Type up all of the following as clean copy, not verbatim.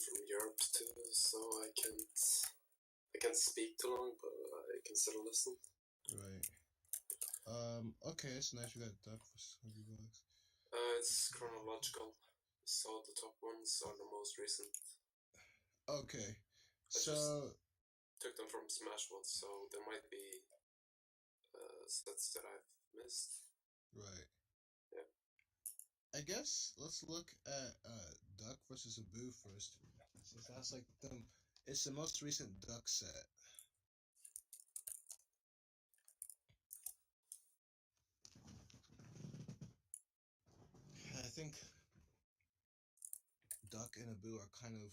from Europe too, so I can't speak too long, but I can still listen. Right. Okay, it's nice you got Duck for $100. It's chronological, so the top ones are the most recent. Okay, I so just took them from Smash once, so there might be sets that I've missed. right. Yeah. I guess let's look at Duck versus Abu first, since that's like it's the most recent Duck set. I think Duck and Abu are kind of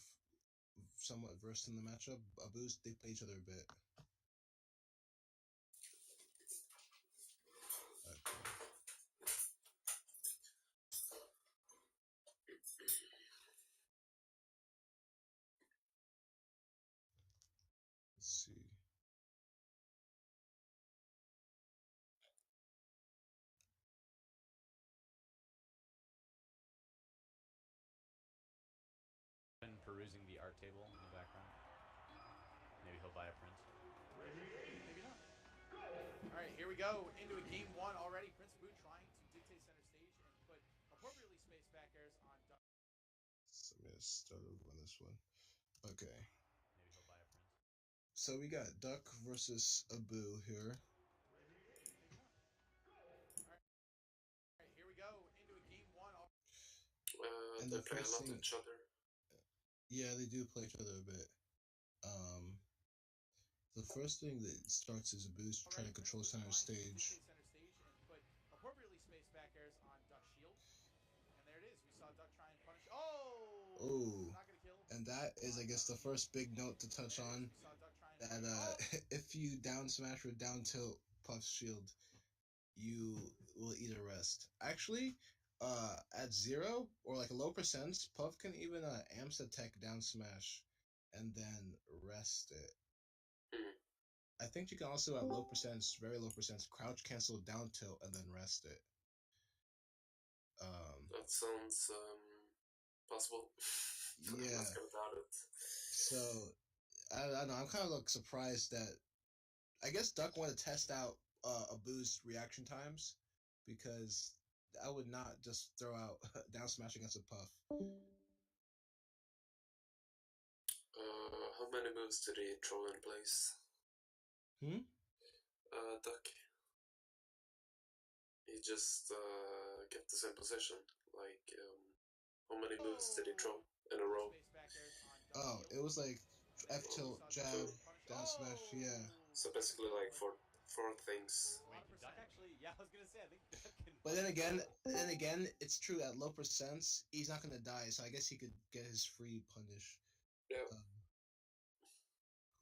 somewhat versed in the matchup. They play each other a bit. Okay. Let's see. Been perusing the art table in the background. Maybe he'll buy a print. Maybe not. All right, here we go into a game one already. Prince Abu trying to dictate center stage and put appropriately spaced back airs on Duck. So I'm gonna start over on this one. Okay. Maybe he'll buy a print. So we got Duck versus Abu here. Maybe not. All right, here we go into a game one. And They the play a first lot thing, each other. yeah, they do play each other a bit. The first thing that starts is Abu's trying to control center stage. Center stage and put appropriately spaced back airs on Duck's shield. And there it is. We saw Duck try and punish. Oh! Oh, Not gonna kill. and that is, I guess, the first big note to touch on. That if you down smash or down tilt Puff's shield, you will eat a rest. Actually, at 0 or like a low percent, Puff can even amps attack down smash and then rest it. I think you can also at low percents, very low percents, crouch cancel down tilt and then rest it. That sounds possible. Yeah. I'm not gonna doubt it. So I don't know. I'm kind of like surprised that I guess Duck wanted to test out Abu's reaction times because I would not just throw out down smash against a Puff. How many moves did he throw in place? Duck. He just kept the same position. Like, how many moves did he throw in a row? Oh, it was like F tilt, jab, down smash, yeah. So basically, like four things. Wait, Duck actually? Yeah, I was gonna say. I think Duck can. But then again, it's true at low percents, he's not gonna die. So I guess he could get his free punish. Yeah.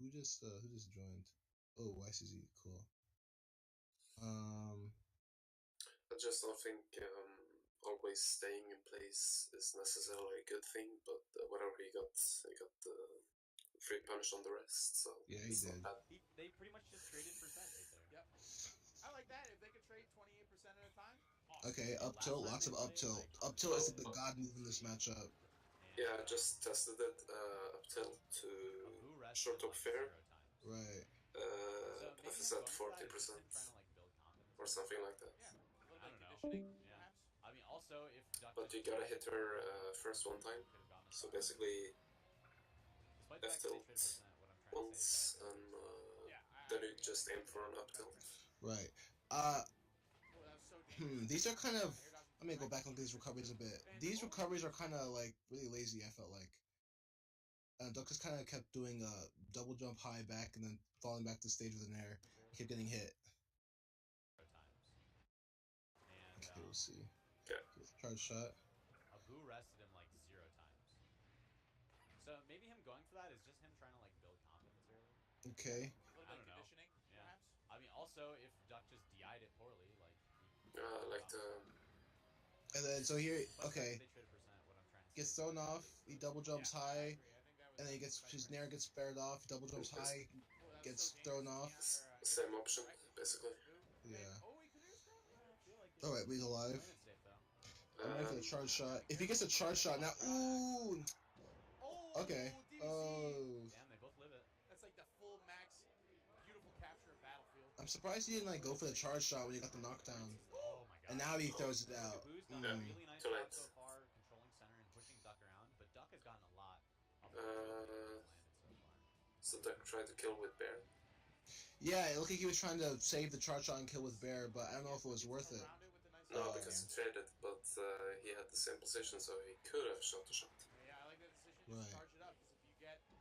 Who just joined? Oh, YCZ, cool. I just don't think always staying in place is necessarily a good thing. But whatever he got the free punish on the rest. So yeah, he did. They pretty much just traded percent right there. Yep. I like that. If they could trade 28% at a time. Awesome. Okay, up tilt, lots of up tilt. Up tilt is the god move in this matchup. Yeah, I just tested it. Up tilt to short top fair. Right. Puff is at 40% or something like that. Yeah. I don't know. Yeah. I mean, also if Duck. But you gotta hit her first one time. So basically, F tilt once, and then you just aim for an up tilt. Right. These are kind of. Let me go back on these recoveries a bit. These recoveries are kind of like really lazy. I felt like. Duck just kind of kept doing a double jump high back and then falling back to stage with an air. He kept getting hit. Okay, we'll see. Okay. Charge shot. Abu rested him like 0 times. So maybe him going for that is just him trying to like build confidence early. Okay. I don't know. Yeah. I mean, also if Duck just DI'd it poorly, like. Like the. And then so here, okay. Gets thrown off. He double jumps high, and then he gets his nair gets spared off. Double jumps high, gets thrown off. Same option, basically. Yeah. Oh wait, he's alive. I'm ready for the charge shot. If he gets a charge shot now, ooh. Okay. DVC. Oh. Damn, they both live it. That's like the full max, beautiful capture of Battlefield. I'm surprised he didn't like go for the charge shot when he got the knockdown. Oh my god. And now he throws it out. Boo's done a Mm. really nice Too job late. so far controlling center and pushing Duck around, but Duck has gotten a lot of the landed so far. So Duck tried to kill with Bear. Yeah, it looked like he was trying to save the charge shot and kill with Bear, but I don't know if it was worth it. No, because he traded, but he had the same position, so he could have shot the shot. Yeah, I like that decision. Just Right. charge it up, because if you get, you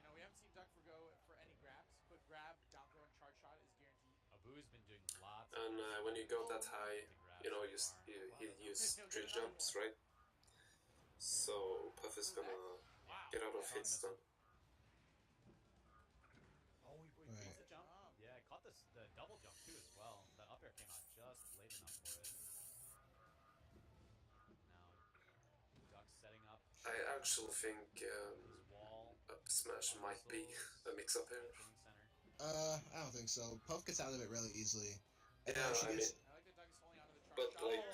know, we haven't seen Duck go for any grabs. Quick grab, down throw, and charge shot is guaranteed. Abu's been doing lots. And when you go that high, you know, he used 3 jumps, right? So Puff is gonna get out of hit stun. Oh, he beats the jump. Yeah, caught the double jump too as well. That up air came out just late enough for it. Now, Duck's setting up. I actually think up smash might be a mix-up here. I don't think so. Puff gets out of it really easily. And Yeah, she I gets, mean, but like,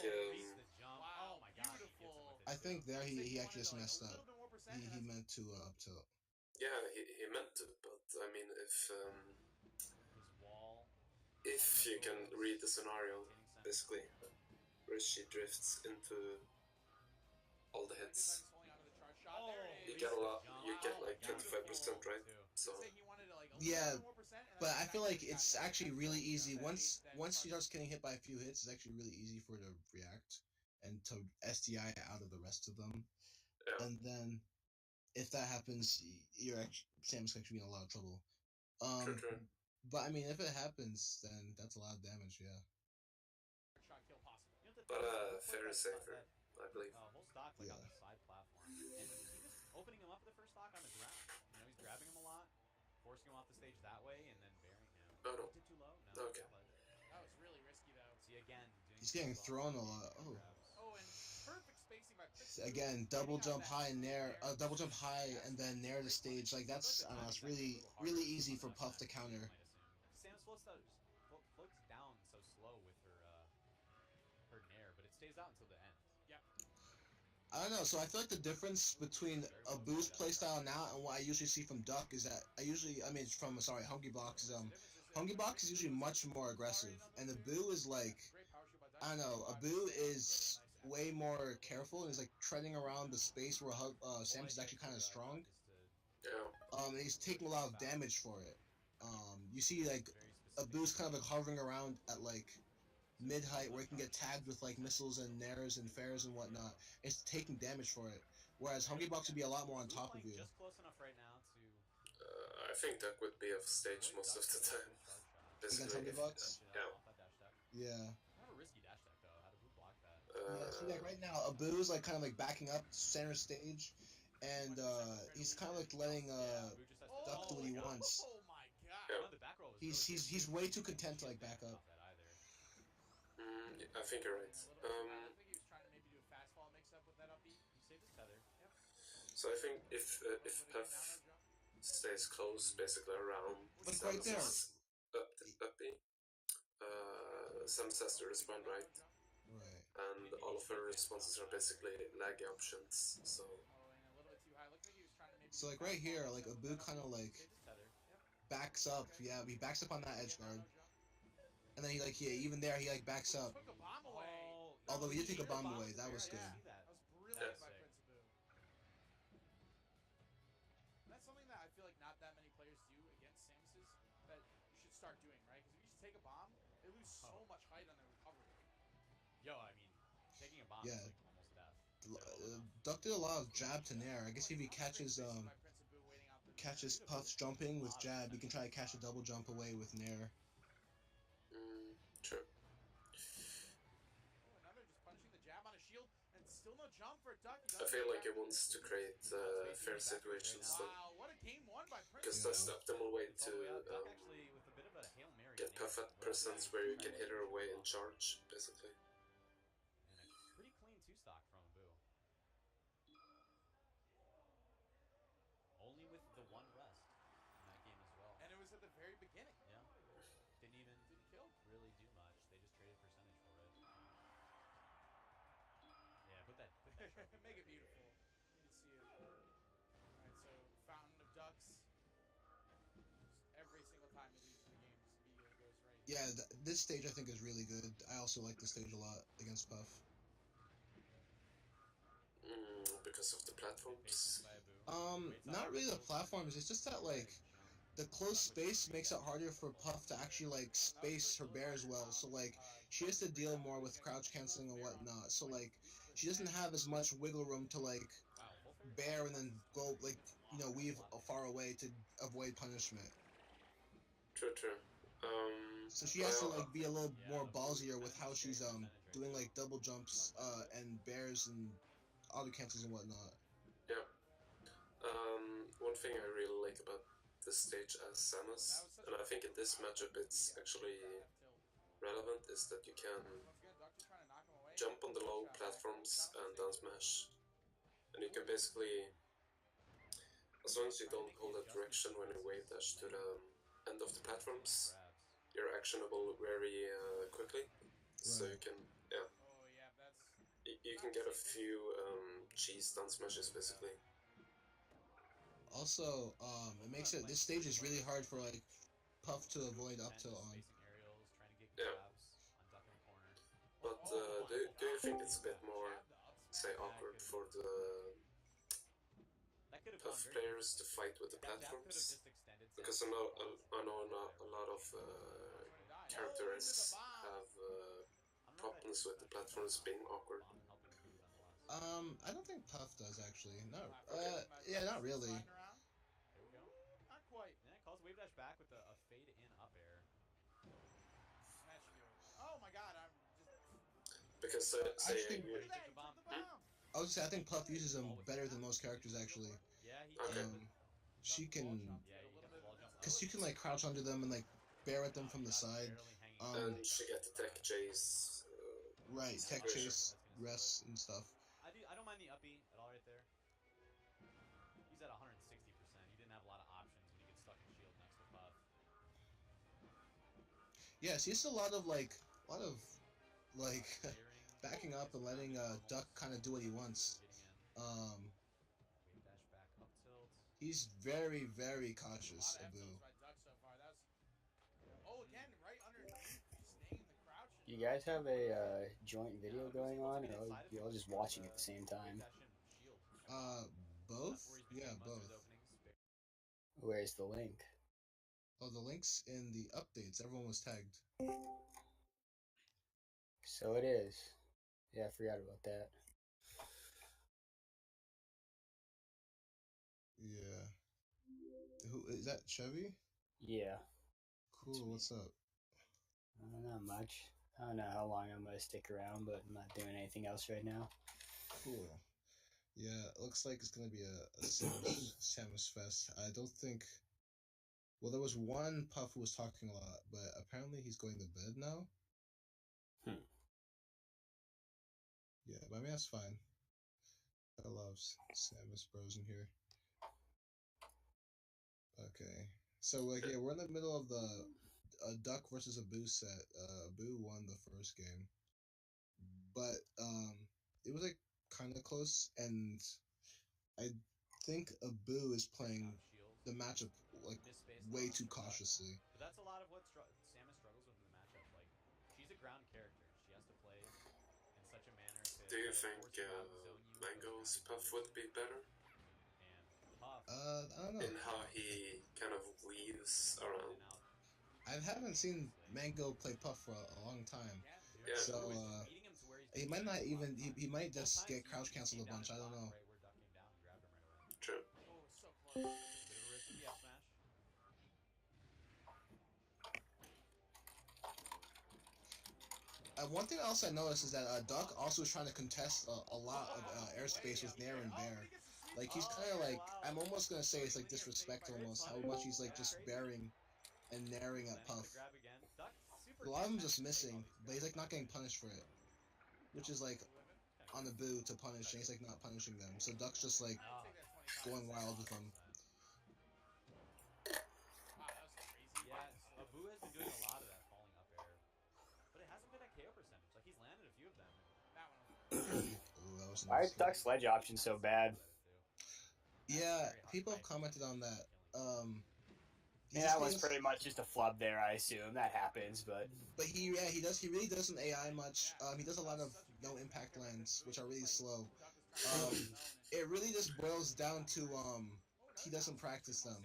wow, my god, beautiful. I think there he actually just messed up. He meant to up tilt. yeah, he meant to, but I mean, if you can read the scenario, basically, where she drifts into all the hits, you get a lot. You get like 25%, right? So Yeah, but I feel like it's actually really easy. Once she starts getting hit by a few hits, it's actually really easy for her to react and to SDI out of the rest of them. yeah. And then if that happens, Samus actually be in a lot of trouble. True. But I mean, if it happens, then that's a lot of damage. Yeah. But fair is safer, I believe. Whole stock like on Yeah. the side platform, and he was opening him up at the first stock on the ground. You know, he's grabbing him a lot, forcing him off the stage that way, and then burying him. Oh no. Did too low? No. Okay. That was really risky though. See again, doing He's getting well. thrown a lot. Oh. Oh, and perfect spacing by Prince. Again, double jump high and nair, double jump high and then nair the stage. Like that's, I don't know, it's really easy for Puff to counter. Samus floats down so slow with her nair, but it stays out until the end. Yep. I don't know. So I feel like the difference between Abu's playstyle now and what I usually see from Duck is that Hungry Box is Hungry Box is usually much more aggressive, and Abu is like, I don't know, Abu is way more careful and is like treading around the space where Samus is actually kind of strong. Yeah. And he's taking a lot of damage for it. You see like Abu's kind of like hovering around at like mid height where he can get tagged with like missiles and nairs and fairs and whatnot. It's taking damage for it. Whereas Hungry Box would be a lot more on top of you. Just close enough right now to. I think Duck would be off stage most of the time. Against Hungry Box? Yeah. Yeah. Kind of a risky dash attack though. How did Blue block that? Yeah, see, like right now, Abu's like kind of like backing up center stage, and he's kind of like letting Duck do what he wants. Oh my god! Yeah. The back roll was He's way too content to like back up. I think you're right. I think he was trying to maybe do a fast fall mix up with that upbeat. He saved his tether. Yep. So I think if Puff stays close, basically around But right there. up B, Samus has to respond right, Right. and all of her responses are basically laggy options. So So like right here, like Abu kind of like backs up. Yeah, he backs up on that edge guard, and then he like even there he like backs up. Although he did take a bomb away, that was good. That was brilliant by Prince Abu. That's something that I feel like not that many players do against Samus's that you should start doing, right? Because if you just take a bomb, they lose so much height on their recovery. Yo, I mean, taking a bomb is like almost death. Duck did a lot of jab to nair. I guess if he catches Puff's jumping with jab, he can try to catch a double jump away with nair. True. Another just punching the jab on a shield and still no jump for Duck. I feel like he wants to create fair situations though, Wow, what a game won by Prince. because that's the optimal way to Actually with a bit of a Hail Mary get Puff at percents where you can hit her away and charge, basically. And a pretty clean two stock from Abu. Only with the one rest in that game as well. And it was at the very beginning. Yeah. Didn't kill. Really do much. They just traded percentage for it. Yeah, put that sharp. Make it beautiful. You can see it. Alright, ducks. Just every single time it leads to the game, just immediately goes right. Yeah, this stage I think is really good. I also like this stage a lot against Puff. Because of the platforms. Not really the platforms. It's just that like the close space makes it harder for Puff to actually like space her bears well. So like she has to deal more with crouch canceling and whatnot. So like she doesn't have as much wiggle room to like bear and then go like weave far away to avoid punishment. True. So she has to like be a little more ballsier with how she's doing like double jumps and bears and auto cancels and whatnot. Yeah. One thing I really like about this stage as Samus, and I think in this matchup it's actually relevant, is that you can jump on the low platforms and down smash. And you can basically, as long as you don't hold that direction when you wave dash to the end of the platforms, you're actionable very quickly. So you can, you can get a few cheese down smashes basically. Also, it makes it, this stage is really hard for like Puff to avoid up tilt on. Yeah. But do you think it's a bit more, say, awkward for the Puff players to fight with the platforms? Because I know a lot of characters have problems with the platforms being awkward. I don't think Puff does actually. Yeah, not really. There we go. Not quite. And that calls wave dash back with a fade in up air. Smash shield. Oh my god, I'm just. Because actually, I would say I think Puff uses them better than most characters actually. Yeah, he okay. She can, because you can like crouch under them and like bear at them from the side. And she get the tech chase. Right, tech chase, rest and stuff. I don't mind the uppy at all right there. He's at 160%. He didn't have a lot of options when he gets stuck in shield next to Puff. Yeah, see, it's a lot of like backing up and letting Duck kind of do what he wants. Wave dash back up tilt. He's very, very cautious, Abu. Oh, again, right underneath, staying in the crouch. You guys have a joint video going on, or are you all just watching at the same time? Both? Yeah, both. Where's the link? Oh, the link's in the updates. Everyone was tagged. So it is. Yeah, I forgot about that. Yeah. Who is that? Chevy? Yeah. Cool. What's up? Not much. I don't know how long I'm gonna stick around, but I'm not doing anything else right now. Cool. Yeah, it looks like it's gonna be a Samus fest. I don't think. Well, there was one Puff who was talking a lot, but apparently he's going to bed now. Yeah, but I mean that's fine. I love Samus Bros in here. Okay, so like yeah, we're in the middle of the Duck versus a Boo set. Boo won the first game, but it was like kind of close, and I think a Boo is playing the matchup like way too cautiously. But that's a lot of what Samus struggles with in the matchup. Like, she's a ground character. She has to play in such a manner to. Do you think Mango's Puff would be better? I don't know. In how he kind of weaves around. I haven't seen Mango play Puff for a long time. Yeah. So he might not even he might just get crouch canceled a bunch. I don't know. True. One thing else I noticed is that Duck also is trying to contest a lot of airspace with Nair and Bear. Like he's kind of like, I'm almost gonna say it's like disrespect almost how much he's like just bearing and nairing at Puff. A lot of them just missing, but he's like not getting punished for it, which is like on the Boo to punish, and he's like not punishing them. So Duck's just like going wild with them. Yeah, Boo has been doing a lot of that falling up air, but it hasn't been at KO percentage. Like he's landed a few of them. Ooh, that was Why is Duck's ledge option so bad? Yeah, very hard people to have fight commented on killing that. you. He Yeah, just that was feels, pretty much just a flub there, I assume. That happens, but but he really doesn't AI much. He does a lot of no impact lands, which are really slow. Um, it really just boils down to he doesn't practice them.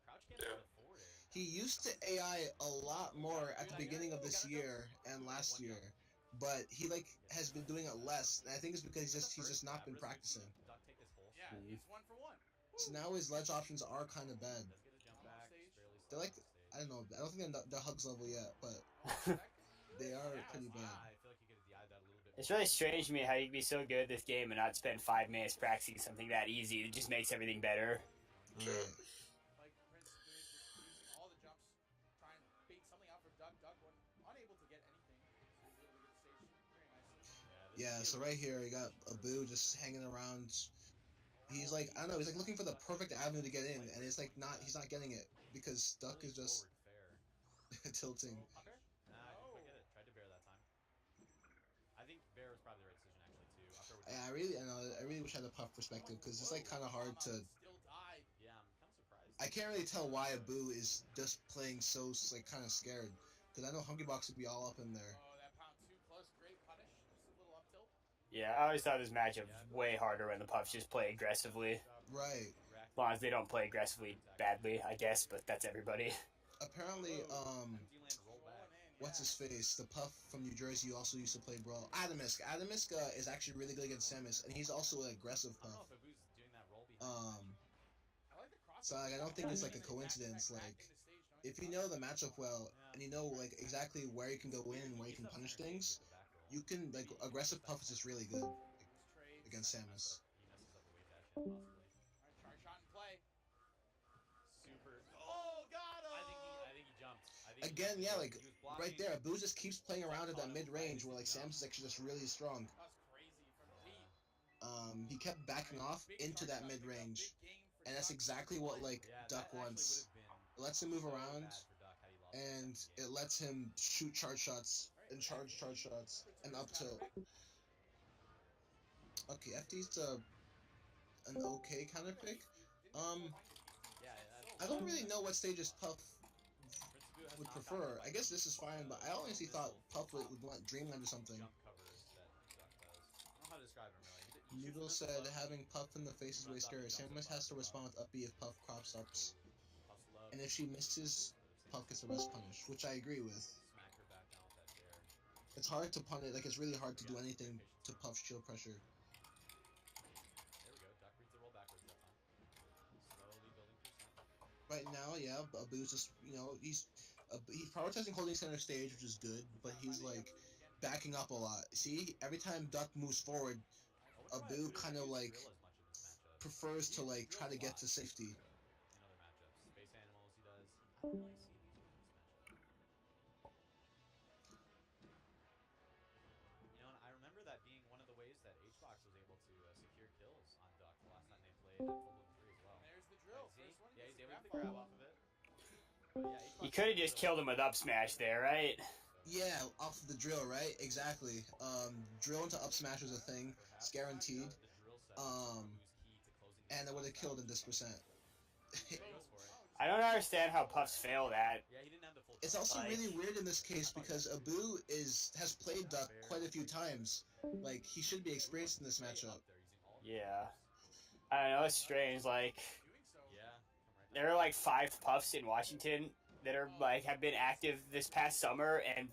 Crouch can't Yeah. even afford it. He used to AI a lot more at the beginning of this year and last year, but he like has been doing it less, and I think it's because he's just not been practicing. Duck take this whole Yeah, stretch. it's 1-for-1. So now his ledge options are kind of bad. Does get his jump back. Just barely They're stuck like, on stage. I don't know, I don't think they're hugs level yet, but they are pretty bad. I feel like you could have DI'd that a little bit. It's really strange to me how you can be so good at this game and not spend 5 minutes practicing something that easy. It just makes everything better. Right. Like Prince Boone just using all the jumps, trying to bait something out for Duck. Duck one unable to get anything. So he's able to get the stage very nicely. Yeah, so right here you got Abu just hanging around. He's like, I don't know, he's like looking for the perfect avenue to get in, and it's like he's not getting it because Duck is just tilting. Upper? Nah, I didn't quite get it. Tried to bear that time. I think bear was probably the right decision actually too. Upper would I really wish I had a Puff perspective because it's like kind of hard to. still died. Yeah, I'm kind of surprised. I can't really tell why Abu is just playing so like kind of scared because I know Hungrybox would be all up in there. Oh, that pound too close. Great punish. Just a little up tilt. Yeah, I always thought this matchup was way harder when the Puffs just play aggressively. Right. As long as they don't play aggressively badly, I guess, but that's everybody. Apparently, what's his face? The Puff from New Jersey who also used to play Brawl. Adamisk. Adamisk is actually really good against Samus, and he's also an aggressive Puff. So like, I don't think it's like a coincidence. Like, if you know the matchup well and you know like exactly where you can go in and where you can punish things, you can like aggressive Puff is just really good against Samus. He messes up the wave dash in possibly. Alright, charge shot in play. Super. Oh, got him! I think he jumped. Again, yeah, like right there, Abu just keeps playing around at that mid range where like Samus is actually just really strong. That was crazy from Pete. He kept backing off into that mid range, and that's exactly what like Duck wants. It lets him move around, and it lets him shoot charge shots and charge shots and up tilt. Okay, FD's an okay kind of pick. I don't really know what stages Puff would prefer. I guess this is fine, but I honestly thought Puff would want Dreamland or something. Noodle said having Puff in the face is way scary. Samus has to respond with up B if Puff crops ups. And if she misses, Puff gets a rest punish, which I agree with. It's hard to punish, like it's really hard to do anything to Puff shield pressure. There we go. Duck reads the roll backwards that time. Slowly building percent. Right now, yeah, Abu's just, he's prioritizing holding center stage, which is good, but he's like backing up a lot. See, every time Duck moves forward, Abu kind of like prefers to like try to get to safety. In other matchups, space animals he does. I don't really see these in this matchup. You know, and I remember that being one of the ways that HBox was able to secure kills on Duck the last time they played at Full Bloom 3 as well. There's the drill. First one. Yeah, he's able to grab off of it. You could have just killed him with up smash there, right? Yeah, off of the drill, right? Exactly. Drill into up smash was a thing. It's guaranteed. And I would have killed in this percent. I don't understand how Puffs fail that. It's also really weird in this case because Abu has played Duck quite a few times. Like, he should be experienced in this matchup. Yeah. I don't know, it's strange, like... There are like 5 Puffs in Washington that are like have been active this past summer, and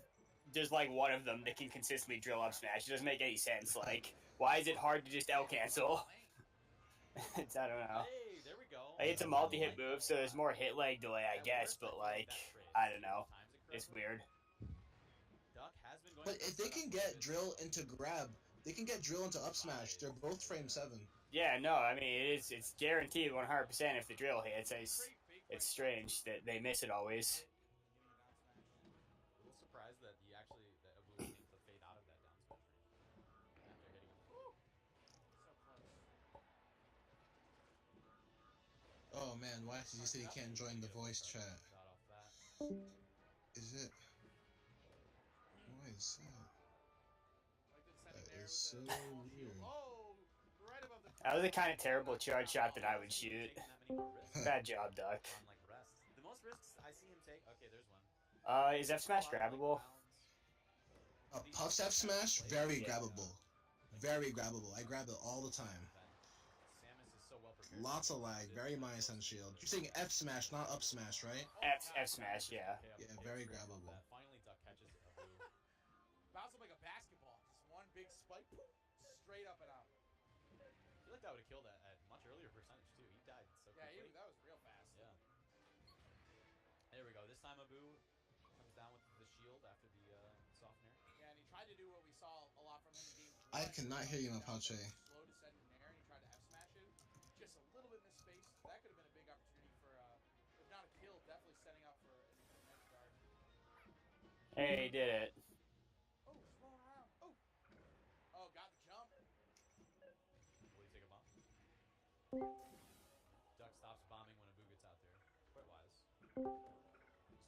there's like one of them that can consistently drill up smash. It doesn't make any sense. Like, why is it hard to just L cancel? I don't know. Like, it's a multi-hit move, so there's more hit lag delay, I guess, but like, I don't know. It's weird. But if they can get drill into grab, they can get drill into up smash. They're both frame 7. Yeah, no, I mean, it's guaranteed 100% if the drill hits. It's strange that they miss it always. A little surprised that he actually that Abu was able to fade out of that down smash after hitting him. Oh man, why did you say you can't join the voice chat? Is it? Why is that? That is so weird. That was a kind of terrible charge shot that I would shoot. Taking that many more risks Bad job, Duck. on like rest. The most risks I see him take. Okay, there's one. Is F smash grabbable? Puff's F smash, very Yeah. grabbable. Very grabbable. I grab it all the time. Samus is so well prepared. Lots of lag, very minus on shield. You're saying F smash, not up smash, right? F smash, yeah. Yeah, very grabbable. Finally, Duck catches Abu. Bounce him like a basketball. Just one big spike, straight up and out. I feel like that would have killed at much earlier percentage too. He died so quickly. Yeah, that was real fast. Yeah. There we go. This time Abu comes down with the shield after the soft nair. Yeah, and he tried to do what we saw a lot from him in game 1. I cannot hear you, Mapache. Slow descent in air, and he tried to F smash it. Just a little bit misspace. That could have been a big opportunity for, if not a kill, definitely setting up for an edge guard. Hey, he did it. Oh, slowing around. Oh. Oh, got the jump. Will he take a bomb? Duck stops bombing when Abu gets out there. Quite wise.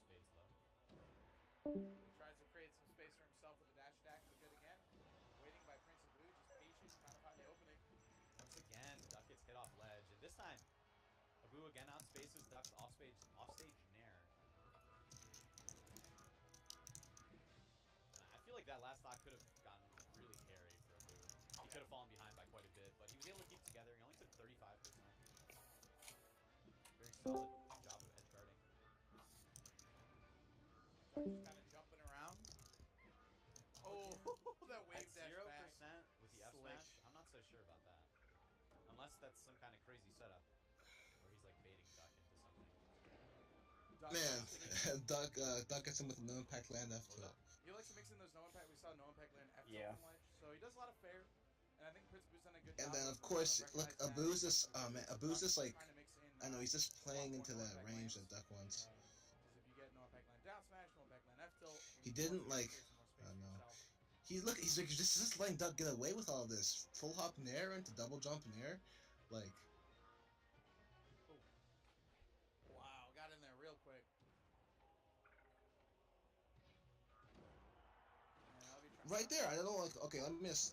Spades low. He tries to create some space for himself with a dash attack, but good again. Waiting by Prince of Blue, just patient, trying to find the opening. Once again, Duck gets hit off ledge, and this time, Abu again out spaces Duck's offstage nair. I feel like that last stock could have gotten really hairy for Abu. He could have fallen behind by quite a bit, but he was able to keep it together. He only took 35%. Very solid job of edge guarding. Just kind of jumping around. Oh, that wave At dash 0% back. with the F smash, I'm not so sure about that. Unless that's some kind of crazy setup where he's like baiting Duck into something. Man, Duck gets him with no impact land F tilt. He likes to mix in those no impact. We saw no impact land F tilt Yeah. from ledge, so he does a lot of fair. And I think Prince Abu's done a good And job. then of course, look, Abu's just like, trying to mix in, I know he's just playing more into no that impact range lands. that Duck wants. Because if you get no impact land down smash, no impact land F tilt, He didn't like, I don't know. He's like just letting Duck get away with all this full hop nair into double jump nair, like. Wow, got in there real quick. Right there, I don't know. Like, okay, I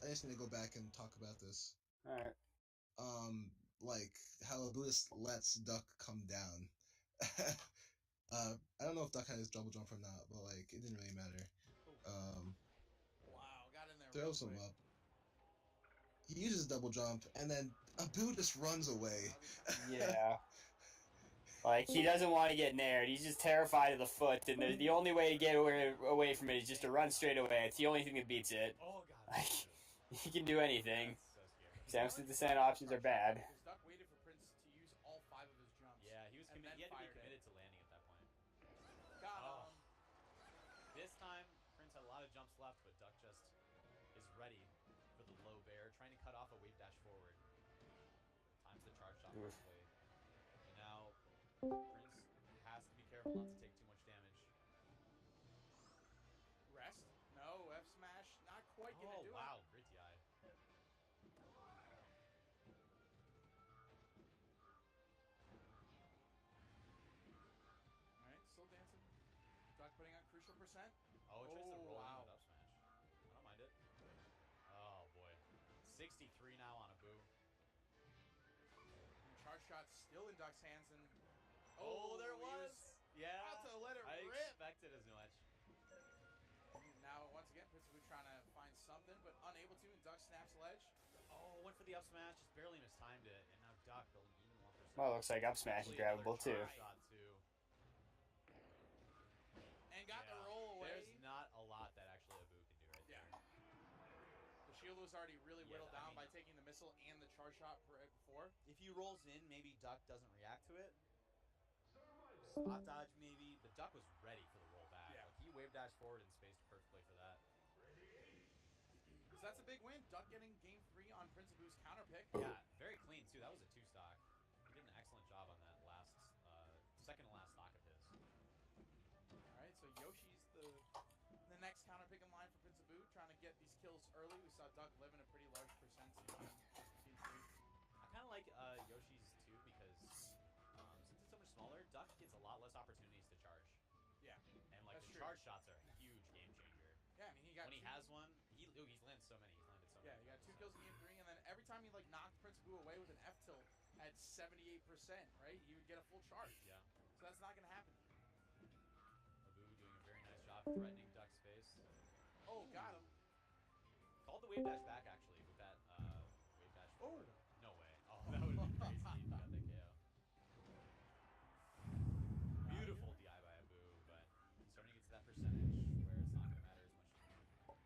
just need to go back and talk about this. All right. Like how Abu just lets Duck come down. I don't know if Duck had his double jump or not, but like it didn't really matter. Wow, got in there. Throws him up. He uses double jump, and then Abu just runs away. Yeah. Like, he doesn't want to get nared. He's just terrified of the foot, and the only way to get away from it is just to run straight away. It's the only thing that beats it. Oh god. Like, he can do anything. That's so scary. Samus' descent options are bad. Because Duck waited for Prince to use all 5 of his jumps. Yeah, he was And committed. He then had to be fired it. committed to landing at that point. Got Oh. him. This time, Prince had a lot of jumps left, but Duck just is ready for the low bear, trying to cut off a wave dash forward. Times the charge shot Oof. perfectly. And now, Prince has to be careful not to take too much damage. Rest? No, F smash. Not quite gonna do Oh, wow. it. Great DI. Alright, still dancing. Duck putting on crucial percent. Oh, it tries to roll wow. in with up smash. I don't mind it. Oh, boy. 63 now on Abu. And charge shot still in Duck's hands. And Oh, there he was. Yeah. about to let it I rip. expected as much. Now, once again, Prince Abu trying to find something, but unable to, and Duck snaps ledge. Oh, went for the up smash, just barely mistimed it, and now Duck will even want for Well, it looks like up smash is grabbable, too. Shot too. And got the Yeah. roll away. There's not a lot that actually Abu can do right Yeah. there. The shield was already really Yeah, whittled I down mean- by taking the missile and the charge shot before. If he rolls in, maybe Duck doesn't react to it. Spot dodge maybe, but Duck was ready for the roll back. Yeah. Like, he wave dashed forward and spaced perfectly for that. So that's a big win. Duck getting game 3 on Prince Abu's counter pick. Yeah, very clean too. That was a 2-stock. He did an excellent job on that last, second to last stock of his. Alright, so Yoshi's the next counter pick in line for Prince Abu, trying to get these kills early. We saw Duck living a pretty large percentage on Team 3. I kind of like Yoshi's too because since it's so much smaller, Duck gets a lot less opportunities to charge. Yeah. And like That's the true. charge shots are a huge game changer. Yeah, I mean, he got When he two- has one, he's landed so many. He's landed so Yeah, many. he got 2 kills in game 3, and then every time he like knocked Prince Abu away at 78%, right? He would get a full charge. Yeah. So that's not going to happen. Abu doing a very nice job threatening Duck space. Oh, got him. Called the wave dash back actually with that wave dash forward. Oh. No way. Oh, that would have been crazy if he got that KO. Beautiful DI by Abu, but he's starting to get to that percentage where it's not going to matter as much anymore.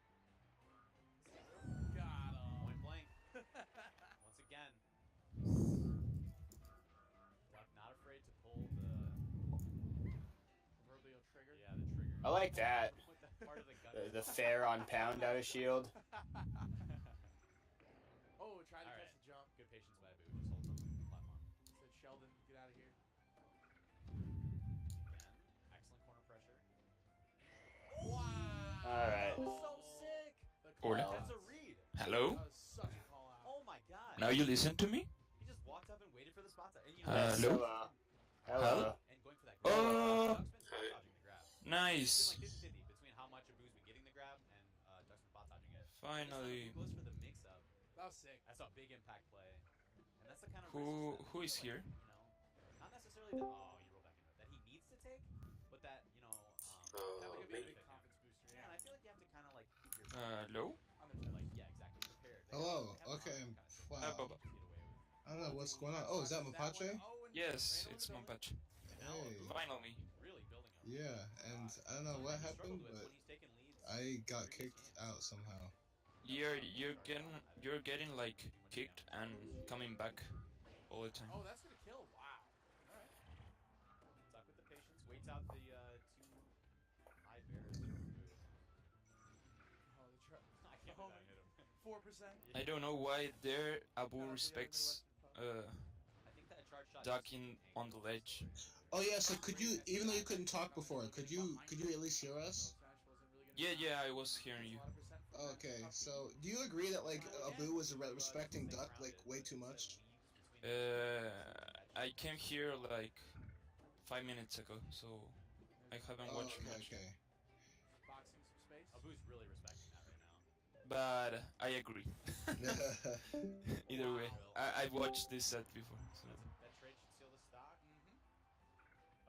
Got him. Point blank. Once again. Duck not afraid to pull the proverbial trigger. Yeah, the trigger. I like that. With that part of the gun. The fair on pound out of shield. Oh, tried to All catch right. the jump. Good patience by Abu. Just hold on the platform. Said Sheldon, get out of here. Again, excellent corner pressure. Wow. All right. That was so sick. Hola. That's a read. Hello? That was such a call out. Oh my god. Now you listen to me? He just walked up and waited for the spot to, and you Hello? Hello. and going for that grab. Oh. Duck's been spot dodging the grab. Nice. It's been like 50-50 between how much Abu's been getting the grab and Duck's been spot dodging it. Finally. He goes for the mix up. That was sick. That's a big impact play. And that's the kind of Who- risks that who is I feel here? like, you know, not necessarily that, oh, you roll back into it, that he needs to take, but that, you know, That would be a benefit big him. confidence booster. Yeah, and I feel like you have to kind of like keep your Hello? On their like, yeah, exactly, prepared. They Hello. have an Okay. armor kinda Wow. thing Baba. to get away with. I don't know what's going on. Oh, is that Mapache? Yes, it's Mapache. And now Hey. Abu Finally. really building up. Yeah, and I don't know what happened, but I got kicked out somehow. You're getting like kicked and coming back all the time. Oh, that's gonna kill. Wow. All right. Duck with the patience, waits out the two high bears for Abu. Oh, the I can't believe I hit him. 4%. I don't know why there Abu respects I think that charge shot Duck just in didn't on hang the well. ledge. Oh yeah, so could you, even though you couldn't talk before, could you at least hear us? Yeah, I was hearing you. Okay, so do you agree that like Abu was respecting Duck like way too much? I came here like 5 minutes ago, so I haven't Oh, watched much. okay. Boxing some space. Abu's really respecting that right now. But I agree. Either way, I've watched this set before. So. That trade should seal the stock.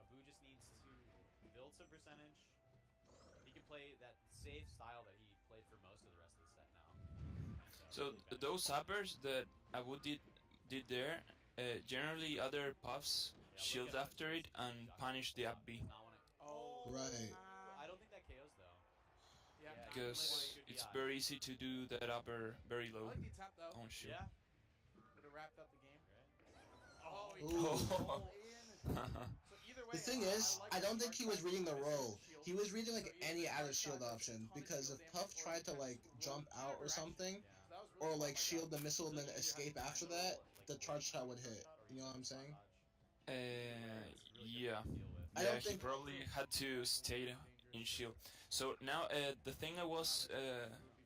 Abu just needs to build some percentage. He can play that safe style that he played for most of the rest of the set now. And, So really benefit. those uppers that Abu did there, generally other puffs Yeah, shield look at after it and punish the up B. Does not wanna- Oh. Right. I don't think that KOs though. Yeah. Yeah. Because Good it's DI. very easy to do that upper very I low like the attempt though. on shield. Yeah. Would have wrapped up the game. Right. Oh, he Ooh. rolled in. So either way, The thing is, like I don't the think he charge was reading the shot roll. shield. He was reading like So either any the out of charge shield shot does option, a ton of because shield if damage Puff or tried to defense like roll jump either out or direction. something, Yeah. That was or really like smart by shield Duck. the missile and then So you escape have to after time the that, roll. the charge shot would hit. You know what I'm saying? Yeah. I Yeah, don't he think- probably had to stay in shield. So now the thing I was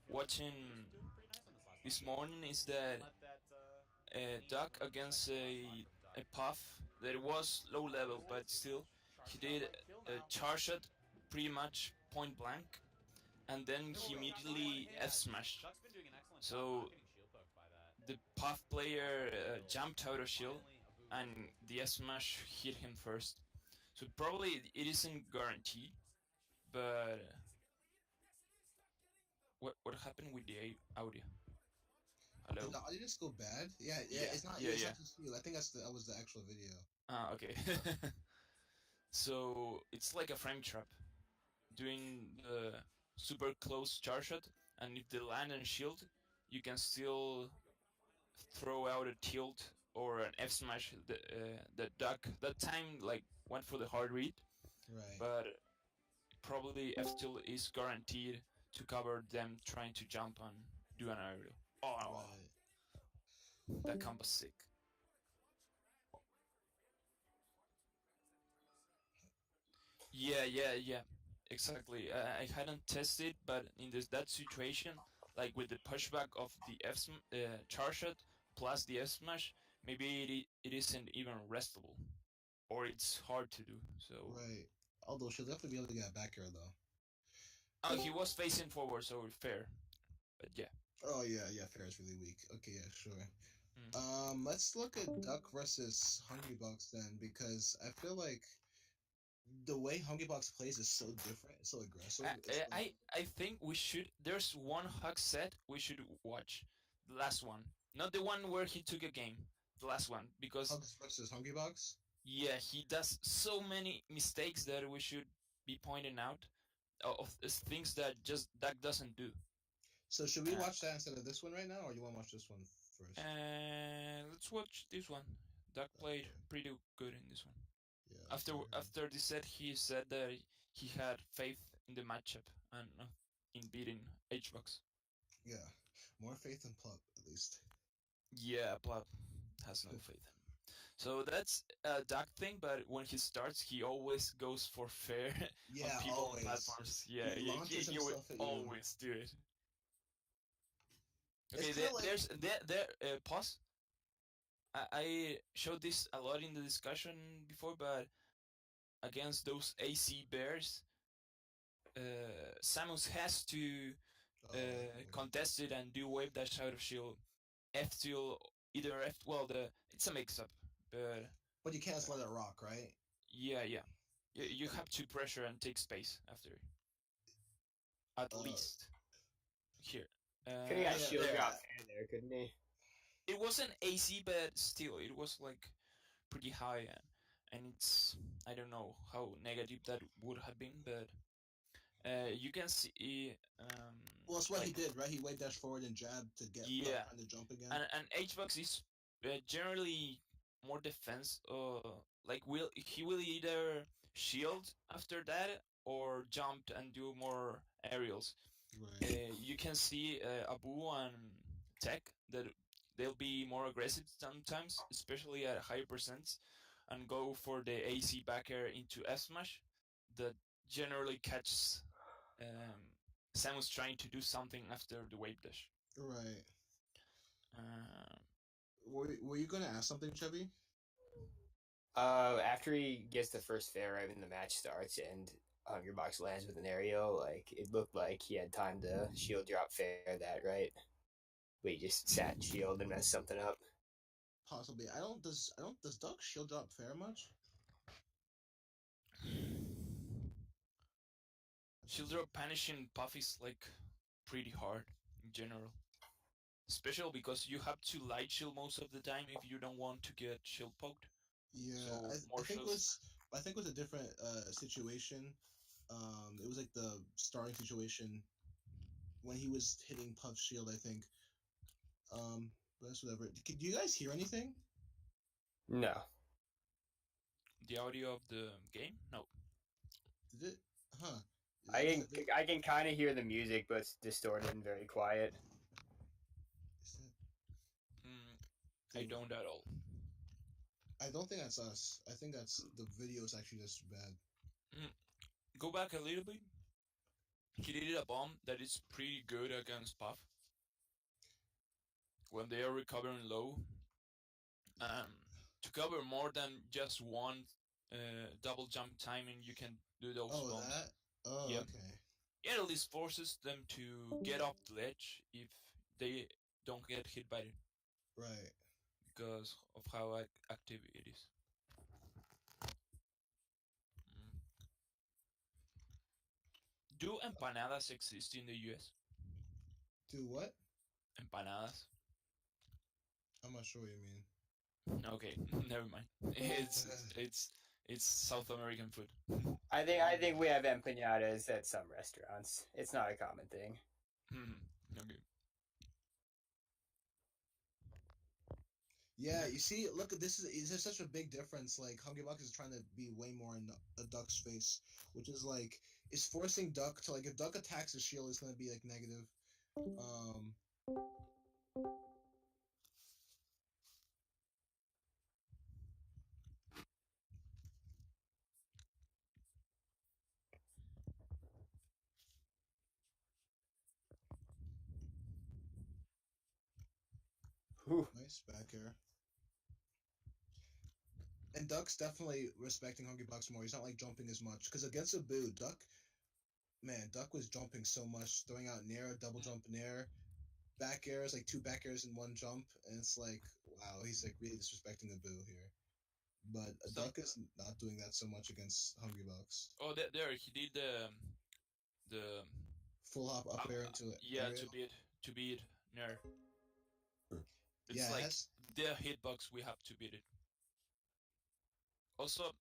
watching this morning is that Duck against a Puff that was low level, but still he did a charge shot pretty much point blank, and then he immediately F smashed. Duck's been doing an excellent So, job not getting shield poked by that. The Puff player jumped out of shield, and the F smash hit him first. So probably it isn't guaranteed, but what happened with the audio? Hello. Did the audio just go bad? Yeah, Yeah, it's not. yeah, it's yeah. not just you. I think that was the actual video. Ah, okay. So it's like a frame trap, doing the super close charge shot, and if they land and shield, you can still throw out a tilt or an F smash. The Duck that time like went for the hard read, Right. but probably F tilt is guaranteed to cover them trying to jump and do an aerial. Oh, Right. that combo's sick. Yeah. Exactly. I hadn't tested, but in that situation, like with the pushback of the charge shot plus the F smash, maybe it isn't even restable, or it's hard to do. So. Right. Although she'll definitely be able to get a back air though. Oh, he was facing forward, so fair. But yeah. Oh yeah, fair is really weak. Okay, yeah, sure. Let's look at Duck versus Hungry Bucks then, because I feel like the way Hungry Bucks plays is so different, it's so aggressive. It's like I think we should. There's one hug set we should watch. The last one, not the one where he took a game. The last one, because Hugs versus Hungry Bucks. yeah, he does so many mistakes that we should be pointing out of things that just Duck doesn't do. So should we watch that instead of this one right now, or you want to watch this one first? Let's watch this one. Duck played pretty good in this one. Yeah. After this set, he said that he had faith in the matchup and in beating H-Box. Yeah, more faith in Plug at least. Yeah, Plot has no faith. So that's a Duck thing, but when he starts, he always goes for fair Yeah, on people always. on platforms. Yeah, He launches he will himself at you. always do it. It's Okay, kinda like- there's pause. I showed this a lot in the discussion before, but against those AC bears, Samus has to contest it and do wave dash out of shield, F tilt, either F. Well, it's a mix up, but you can't just let it rock, right? yeah. You have to pressure and take space after, at least here. Could have got yeah, shield yeah. drop fair there, couldn't he? It wasn't AC, but still, it was like pretty high, and it's, I don't know how negative that would have been, but you can see. Well, that's what like, he did, right? He wave dash forward and jab to get Yeah. trying to jump again. And H-Box is generally more defense. Like he will either shield after that or jump and do more aerials. Right. You can see Abu and Tech that they'll be more aggressive sometimes, especially at higher percents, and go for the AC back air into F smash that generally catches Samus trying to do something after the wave dash. Right. Uh, Were you gonna ask something, Chevy? After he gets the first fair right when the match starts and Hungry Box lands with an aerial, like it looked like he had time to shield drop fair that, right? But he just sat and shield and messed something up. Possibly. Does Duck shield drop fair much? Shield drop punishing Puff is like pretty hard in general. Especially because you have to light shield most of the time if you don't want to get shield poked. Yeah, So, I think it was a different situation. It was like the starting situation when he was hitting Puff shield, I think. But that's whatever. Do you guys hear anything? No. The audio of the game? No. Did it? Huh. I can kind of hear the music, but it's distorted and very quiet. I don't at all. I don't think that's us. I think that's the video is actually just bad. Go back a little bit. He did a bomb that is pretty good against Puff. When they are recovering low. To cover more than just one double jump timing, you can do those bombs. That? Oh, Yep. okay. It at least forces them to get off the ledge if they don't get hit by it. Right. Because of how active it is. Do empanadas exist in the US? Do what? Empanadas? I'm not sure what you mean. Okay, never mind. It's South American food. I think we have empanadas at some restaurants. It's not a common thing. Okay. Yeah, you see, look, this is such a big difference. Like, Hungry Buck is trying to be way more in a Duck's face, which is like, it's forcing Duck to, like, if Duck attacks his shield, it's gonna be, like, negative. Whew. Nice back air. And Duck's definitely respecting Hungry Bucks more. He's not like jumping as much. Because against Abu, Duck was jumping so much, throwing out Nair, double jump Nair. back airs, like 2 back airs in one jump, and it's like, wow, he's like really disrespecting the Boo here. But Duck is not doing that so much against Hungry Bucks. Oh, there he did the Full hop up air into it. yeah, to beat Nair. It's Yeah, like the hitbox we have to beat it. Also,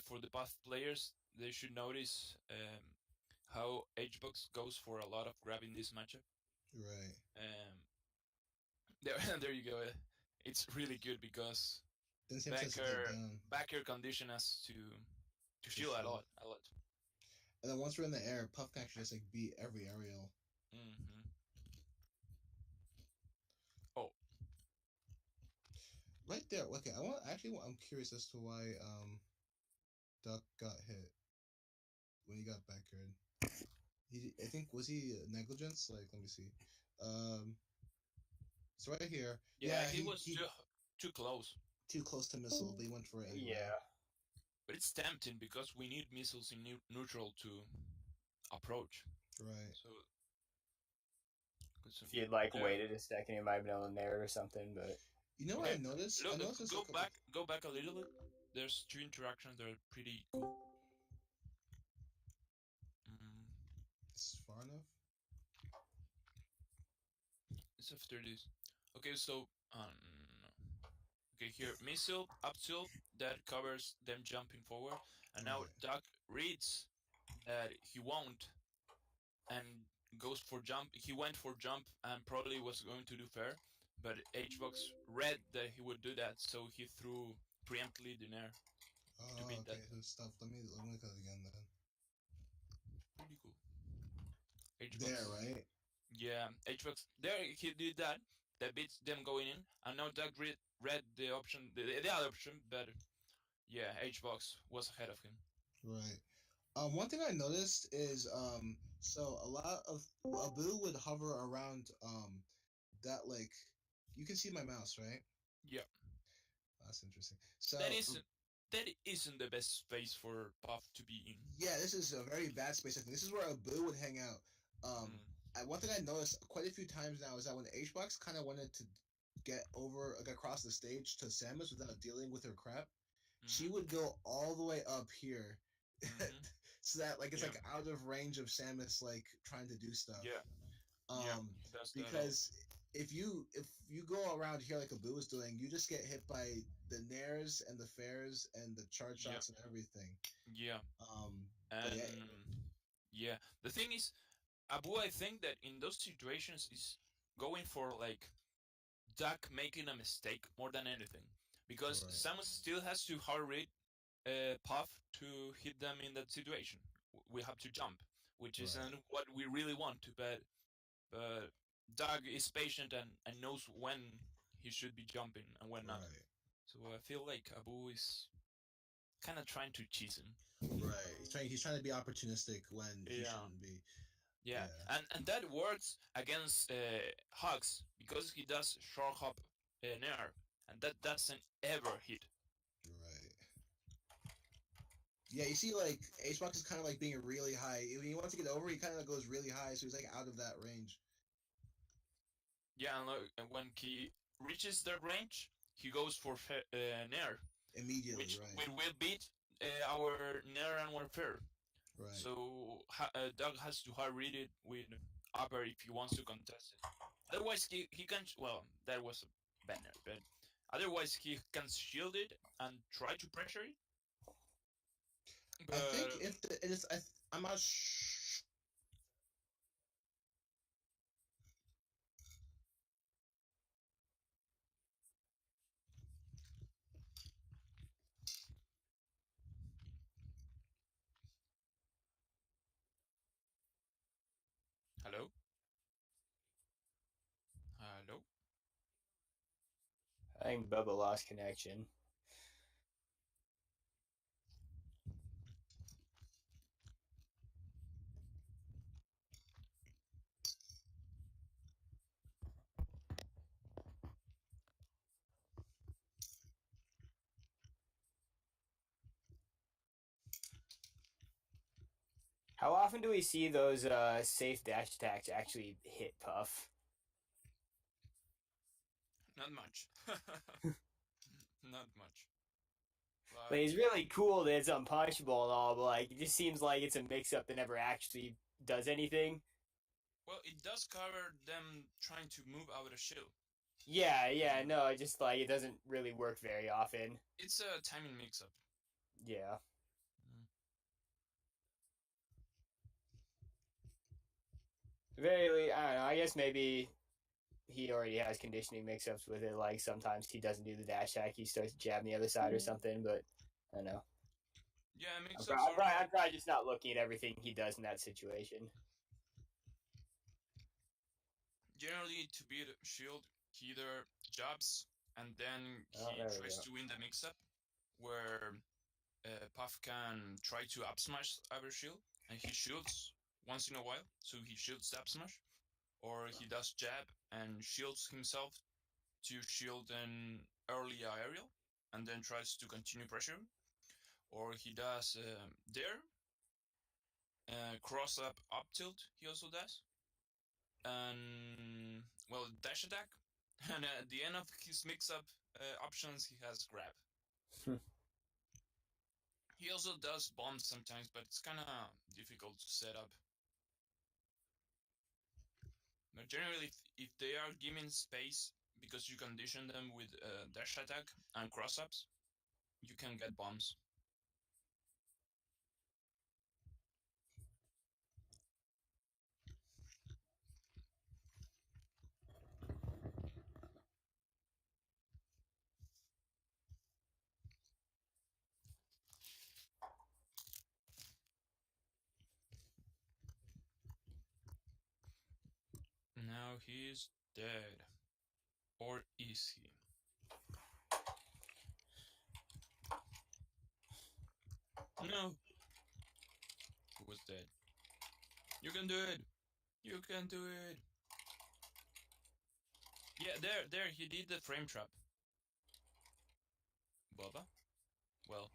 for the path players, they should notice how HBox goes for a lot of grab in this matchup. Right. There you go. It's really good because backer condition us to shield a lot. And then once we're in the air, Puff can actually just like beat every aerial. Oh, right there. Okay, I'm curious as to why Duck got hit when he got backered. I think was he negligence? Like, let me see. It's right here. Yeah, he was too close. Too close to missile. They went for it anyway. Yeah. But it's tempting because we need missiles in neutral to approach. Right. So if you'd like waited a second, you might have been on there or something. But you know what I noticed? Look, go back a little bit. There's 2 interactions that are pretty cool. It's far enough. It's after this. Okay, so okay, here missile up tilt that covers them jumping forward, and now Duck reads that he won't, and goes for jump. He went for jump and probably was going to do fair, but HBox read that he would do that, so he threw preemptly the Nair. Oh, okay. That. So stuff. Let me look at it again then. Pretty cool. HBox. There, right? Yeah, HBox. There he did that. That beats them going in, and now Doug read the option, the other option, but yeah, HBox was ahead of him. Right. One thing I noticed is so a lot of Abu would hover around that, like, you can see my mouse, right? Yeah. That's interesting. So that isn't the best space for Puff to be in. Yeah, this is a very bad space. I think this is where Abu would hang out. One thing I noticed quite a few times now is that when HBox kind of wanted to get across the stage to Samus without dealing with her crap, she would go all the way up here, so that like it's like out of range of Samus like trying to do stuff. Because if you go around here like Abu was doing, you just get hit by the nairs and the fairs and the charge shots and everything. Yeah. The thing is, Abu, I think that in those situations is going for like Duck making a mistake more than anything, because Samus still has to hard read Puff to hit them in that situation. We have to jump, which isn't what we really want to, but Doug is patient and knows when he should be jumping and when not. So I feel like Abu is kind of trying to cheese him. Right. He's trying to be opportunistic when he shouldn't be. Yeah. And that works against Hugs because he does short hop Nair, and that doesn't ever hit. Right. Yeah, you see, like, HBox is kind of like being really high. When he wants to get over, he kind of goes really high, so he's like out of that range. Yeah, and when he reaches that range, he goes for Nair. Immediately, which will beat our Nair and Warfare. Right. So Doug has to hard read it with upper if he wants to contest it. Otherwise, he can. Well, that was a banner, but otherwise he can shield it and try to pressure it. But I think if it is, I'm not. Hello. I think Bubba lost connection. How often do we see those safe dash attacks actually hit Puff? Not much. Not much. Like, it's really cool that it's unpunishable and all, but like it just seems like it's a mix-up that never actually does anything. Well, it does cover them trying to move out of shield. Yeah, no, it just like it doesn't really work very often. It's a timing mix-up. Yeah. Very, I don't know. I guess maybe he already has conditioning mix-ups with it. Like sometimes he doesn't do the dash attack, he starts jabbing the other side or something. But I don't know. Yeah, I'm mix-ups I'm probably just not looking at everything he does in that situation. Generally, to beat shield, he either jabs and then Oh, he there we tries go. to win the mix-up, where Puff can try to up smash our shield, and he shields once in a while, so he shields up smash, or he does jab and shields himself to shield an early aerial, and then tries to continue pressure, or he does dare, cross up tilt. He also does, and well, dash attack, and at the end of his mix-up options, he has grab. He also does bombs sometimes, but it's kind of difficult to set up. But generally, if they are given space, because you condition them with dash attack and cross-ups, you can get bombs. Now he's dead. Or is he? No. Who was dead? You can do it! You can do it! Yeah, there, he did the frame trap. Bubba? Well,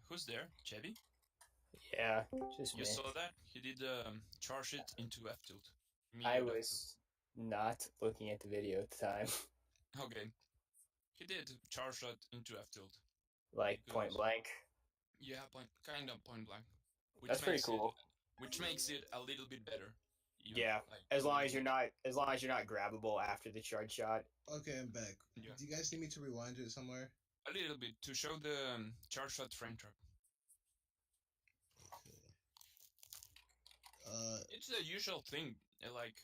who's there? Chevy? Yeah, just You me. saw that? He did charge it into F tilt. I was not looking at the video at the time. Okay. He did charge that into F tilt. Like point blank. Yeah, kind of point blank. That's pretty cool. Which makes it a little bit better. Even, yeah, like, as long as you're not grabbable after the charge shot. Okay, I'm back. Yeah. Do you guys need me to rewind it somewhere? A little bit to show the charge shot frame trap. Okay. It's the usual thing, like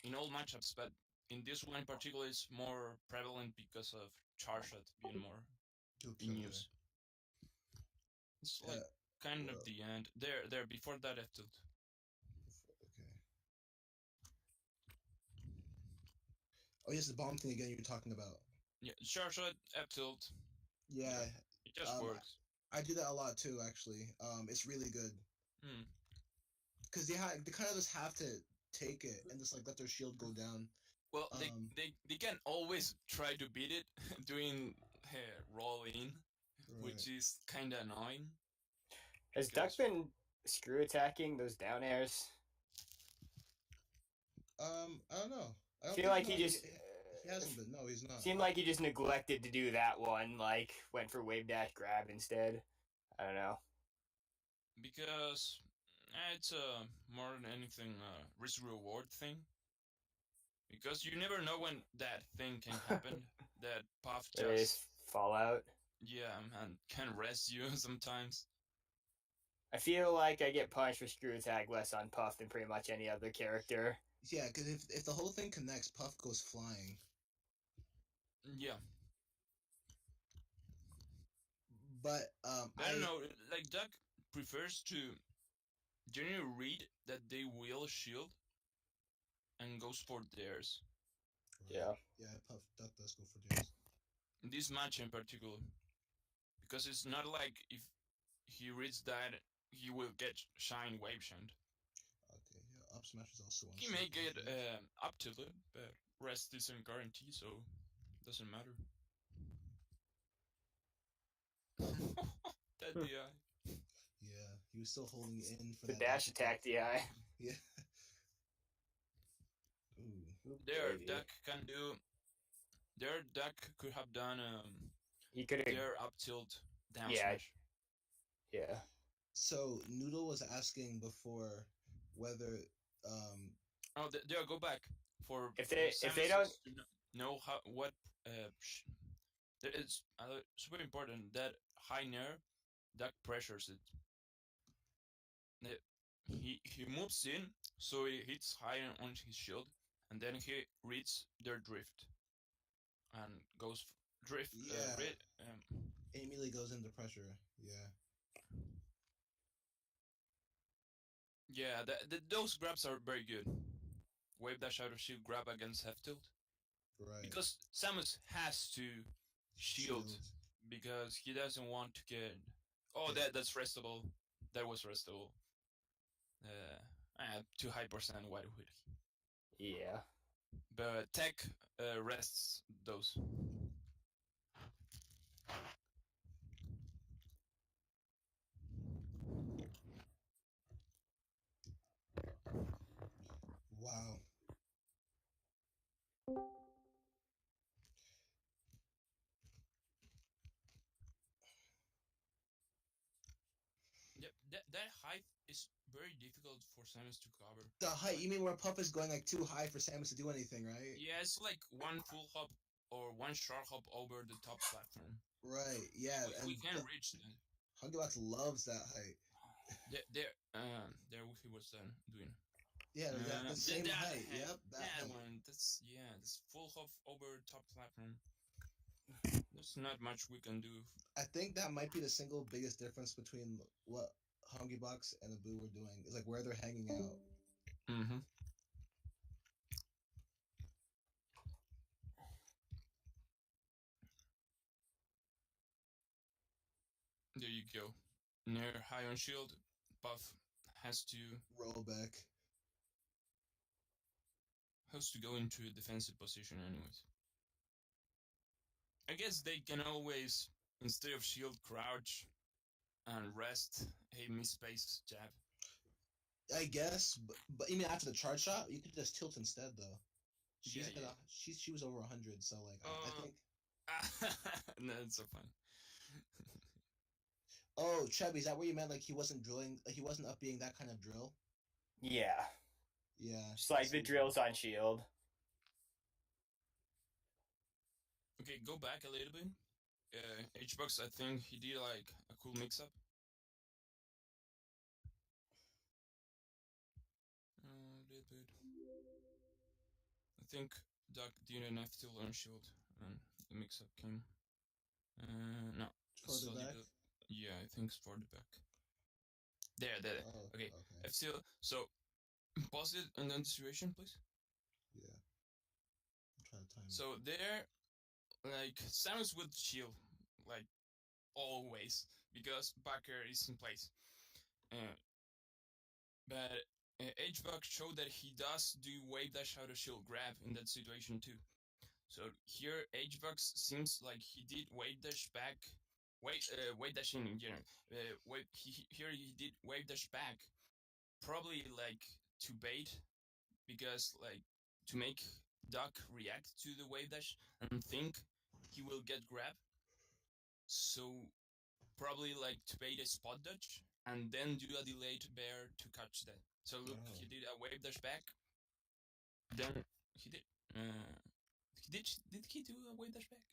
in all matchups, but in this one in particular, it's more prevalent because of charge shot being more in use. It's like kind of the end. There before that F tilt. Okay. Oh yes, the bomb thing again you're talking about. Yeah, charge shot, F tilt. Yeah. It just works. I do that a lot too, actually. It's really good. Because they kind of just have to take it and just like let their shield go down. Well, they can always try to beat it doing roll in, right, which is kind of annoying. Has Duck been screw attacking those down airs? I don't know. I feel like he just... He hasn't been. No, he's not. Seemed like he just neglected to do that one. Like, went for wave dash grab instead. I don't know. Because it's more than anything a risk-reward thing. Because you never know when that thing can happen. That Puff just... Fallout. Yeah, and can rest you sometimes. I feel like I get punished for screw attack less on Puff than pretty much any other character. Yeah, because if the whole thing connects, Puff goes flying. Yeah. But I don't know, like Duck prefers to generally read that they will shield and goes for theirs. Yeah. Yeah, Duck does go for theirs. In this match in particular. Because it's not like if he reads that he will get shine wave shunned. Okay, yeah, up smash is also one. He may get up to it, but rest isn't guaranteed, so doesn't matter. That DI. Yeah, he was still holding it in for the dash attack DI. Yeah. Ooh. There, Duck can do their Duck could have done He could have. their up tilt down Yeah. smash. Yeah. So Noodle was asking before whether Oh, there, go back for If they Samus don't to know how what it's super important that high nair Duck pressures it. He moves in, so he hits high on his shield, and then he reads their drift and goes drift. it immediately goes into pressure. Yeah, those grabs are very good. Wave dash out of shield grab against half tilt. Right. Because Samus has to shield because he doesn't want to get. Oh, that's restable. That was restable. 2 high percent wide hood. Yeah. But tech rests those. Wow. Yep, that height is very difficult for Samus to cover. The height, you mean where Puff is going like too high for Samus to do anything, right? Yeah, it's like one full hop or one short hop over the top platform. Right, yeah. We can reach that. Huggybox loves that height. There he was doing. Yeah, the same height. Yep, that height. One. That's full hop over top platform. There's not much we can do. I think that might be the single biggest difference between what Huggybox and Abu were doing. Is like where they're hanging out. Mm-hmm. There you go. Near high on shield, Puff has to roll back. Has to go into a defensive position anyways. I guess they can always, instead of shield, crouch and rest a miss-space jab. I guess, but you mean after the charge shot, you could just tilt instead though. She was over 100, so like I think. No, it's so fun. Oh, Chubby, is that where you meant like he wasn't drilling? Like he wasn't up being that kind of drill? Yeah. Yeah. Just like the drills on shield. Okay, go back a little bit. H-Box, I think he did like a cool mix-up. A little bit. I think Duck did an F-tilt on shield and the mix-up came. No. For the back? Yeah, I think it's for the back. There. Oh, okay. F-tilt. So, pause it and then the situation, please. Yeah. I'm trying to time it. So there, like, Samus with shield, like, always, because backer is in place. But H-Buck showed that he does do wave dash out of shield grab in that situation too. So here H-Buck seems like he did wave dash back, wave dashing in general. Here he did wave dash back, probably like to bait, because like to make Duck react to the wave dash and think he will get grab. So probably like to bait a spot dodge and then do a delayed bear to catch that. So look, he did a wave dash back. Then he did. Did he do a wave dash back?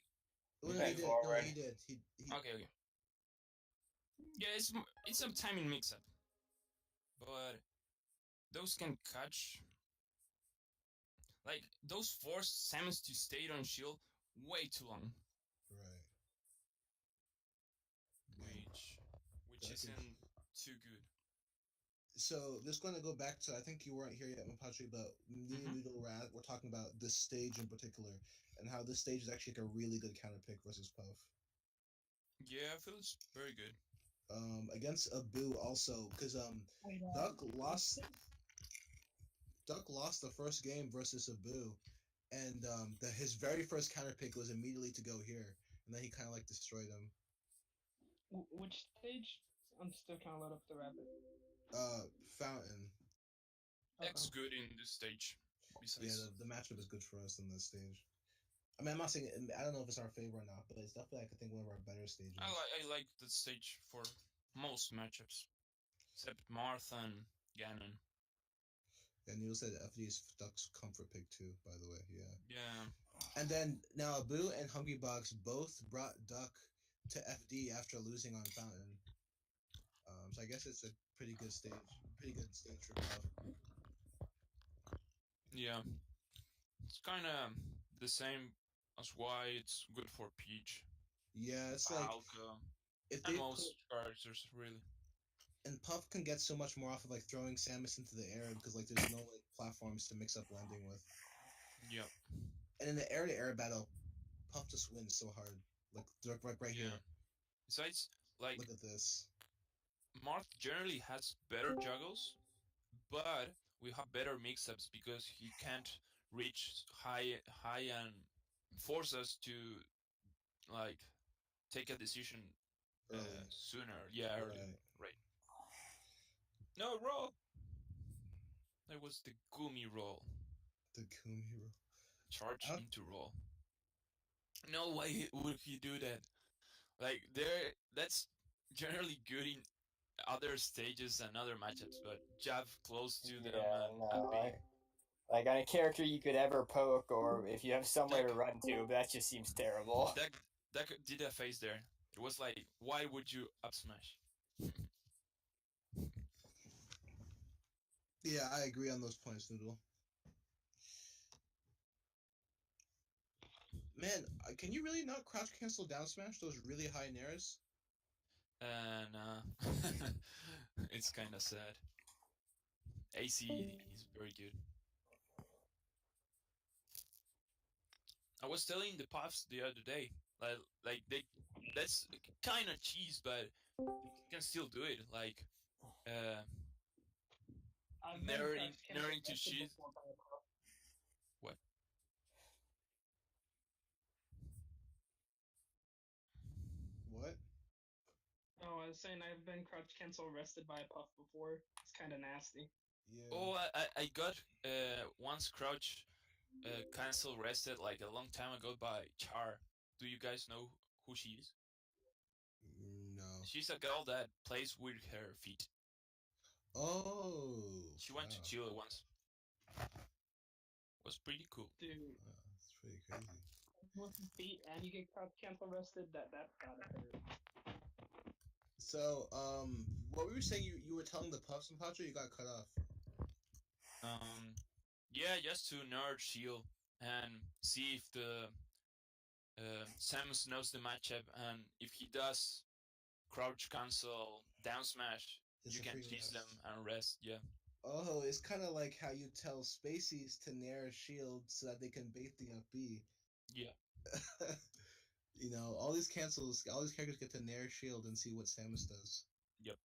No, he did. Okay. Yeah, it's a timing mix-up, but those can catch. Like those force Samus to stay on shield way too long. Right. Which isn't too good. So this is going to go back to, I think you weren't here yet, Mapachi, but me and Noodle we're talking about this stage in particular and how this stage is actually like a really good counter pick versus Puff. Yeah, I feel it's very good. Against Abu also, because Duck lost the first game versus Abu, and his very first counter pick was immediately to go here, and then he kind of like destroyed him. Which stage? I'm still trying to load up the rabbit. Fountain. That's good in this stage. Besides. Yeah, the matchup is good for us in this stage. I mean, I'm not saying I don't know if it's our favorite or not, but it's definitely I think one of our better stages. I like the stage for most matchups, except Marth and Ganon. And you said FD's Duck's comfort pick too, by the way. Yeah. Yeah. And then now Boo and Hungry Box both brought Duck to FD after losing on Fountain. So I guess it's a pretty good stage for Puff. Yeah. It's kind of the same as why it's good for Peach, Yeah, it's like Falco, if and they most characters really. and Puff can get so much more off of like throwing Samus into the air because like there's no like platforms to mix up landing with. Yep. And in the air to air battle, Puff just wins so hard. Like right Yeah. here. Besides, like Look at this. Marth generally has better juggles, but we have better mix-ups because he can't reach high and force us to like take a decision Early. sooner. Yeah, early. Right. Right. No roll. That was the Gumi roll. The Coon Hero. Charge into roll. No way would he do that. Like there, that's generally good in other stages and other matchups, but jab close to them and bait. Like on a character you could ever poke, or if you have somewhere to run to, but that just seems terrible. That did a face there. It was like, why would you up smash? Yeah, I agree on those points, Noodle. Man, can you really not crouch cancel down smash those really high nairs? And it's kind of sad. AC is very good. I was telling the Puffs the other day, like that's kind of cheese, but you can still do it. Like, narrowing to cheese. What? What? Oh, I was saying I've been crouch cancel arrested by a Puff before. It's kind of nasty. Yeah. Oh, I got once crouch cancel rested like a long time ago by Char. Do you guys know who she is? No. She's a girl that plays with her feet. Oh. She went to Chile once. Was pretty cool. Dude. Wow, that's pretty crazy. With the feet and you get crouch cancel arrested, that's gotta hurt. So, what were you saying? You were telling the Puffs and Pacho you got cut off. Yeah, just to nerd shield and see if the Samus knows the matchup, and if he does crouch cancel down smash, you can tease them and rest. Yeah. Oh, it's kind of like how you tell Spaceys to nair shield so that they can bait the up B. Yeah. You know, all these characters get to nair shield and see what Samus does. Yep.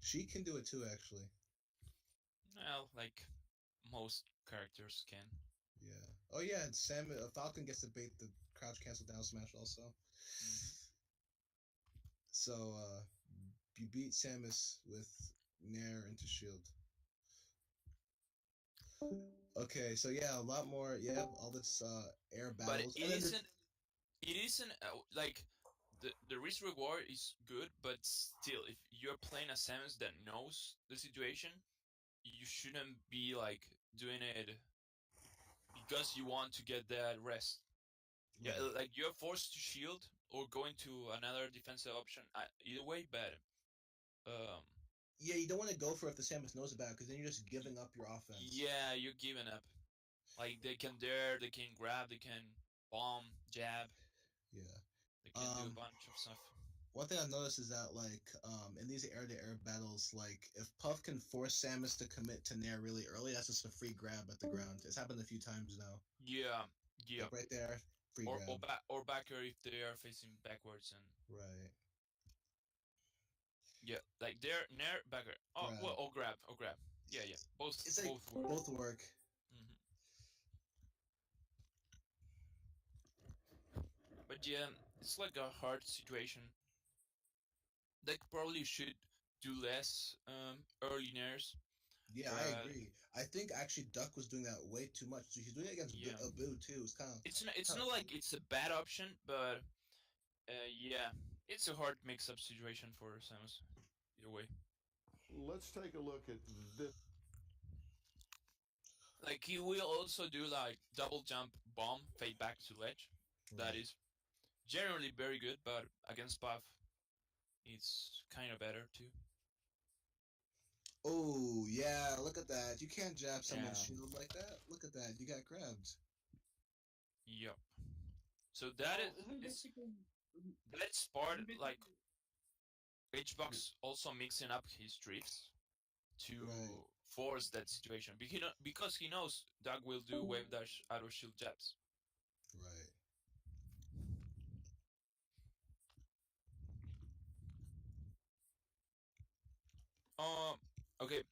She can do it too, actually. Well, like most characters can. Yeah. Oh yeah, and Falcon gets to bait the crouch cancel down smash also. Mm-hmm. So you beat Samus with nair into shield. Okay, so yeah, a lot more. Yeah, all this air battles. But it isn't like the risk reward is good, but still, if you're playing a Samus that knows the situation, you shouldn't be like doing it because you want to get that rest. Right. Yeah, like you're forced to shield or going to another defensive option. Either way, bad. Yeah, you don't want to go for if the Samus knows about it, because then you're just giving up your offense. Yeah, you're giving up. Like they can dare, they can grab, they can bomb, jab. Yeah. They can do a bunch of stuff. One thing I've noticed is that, like, in these air-to-air battles, like, if Puff can force Samus to commit to nair really early, that's just a free grab at the ground. It's happened a few times now. Yeah. Like right there, free grab. Or backer if they are facing backwards and. Right. Yeah, like they're nair backer. Oh, grab. Well, or grab. Yeah. Both. It's like both work. Mm-hmm. But yeah, it's like a hard situation. They probably should do less early nairs. Yeah, I agree. I think actually Duck was doing that way too much. So he's doing it against Abu too. It's kind of. It's not like it's a bad option, but yeah, it's a hard mix-up situation for Samus. Either way. Let's take a look at this. Like he will also do like double jump bomb fade back to ledge. Right. That is generally very good, but against Puff, it's kind of better too. Oh yeah, look at that! You can't jab someone's shield like that. Look at that! You got grabbed. Yep. So that's part like Hbox also mixing up his drifts to force that situation because he knows Doug will do wave dash out of shield jabs. Right. Okay.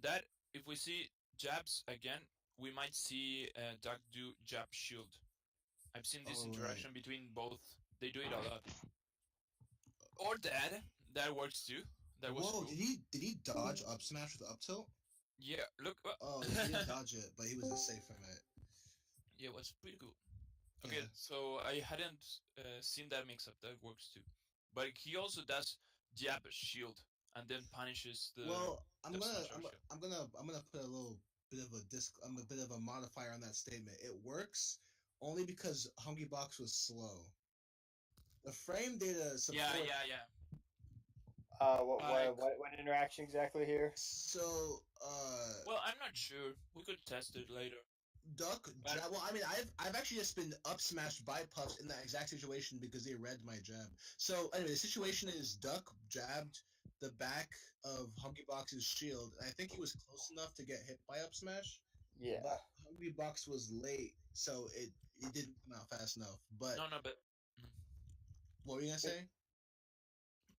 That if we see jabs again, we might see Doug do jab shield. I've seen this interaction between both. They do it a lot. Or that. That works too. That was cool. Did he dodge up smash with up tilt? Yeah, look. Oh, he didn't dodge it, but he was safe from it. Yeah, it was pretty cool. Okay, so I hadn't seen that mix up. That works too. But he also does jab shield and then punishes the. Well, I'm gonna put a little bit of a bit of a modifier on that statement. It works only because Hungrybox was slow. The frame data support. Yeah. What interaction exactly here? So, well, I'm not sure. We could test it later. Duck, well, I mean, I've actually just been up smashed by Puffs in that exact situation because they read my jab. So, anyway, the situation is Duck jabbed the back of Hungrybox's shield, and I think he was close enough to get hit by up smash. Yeah. But Hungrybox was late, so it didn't come out fast enough. But but what were you gonna say?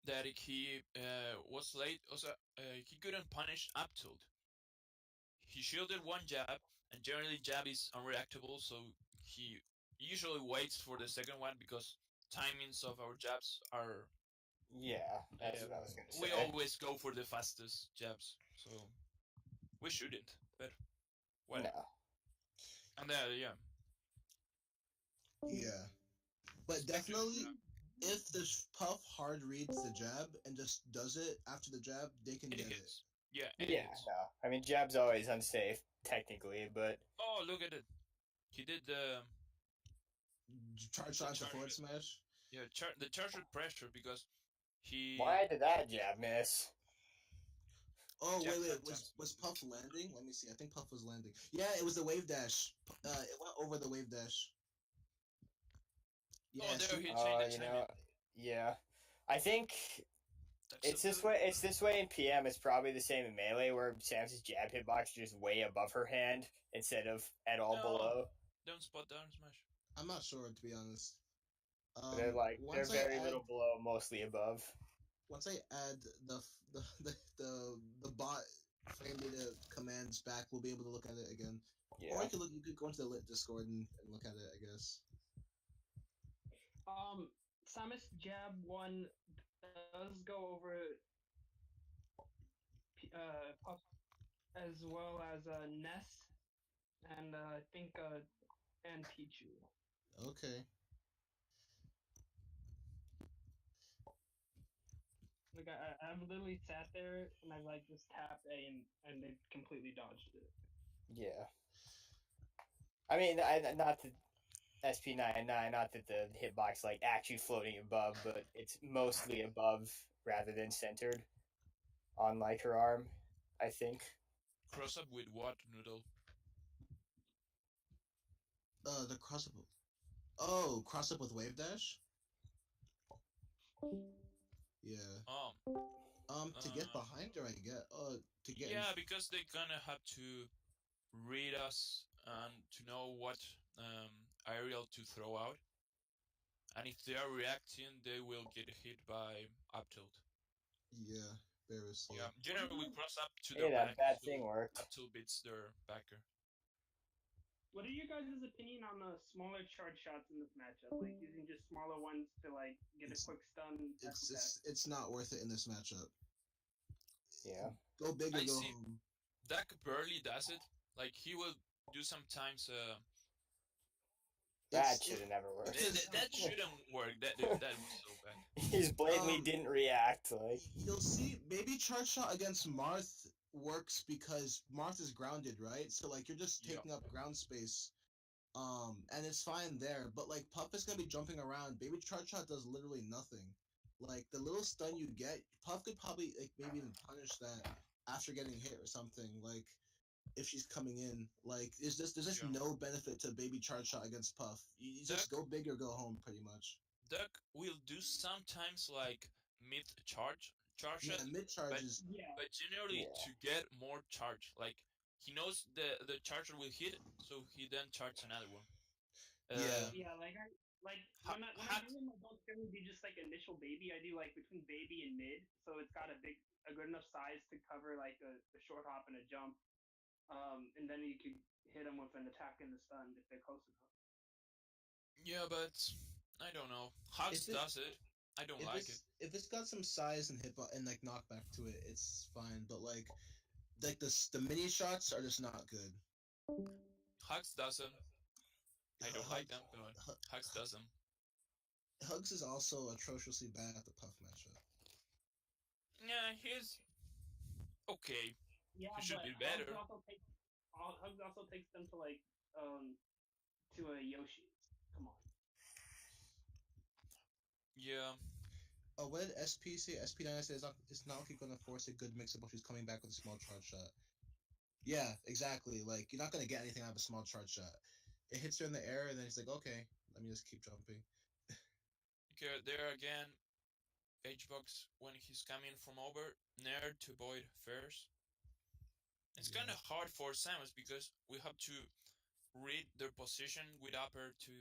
That he was late. Also, he couldn't punish up tilt. He shielded one jab, and generally jab is unreactable, so he usually waits for the second one because timings of our jabs are. Yeah, that's what I was gonna say. We always go for the fastest jabs, so we shouldn't. But well, no. And yeah, but definitely. If the Puff hard reads the jab and just does it after the jab, they can get it. Yeah, no. I mean, jab's always unsafe, technically, but... Oh, look at it. He did the... Charge shot to forward smash? Yeah, the charge with pressure because he... Why did that jab miss? Oh, wait. Was Puff landing? Let me see. I think Puff was landing. Yeah, it was the wave dash. It went over the wave dash. Yeah, there he changed the yeah. I think it's this way. It's this way in PM. It's probably the same in Melee, where Samus's jab hitbox is just way above her hand instead of at all below. Don't spot down smash. I'm not sure, to be honest. They're very little below, mostly above. Once I add the bot frame data commands back, we'll be able to look at it again. Yeah. Or you could go into the lit Discord and look at it, I guess. Samus jab 1 does go over Puff as well as Ness and I think and Pichu. Okay. Like I've literally sat there and I like just tapped A and they completely dodged it. Yeah. I mean, not the SP99, not that the hitbox like actually floating above, but it's mostly above rather than centered on like her arm, I think. Cross up with what, Noodle? The cross up. Oh, cross up with wave dash. Yeah. To get behind her, I get. To get. Yeah, because they're gonna have to read us and to know what aerial to throw out. And if they are reacting, they will get hit by up tilt. Yeah, very slow. Yeah, generally we cross up to the back. That thing worked. Up tilt beats their backer. What are you guys' opinion on the smaller charge shots in this matchup? Like using just smaller ones to like get a quick stun. It's not worth it in this matchup. Yeah. Go big or go home. Duck barely does it. Like he will do sometimes. That should have never worked. That shouldn't work. That was so bad. He just blatantly didn't react. Like you'll see, maybe charge shot against Marth works because Marth is grounded, right? So like you're just taking up ground space, and it's fine there. But like Puff is gonna be jumping around. Baby charge shot does literally nothing. Like the little stun you get, Puff could probably like maybe even punish that after getting hit or something. Like if she's coming in, like there's just no benefit to baby charge shot against Puff. You just go big or go home, pretty much. Duck will do sometimes like mid charge Yeah, mid charges. But generally to get more charge, like he knows the charger will hit, so he then charges another one. Yeah, like when I do my don't do just like initial baby, I do like between baby and mid, so it's got a good enough size to cover like a short hop and a jump, and then you could hit them with an attack and the stun if they're close enough. Yeah, but I don't know. Hugs does it. I don't like it. If it's got some size and hit and like knockback to it, it's fine. But like the mini shots are just not good. Hugs doesn't. I don't like them, but Hugs doesn't. Hugs is also atrociously bad at the Puff matchup. Yeah, he's okay. Yeah, he should be better. Hugs also takes them to like to a Yoshi. Come on. Yeah. Oh, what did SP say? SP9 says it's not like going to force a good mix-up if she's coming back with a small charge shot. Yeah, exactly. Like, you're not going to get anything out of a small charge shot. It hits her in the air, and then it's like, okay, let me just keep jumping. Okay, there again, H-Box, when he's coming from over, Nair to avoid first. It's kind of hard for Samus because we have to read their position with upper to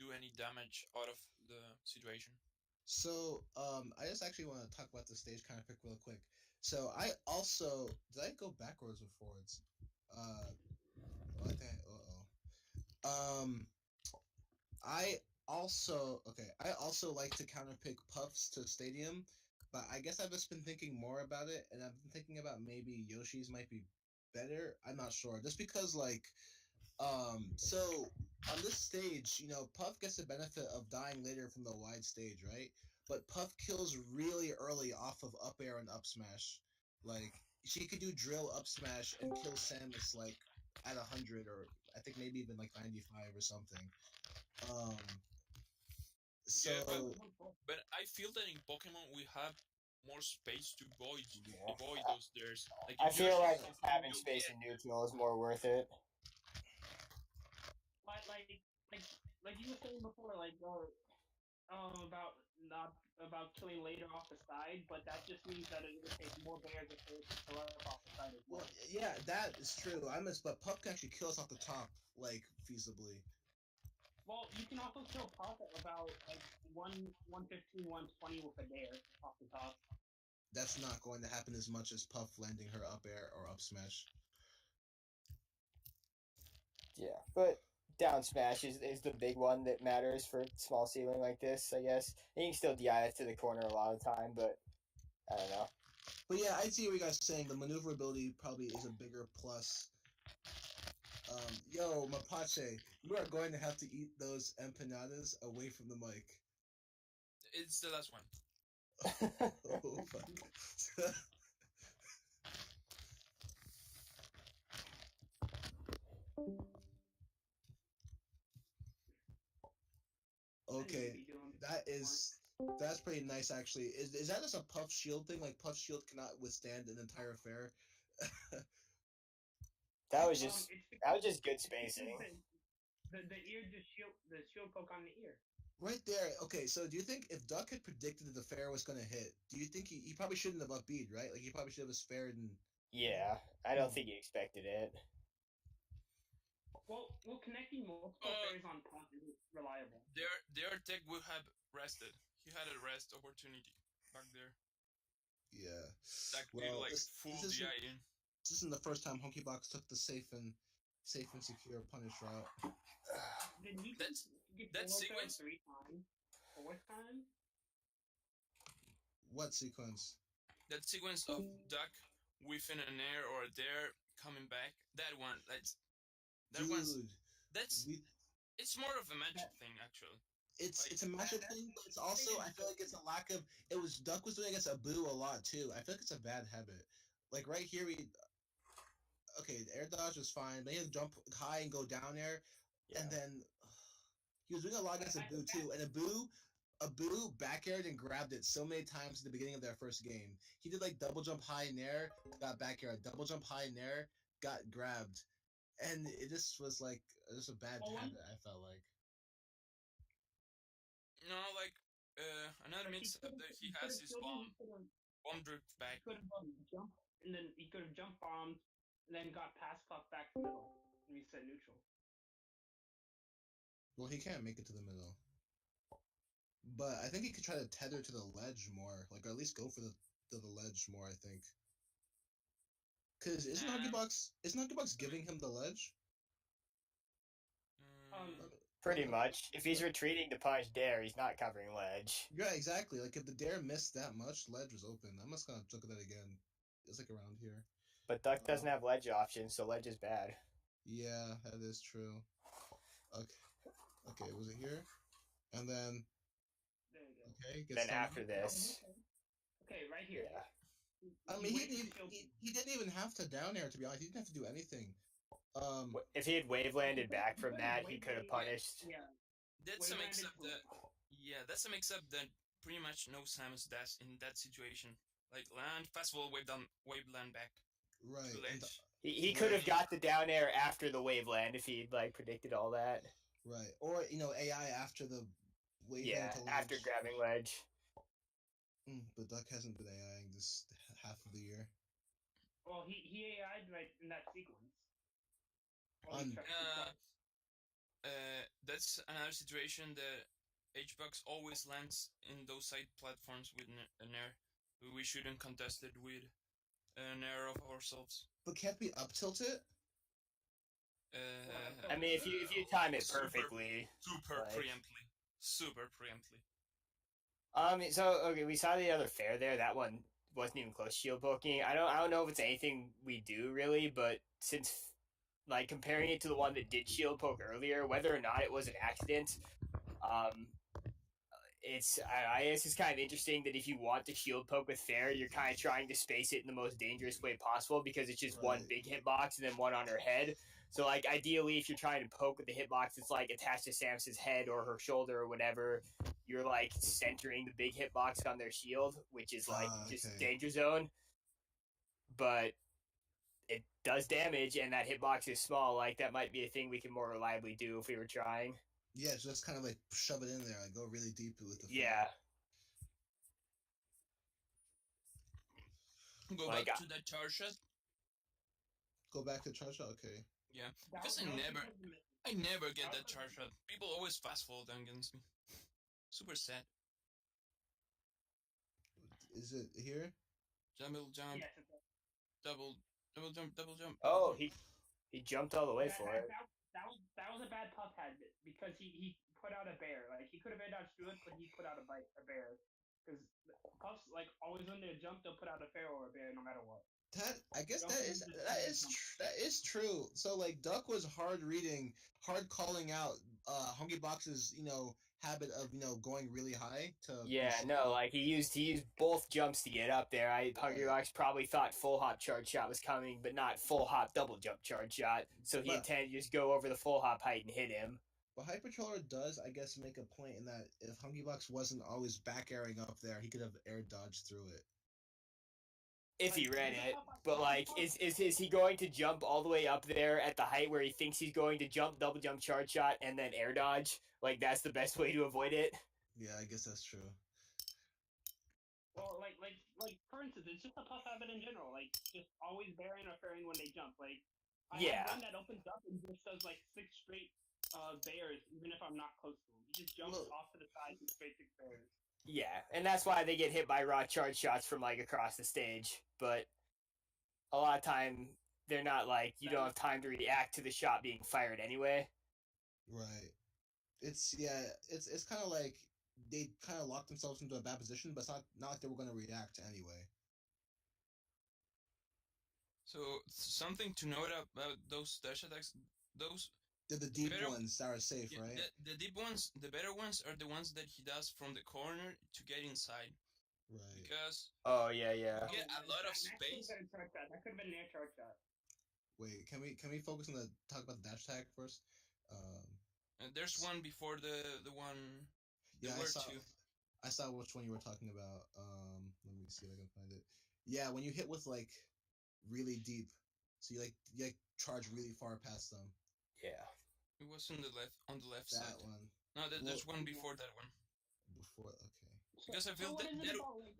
do any damage out of the situation. So, I just actually want to talk about the stage kind of pick real quick. So, I also did I go backwards or forwards? What the heck? I also like to counterpick Puffs to Stadium, but I guess I've just been thinking more about it, and I've been thinking about maybe Yoshi's might be better. I'm not sure, just because like, so on this stage, you know, Puff gets the benefit of dying later from the wide stage, right? But Puff kills really early off of up air and up smash. Like she could do drill up smash and kill Samus like at 100 or I think maybe even like 95 or something. So, yeah, but I feel that in Pokemon we have more space to avoid those dares. Like I feel like having space in neutral is more worth it. But like you were saying before, like about killing later off the side, but that just means that it would take more bears if they kill off the side as well. Yeah, that is true. But Puff can actually kill us off the top, like feasibly. Well, you can also kill Puff at about like 115, 120 with a dare off the top. That's not going to happen as much as Puff landing her up air or up smash. Yeah, but down smash is the big one that matters for small ceiling like this, I guess. And you can still DI it to the corner a lot of the time, but I don't know. But yeah, I see what you guys are saying. The maneuverability probably is a bigger plus. Yo, Mapache, you are going to have to eat those empanadas away from the mic. It's the last one. Oh, fuck. Okay, that's pretty nice actually. Is that just a Puff shield thing? Like Puff shield cannot withstand an entire fair? That was just good spacing. The ear the shield poke on the ear. Right there. Okay, so do you think if Duck had predicted that the fair was going to hit, do you think he probably shouldn't have upbeat, right? Like he probably should have spared and. Yeah, I don't think he expected it. Well, connecting multiple fairs on top is reliable. Their tech would have rested. He had a rest opportunity back there. Yeah. That could be like full DI in. This isn't the first time Honkybox took the safe and secure punish route. That sequence 3 times. 4th time? What sequence? That sequence of Duck within an air or a dare coming back. That one, Dude, that's we, it's more of a magic thing actually. it's a matchup thing, but it's also I feel like it's a lack of. It was Duck was doing against Abu a lot too. I feel like it's a bad habit. Like right here, the air dodge was fine, but he had to jump high and go down there, and then he was doing a lot against Abu too. And Abu back aired and grabbed it so many times at the beginning of their first game. He did like double jump high in air, got back air, double jump high in air, got grabbed, and it just was like just a bad habit. I felt like. No, like another mix up that he has is bomb drift back. Could have jumped, and then he could have jump bombed, and then got pass puff back to middle, and reset neutral. Well, he can't make it to the middle. But I think he could try to tether to the ledge more, like or at least go for the ledge more. I think, because isn't Huggybox giving him the ledge? Pretty much. If he's retreating to punish dare, he's not covering ledge. Yeah, exactly. Like if the dare missed that much, ledge was open. I must kind of look at that again. It's like around here. But Duck doesn't have ledge options, so ledge is bad. Yeah, that is true. Okay, was it here? And then. There you go. Okay. Then after this. Okay, right here. Yeah. I mean, he didn't even have to down air, to be honest. He didn't have to do anything. If he had wave landed back from that, he could have punished. Yeah. That's a mix up that pretty much no Samus does in that situation. Like land, fast wall, wave land back. Right. He could have got the down air after the wave land if he'd like predicted all that. Right. Or AI after the wave land to ledge. After grabbing ledge. But Duck hasn't been AIing this half of the year. Well, he AI'd right in that sequence. That's another situation that HBox always lands in those side platforms with an air. We shouldn't contest it with an air of ourselves. But can't we up tilt it? I mean, if you time it perfectly, super preemptly. So okay, we saw the other fair there. That one wasn't even close to shield poking. I don't know if it's anything we do really, but since like comparing it to the one that did shield poke earlier, whether or not it was an accident, I guess it's kind of interesting that if you want to shield poke with fair, you're kind of trying to space it in the most dangerous way possible because it's just one big hitbox and then one on her head. So like ideally, if you're trying to poke with the hitbox, it's like attached to Samus's head or her shoulder or whatever. You're like centering the big hitbox on their shield, which is like just danger zone. But it does damage, and that hitbox is small. Like that might be a thing we can more reliably do if we were trying. Yeah, just kind of like shove it in there, like go really deep with the. Yeah. Go back to that charge shot. Go back to charge shot. Okay. Yeah, because I never get that charge shot. People always fast fall down against me. Super sad. Is it here? Double jump. Yes, Double jump. Oh, he jumped all the way for it. That was a bad puff habit because he put out a bear. Like he could have air dodged through it, but he put out a bear. Because puffs like always when they jump, they'll put out a fair or a bear no matter what. I guess that is true. So like Duck was hard calling out Hungrybox's habit of going really high to. Yeah, no, like he used both jumps to get up there. Hungrybox probably thought full hop charge shot was coming, but not full hop double jump charge shot. So he intended to just go over the full hop height and hit him. But Hypertroller does, I guess, make a point in that if Hungrybox wasn't always back airing up there, he could have air dodged through it. If he read it, but like, is he going to jump all the way up there at the height where he thinks he's going to jump, double jump, charge shot, and then air dodge? Like, that's the best way to avoid it. Yeah, I guess that's true. Well, like for instance, it's just a puff habit in general. Like, just always bearing or fairing when they jump. Like, I have one that opens up and just does like 6 straight bears, even if I'm not close to him. He just jumps off to the side and straight 6 bears. Yeah, and that's why they get hit by raw charge shots from like across the stage. But a lot of time they're not like you don't have time to react to the shot being fired anyway. Right. It's kind of like they kind of locked themselves into a bad position, but it's not like they were going to react anyway. So something to note about those dash attacks. Those They're the deep better- ones that are safe, yeah, right? the deep ones, the better ones are the ones that he does from the corner to get inside. Right. Because Oh yeah. you get a lot of That space. could have been a charge shot. That could have been near charge shot. Wait, can we focus on the talk about the dash attack first? There's one before the one. Yeah, There were two. I saw which one you were talking about. Let me see if I can find it. Yeah, when you hit with like really deep, so you charge really far past them. Yeah. It was on the left That side. one No, there's one before that one. before. Okay. Because I feel So what that, is it about, like,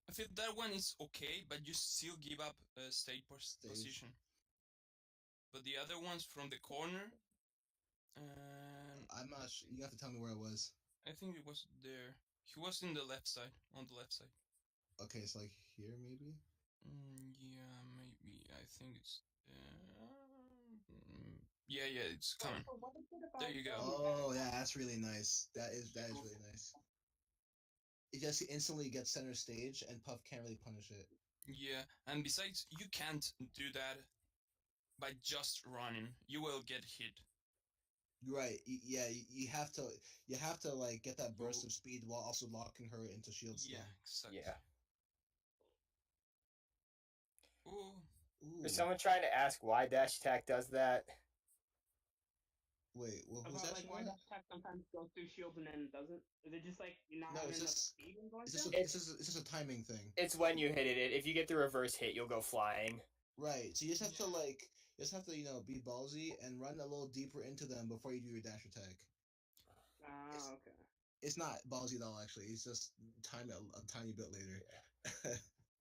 I feel that one is okay, but you still give up stage position. But the other ones from the corner, and I'm not sure. You have to tell me where it was. I think it was there. He was in the left side, on the left side. Okay, it's like here maybe. Yeah, maybe. I think it's. Yeah, it's coming. so what is it about, There you go. Oh yeah, that's really nice. That is really nice. It just instantly gets center stage, and Puff can't really punish it. Yeah, and besides, you can't do that by just running. You will get hit. Right. Yeah. You have to like get that burst of speed while also locking her into shield stun. Yeah, exactly. Yeah. Ooh. Is someone trying to ask why dash attack does that? Wait, who's about, that? like, why that attack sometimes goes through shields and then doesn't? Is it just like you're not No, having it's enough just- speed and going It's just through? it's just a timing thing. It's when you hit it. If you get the reverse hit, you'll go flying. Right. So you just have to be ballsy and run a little deeper into them before you do your dash attack. Ah, okay. It's not ballsy at all, actually. It's just time it a tiny bit later.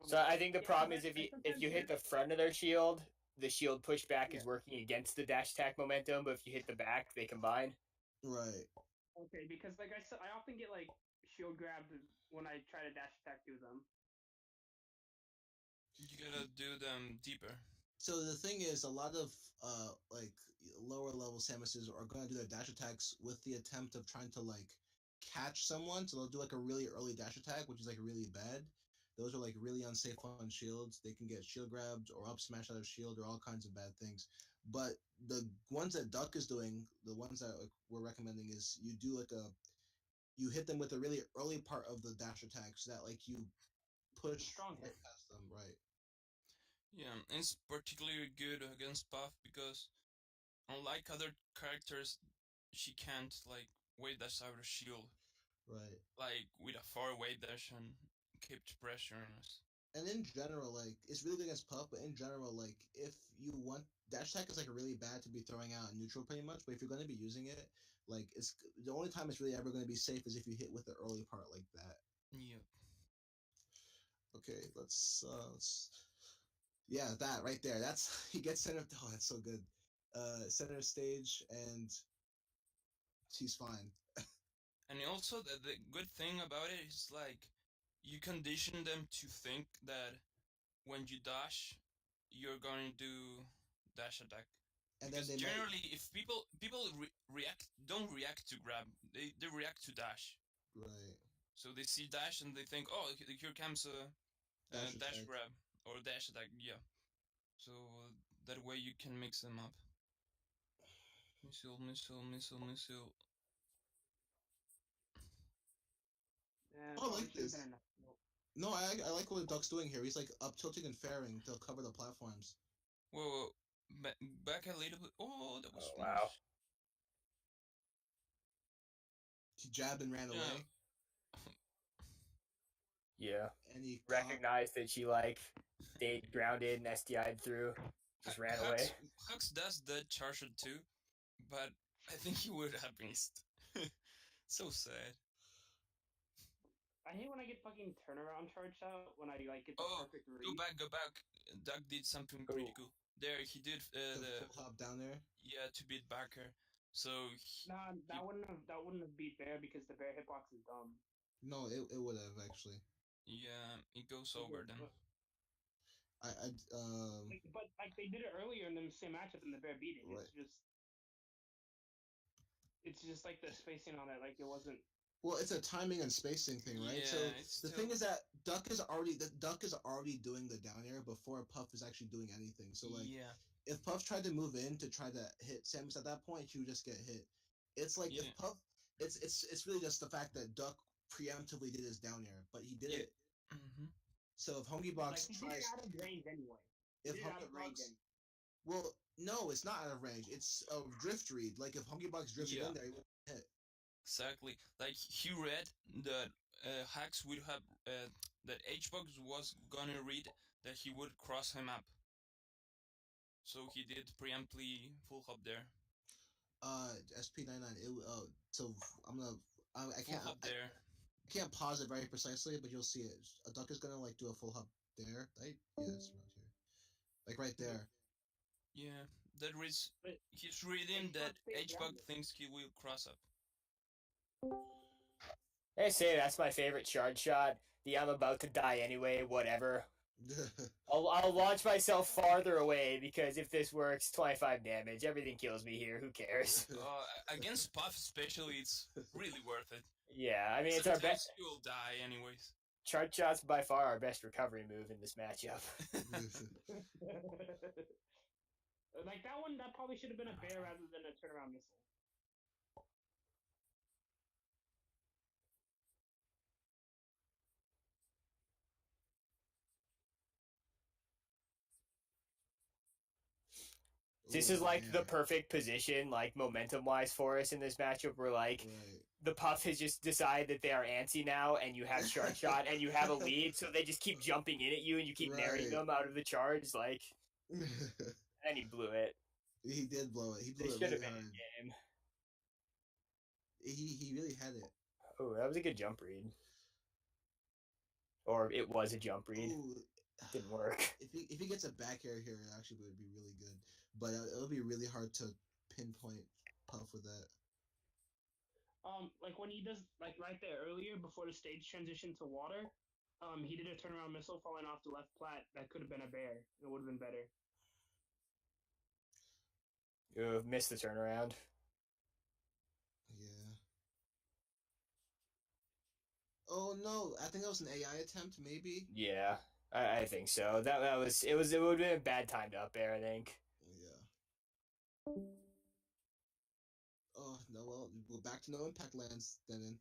So I think the Yeah, problem is I if you hit the front of their shield, the shield pushback is working against the dash attack momentum. But if you hit the back, they combine. Right. Okay, because like I said, I often get like shield grabbed when I try to dash attack through them. You gotta do them deeper. So the thing is, a lot of like lower level Samuses are gonna do their dash attacks with the attempt of trying to like catch someone. So they'll do like a really early dash attack, which is like really bad. Those are like really unsafe on shields. They can get shield grabbed or up smashed out of shield or all kinds of bad things. But the ones that Duck is doing, the ones that like, we're recommending is you hit them with a really early part of the dash attack so that like you push Strong hit. right past them, right? Yeah, it's particularly good against Puff because unlike other characters, she can't like wave dash out of shield. Right. Like with a far away dash and keep pressuring us. And in general, like it's really good against Puff, but in general, like if you want dash attack is like really bad to be throwing out in neutral pretty much, but if you're gonna be using it, like it's the only time it's really ever gonna be safe is if you hit with the early part like that. Yep. Okay, let's yeah, that right there. That's he gets center. Oh, that's so good. Center stage, and she's fine. And also the good thing about it is like you condition them to think that when you dash, you're going to do dash attack. And because then generally, if people don't react to grab, they react to dash. Right. So they see dash and they think, oh, here comes a dash grab or dash attack. Yeah. So that way you can mix them up. Missile. Yeah, Oh, I like should've this. been enough. No, I like what Duck's doing here. He's like up tilting and fairing to cover the platforms. Whoa. Back a little bit. Oh, that was nice. Wow. He jabbed and ran away. Yeah. And he recognized that she like stayed grounded and SDI'd through. Just ran away. Hux does that charger too, but I think he would have missed. So sad. I hate when I get fucking turnaround charged out when I like get the perfect read. Go back. Doug did something pretty cool. There, he did the full hop down there. Yeah, to beat Barker. So nah, that wouldn't have beat Bear because the Bear hitbox is dumb. No, it would have actually. Yeah, it goes over them. But like they did it earlier in the same matchup and the Bear beat it. Right. It's just like the spacing on it, like it wasn't Well, it's a timing and spacing thing, right? Yeah, So it's the still... thing is that Duck is already doing the down air before Puff is actually doing anything. So like, Yeah, if Puff tried to move in to try to hit Samus at that point, she would just get hit. It's like yeah, if Puff, it's really just the fact that Duck preemptively did his down air, but he did yeah. it. Hmm. So if Hungry Like Box he did it tries, out of range anyway. He if did it out Hungry of range Box, anyway. well, no, it's not out of range. It's a drift read. Like if Hungry Box drifted Yeah, in there, he would hit. exactly. Like he read that Hacks would have that Hbox was gonna read that he would cross him up, so he did preemptly full hop there. SP99. So I'm gonna. I Full can't. hop there. I can't pause it very precisely, but you'll see it. A Duck is gonna like do a full hop there, right? Yeah, it's around here, like right there. Yeah, that is. But He's reading that stays down Hbox thinks he will cross up. I say that's my favorite charge shot. The I'm about to die anyway, whatever. I'll launch myself farther away because if this works, 25 damage. Everything kills me here. Who cares? Against Puff especially, it's really worth it. Yeah, I mean it's our best. Sometimes you'll die anyways. Charge shot's by far our best recovery move in this matchup. Like that one, that probably should have been a bear rather than a turnaround missile. This Ooh, is like the man. perfect position, like momentum wise, for us in this matchup. Where like Right. the Puff has just decided that they are antsy now, and you have charge shot, and you have a lead, so they just keep jumping in at you, and you keep narrowing Right. them out of the charge. Like, and he blew it. He did blow it. He blew This it should really have been hard. a game. He really had it. Oh, that was a good jump read. Or it was a jump read. Ooh. Didn't work. If he gets a back air here, it actually would be really good. But it'll be really hard to pinpoint Puff with that. Like when he does, like right there earlier before the stage transition to water, he did a turnaround missile falling off the left plat. That could have been a bear. It would have been better. Missed the turnaround. Yeah. Oh no! I think that was an AI attempt, maybe. Yeah, I think so. That was it. It would have been a bad time to up air, I think. Yeah. Oh no! Well, we're back to no impact lands then.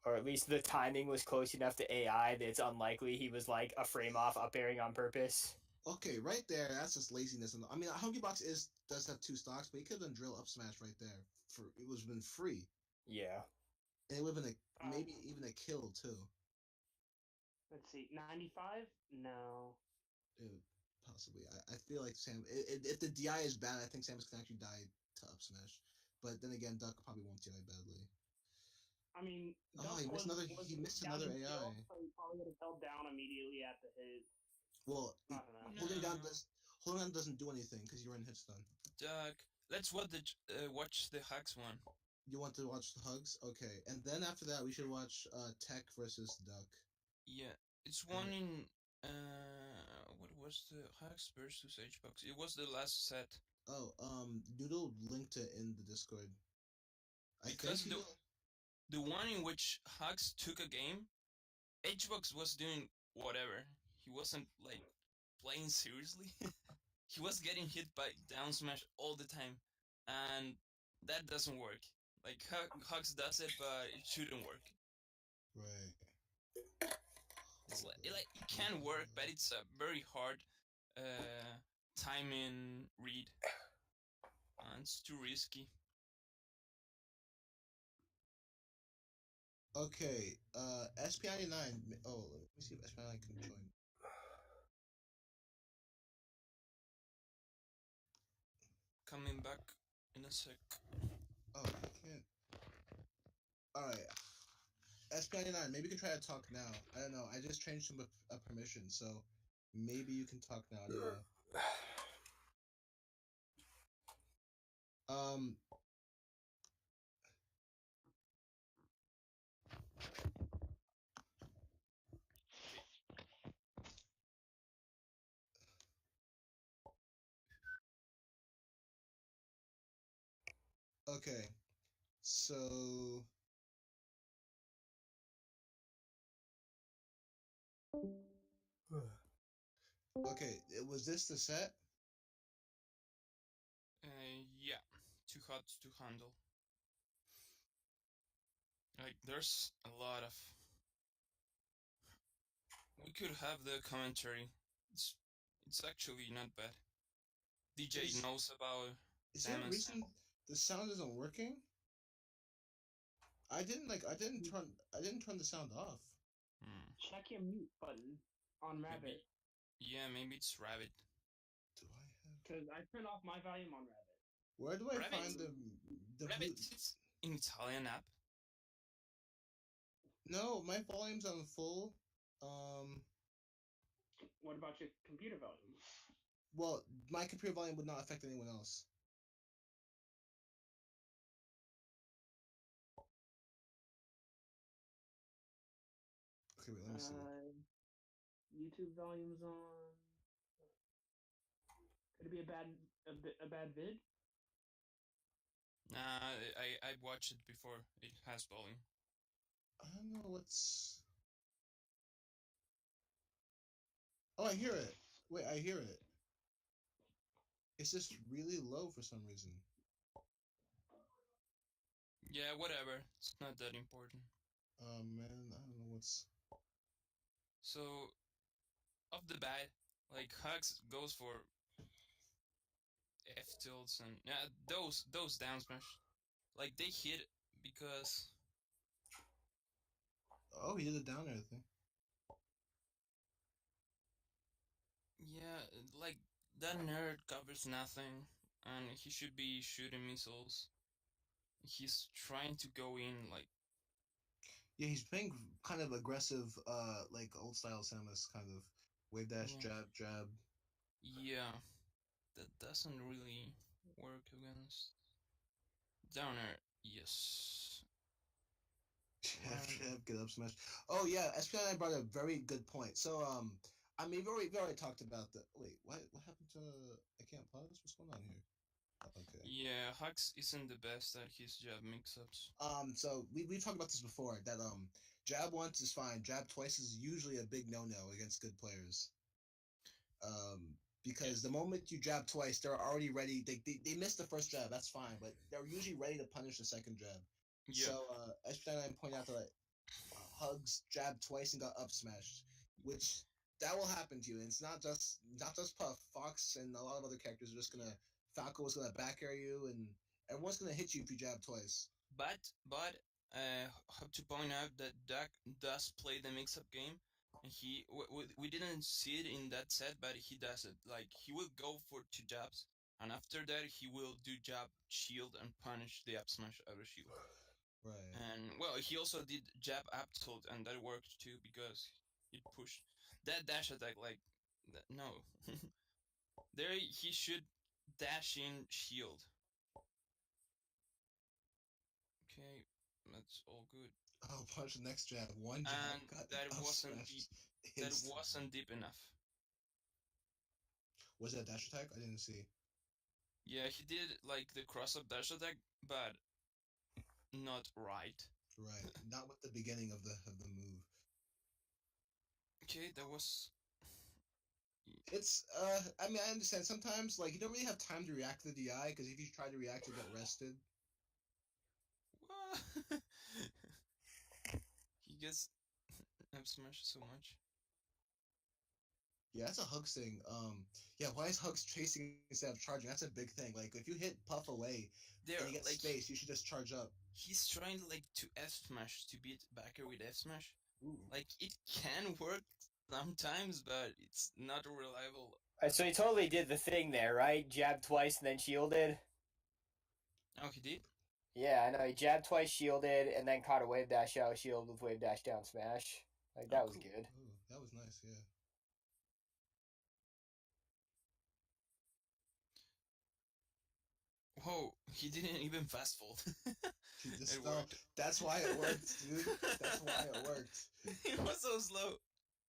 Or at least the timing was close enough to AI that it's unlikely he was like a frame off up airing on purpose. Okay, right there. That's just laziness. I mean, Hungry Box does have 2 stocks, but he could have done drill up smash right there. It was been free. Yeah. And it would have been maybe even a kill too. Let's see, 95? No. Possibly. I feel like if the DI is bad, I think Samus can actually die to up smash. But then again, Duck probably won't DI badly. I mean, he missed another AI. Kill, so he probably would have held down immediately at the hit. Well, holding No. down doesn't do anything because you're in hit stun. Duck. Let's watch the Hacks one. You want to watch the hugs? Okay, and then after that, we should watch Tech versus Duck. Yeah, it's one in what was the Hacks versus Hbox? It was the last set. Oh, Noodle linked it in the Discord. Because the one in which Hacks took a game, Hbox was doing whatever. He wasn't like playing seriously. He was getting hit by down smash all the time, and that doesn't work. Like Hacks does it, but it shouldn't work. Right. It's like it can work, but it's a very hard timing read. And it's too risky. Okay, SP99. Oh, let me see if SP99 can join. Coming back in a sec. Oh, I can't. Alright. SP99, maybe you can try to talk now. I don't know. I just changed some permission, so maybe you can talk now. I don't know. Okay. So Okay, was this the set? Yeah, too hot to handle. Like, there's a lot of. We could have the commentary. It's actually not bad. DJ knows about Is there a Samus. reason the sound isn't working? I didn't turn the sound off. Check your mute button on Rabbit. Maybe it's Rabbit. Do I have? Because I turned off my volume on Rabbit. Where do I Rabbit? find the Rabbit? mute? It's in Italian app. No, my volume's on full. What about your computer volume? Well, my computer volume would not affect anyone else. Okay, wait, let me see. YouTube volume's on. Could it be a bad vid? Nah, I watched it before. It has volume. I don't know what's. Oh, I hear it. Wait, I hear it. It's just really low for some reason. Yeah, whatever. It's not that important. Oh man, I don't know what's. So, off the bat, like Hugs goes for F tilts and those down smash, like they hit because. Oh, he did a down air thing. Yeah, like that nerd covers nothing, and he should be shooting missiles. He's trying to go in like. Yeah, he's playing kind of aggressive, like old style Samus, kind of wave dash, jab. Yeah, that doesn't really work against downer. Yes. Jab, get up smash. Oh yeah, SPI brought a very good point. So I mean we've already talked about the. Wait, what happened to? I can't pause. What's going on here? Okay. Yeah, Hux isn't the best at his jab mix-ups. So we talked about this before that jab once is fine. Jab twice is usually a big no against good players. Because the moment you jab twice, they're already ready. They missed the first jab, that's fine, but they're usually ready to punish the second jab. Yeah. So SPI point out that Hugs jabbed twice and got up smashed, which that will happen to you. And it's not just Puff, Fox, and a lot of other characters are just gonna. Falco was gonna back air you, and everyone's gonna hit you if you jab twice. But have to point out that Duck does play the mix-up game, and we didn't see it in that set, but he does it. Like he will go for 2 jabs, and after that he will do jab shield and punish the up smash out of shield. Right. And well, he also did jab up tilt, and that worked too because it pushed that dash attack. Like no, there he should dash in shield. Okay, that's all good. Oh, punch the next jab. One jab. And that wasn't deep. That wasn't deep enough. Was that dash attack? I didn't see. Yeah, he did like the cross-up dash attack, but not right. Right, not with the beginning of the move. Okay, that was. It's I mean I understand sometimes like you don't really have time to react to the DI because if you try to react you get rested. What? He gets up smashed so much. Yeah, that's a Hugs thing. Yeah, why is Hugs chasing instead of charging? That's a big thing. Like if you hit Puff away and you get like, space, you should just charge up. He's trying like to F smash to beat backer with F smash. Like it can work sometimes, but it's not reliable. So he totally did the thing there, right? Jabbed twice and then shielded. Oh, he did? Yeah, I know. He jabbed twice, shielded, and then caught a wave dash out shield with wave dash down smash. Like that was cool. good. Ooh, that was nice, yeah. Whoa, he didn't even fast fold. It worked. That's why it worked, dude. That's why it worked. It was so slow.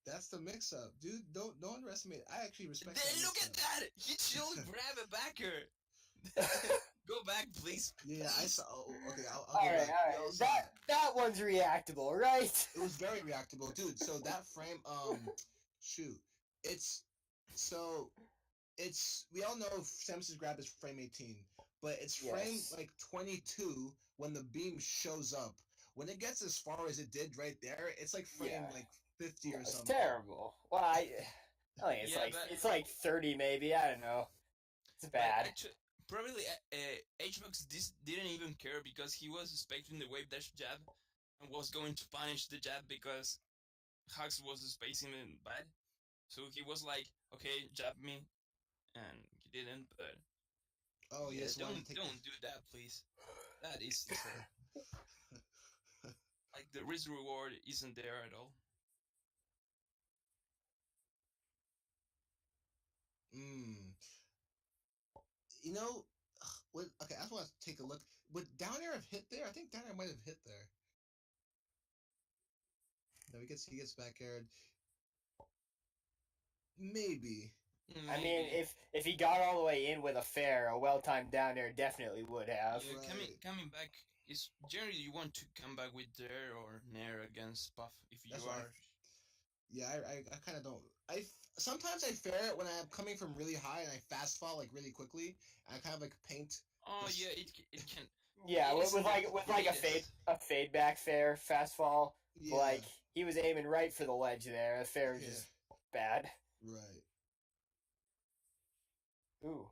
That's the mix-up, dude. Don't underestimate. I actually respect. Look at that! He should grab a backer. Go back, please. Yeah, I saw. Oh, okay, I'll all go right, back. all right. That one's reactable, right? It was very reactable, dude. So that frame, shoot, it's so it's we all know Samus's grab is frame 18, but it's frame Yes. like 22 when the beam shows up. When it gets as far as it did right there, it's like frame Yeah. like 50 or It's something. terrible. Well, I think it's Yeah, like but- it's like 30 maybe. I don't know. It's But bad. actually, probably HBox didn't even care because he was expecting the wave dash jab and was going to punish the jab because Hux was spacing it bad. So he was like, okay, jab me, and he didn't. But Oh yeah, yes, don't do that, please. That is like the risk reward isn't there at all. You know, what? Okay, I just want to take a look. Would down air have hit there? I think down air might have hit there. No, he gets back aired. Maybe. I mean, if he got all the way in with a fair, a well timed down air definitely would have. Yeah, Right. coming back is generally you want to come back with dare or nair against Puff if you That's are. why. Yeah, I kind of don't. Sometimes I fair it when I'm coming from really high and I fast fall like really quickly. And I kind of like paint. Oh this- yeah, it can. Yeah, It with isn't like the a fade back fair fast fall. Yeah. Like he was aiming right for the ledge there. The fair was Yeah. just bad. Right. Ooh.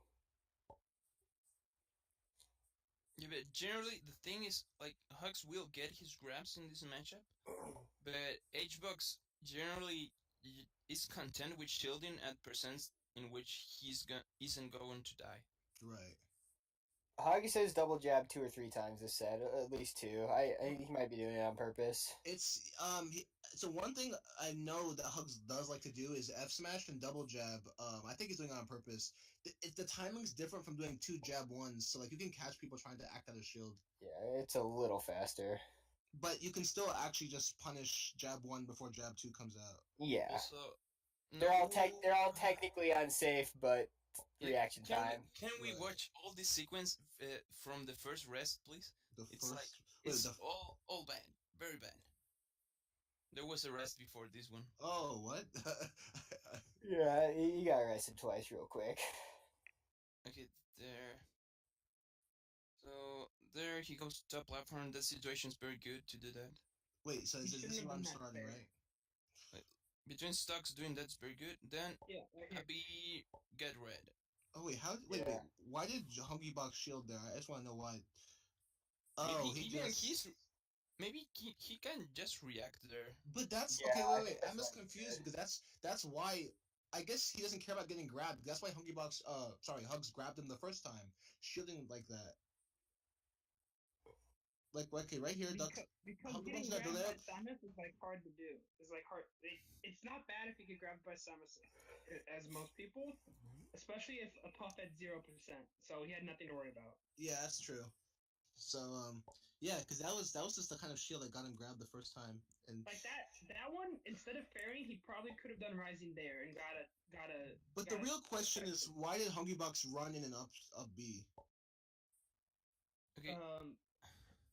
Yeah, but generally the thing is like Hux will get his grabs in this matchup, but HBox generally is content with shielding at percents in which isn't going to die. Right. Huggy says double jab 2 or 3 times this set, at least 2. He might be doing it on purpose. It's so one thing I know that Hugs does like to do is F smash and double jab. I think he's doing it on purpose. The timing's different from doing 2 jab 1s, so like you can catch people trying to act out of shield. Yeah, it's a little faster. But you can still actually just punish jab 1 before jab 2 comes out. Yeah. Also, They're all technically unsafe, but Yeah, reaction time. Can we Right. watch all this sequence from the first rest, please? It's like wait, it's all bad, very bad. There was a rest before this one. Oh, what? Yeah, he got arrested twice real quick. Okay, there. So there he goes to top platform. That situation's very good to do that. Wait, so You this shouldn't is have where I'm done that starting, there. right? Between stocks doing that's very good. Then Yeah, right here. Abby get red. Oh wait, wait. Why did Hungry Box shield there? I just want to know why. Oh, Maybe he can just react there. But that's Yeah, okay. I Wait. think I'm that's just what he confused did. because that's why. I guess he doesn't care about getting grabbed. That's why Hungry Box, Hugs grabbed him the first time, shielding like that. Like okay, right here, Duck. Because Hungry getting Box got grabbed by delay. Samus is like hard to do. It's like hard. It's not bad if you get grabbed by Samus, as most people, especially if a Puff at 0%. So he had nothing to worry about. Yeah, that's true. So yeah, because that was just the kind of shield that got him grabbed the first time, and Like that one, instead of fairing, he probably could have done Rising there and got a. But the real question is, why did Hungry Box run in an up B? Okay.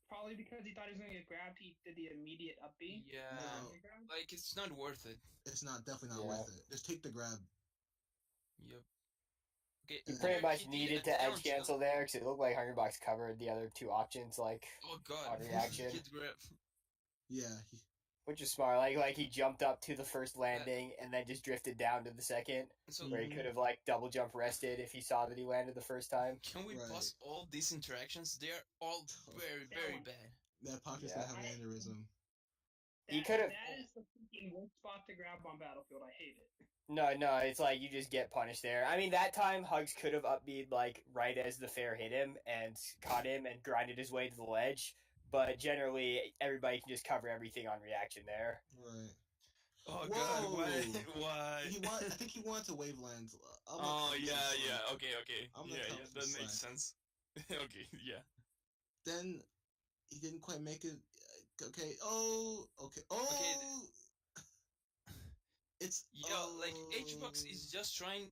Probably because he thought he was gonna get grabbed. He did the immediate up B. Yeah. No. Like it's not worth it. It's definitely not worth it. Just take the grab. Yep. Okay. You there pretty much he did needed a to down edge cancel there because it looked like Hungry Box covered the other 2 options, like Oh god. on reaction. Hit grab. Yeah. Which is smart. Like he jumped up to the first landing and then just drifted down to the second, So where he could have like double jump rested if he saw that he landed the first time. can we pause all these interactions? They are all very, very bad. That Pocket's Yeah. gonna have an aneurysm. He could've- That is the freaking worst spot to grab on Battlefield. I hate it. No, it's like you just get punished there. I mean, that time Hugs could have upbeat like right as the fair hit him and caught him and grinded his way to the ledge. But generally, everybody can just cover everything on reaction there. Right. Oh Whoa. god, why? Why? I think he wanted to waveland. Oh yeah. Okay. I'm gonna Yeah, come that from the makes side. sense. Okay, yeah. Then he didn't quite make it. Okay. Oh. Okay. Oh. Okay, It's Like HBox is just trying.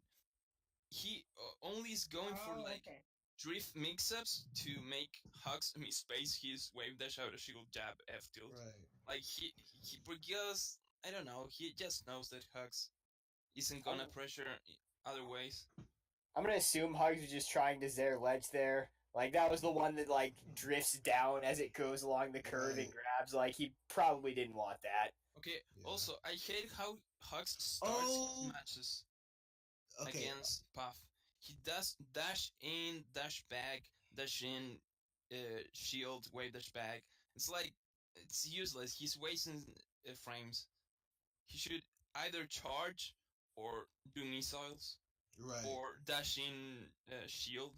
He only is going for like okay. drift mix-ups to make Hux mispace his wave dash out of shield jab F tilt. Right. Like he because I don't know, he just knows that Hux isn't gonna pressure other ways. I'm gonna assume Hugs was just trying to zare ledge there. Like that was the one that like drifts down as it goes along the curve and Right. grabs. Like he probably didn't want that. Okay. Yeah. Also, I hate how Hux starts Oh! matches Okay. against Puff. He does dash in, dash back, dash in, shield, wave dash back. It's like it's useless. He's wasting frames. He should either charge or do missiles Right. or dash in shield.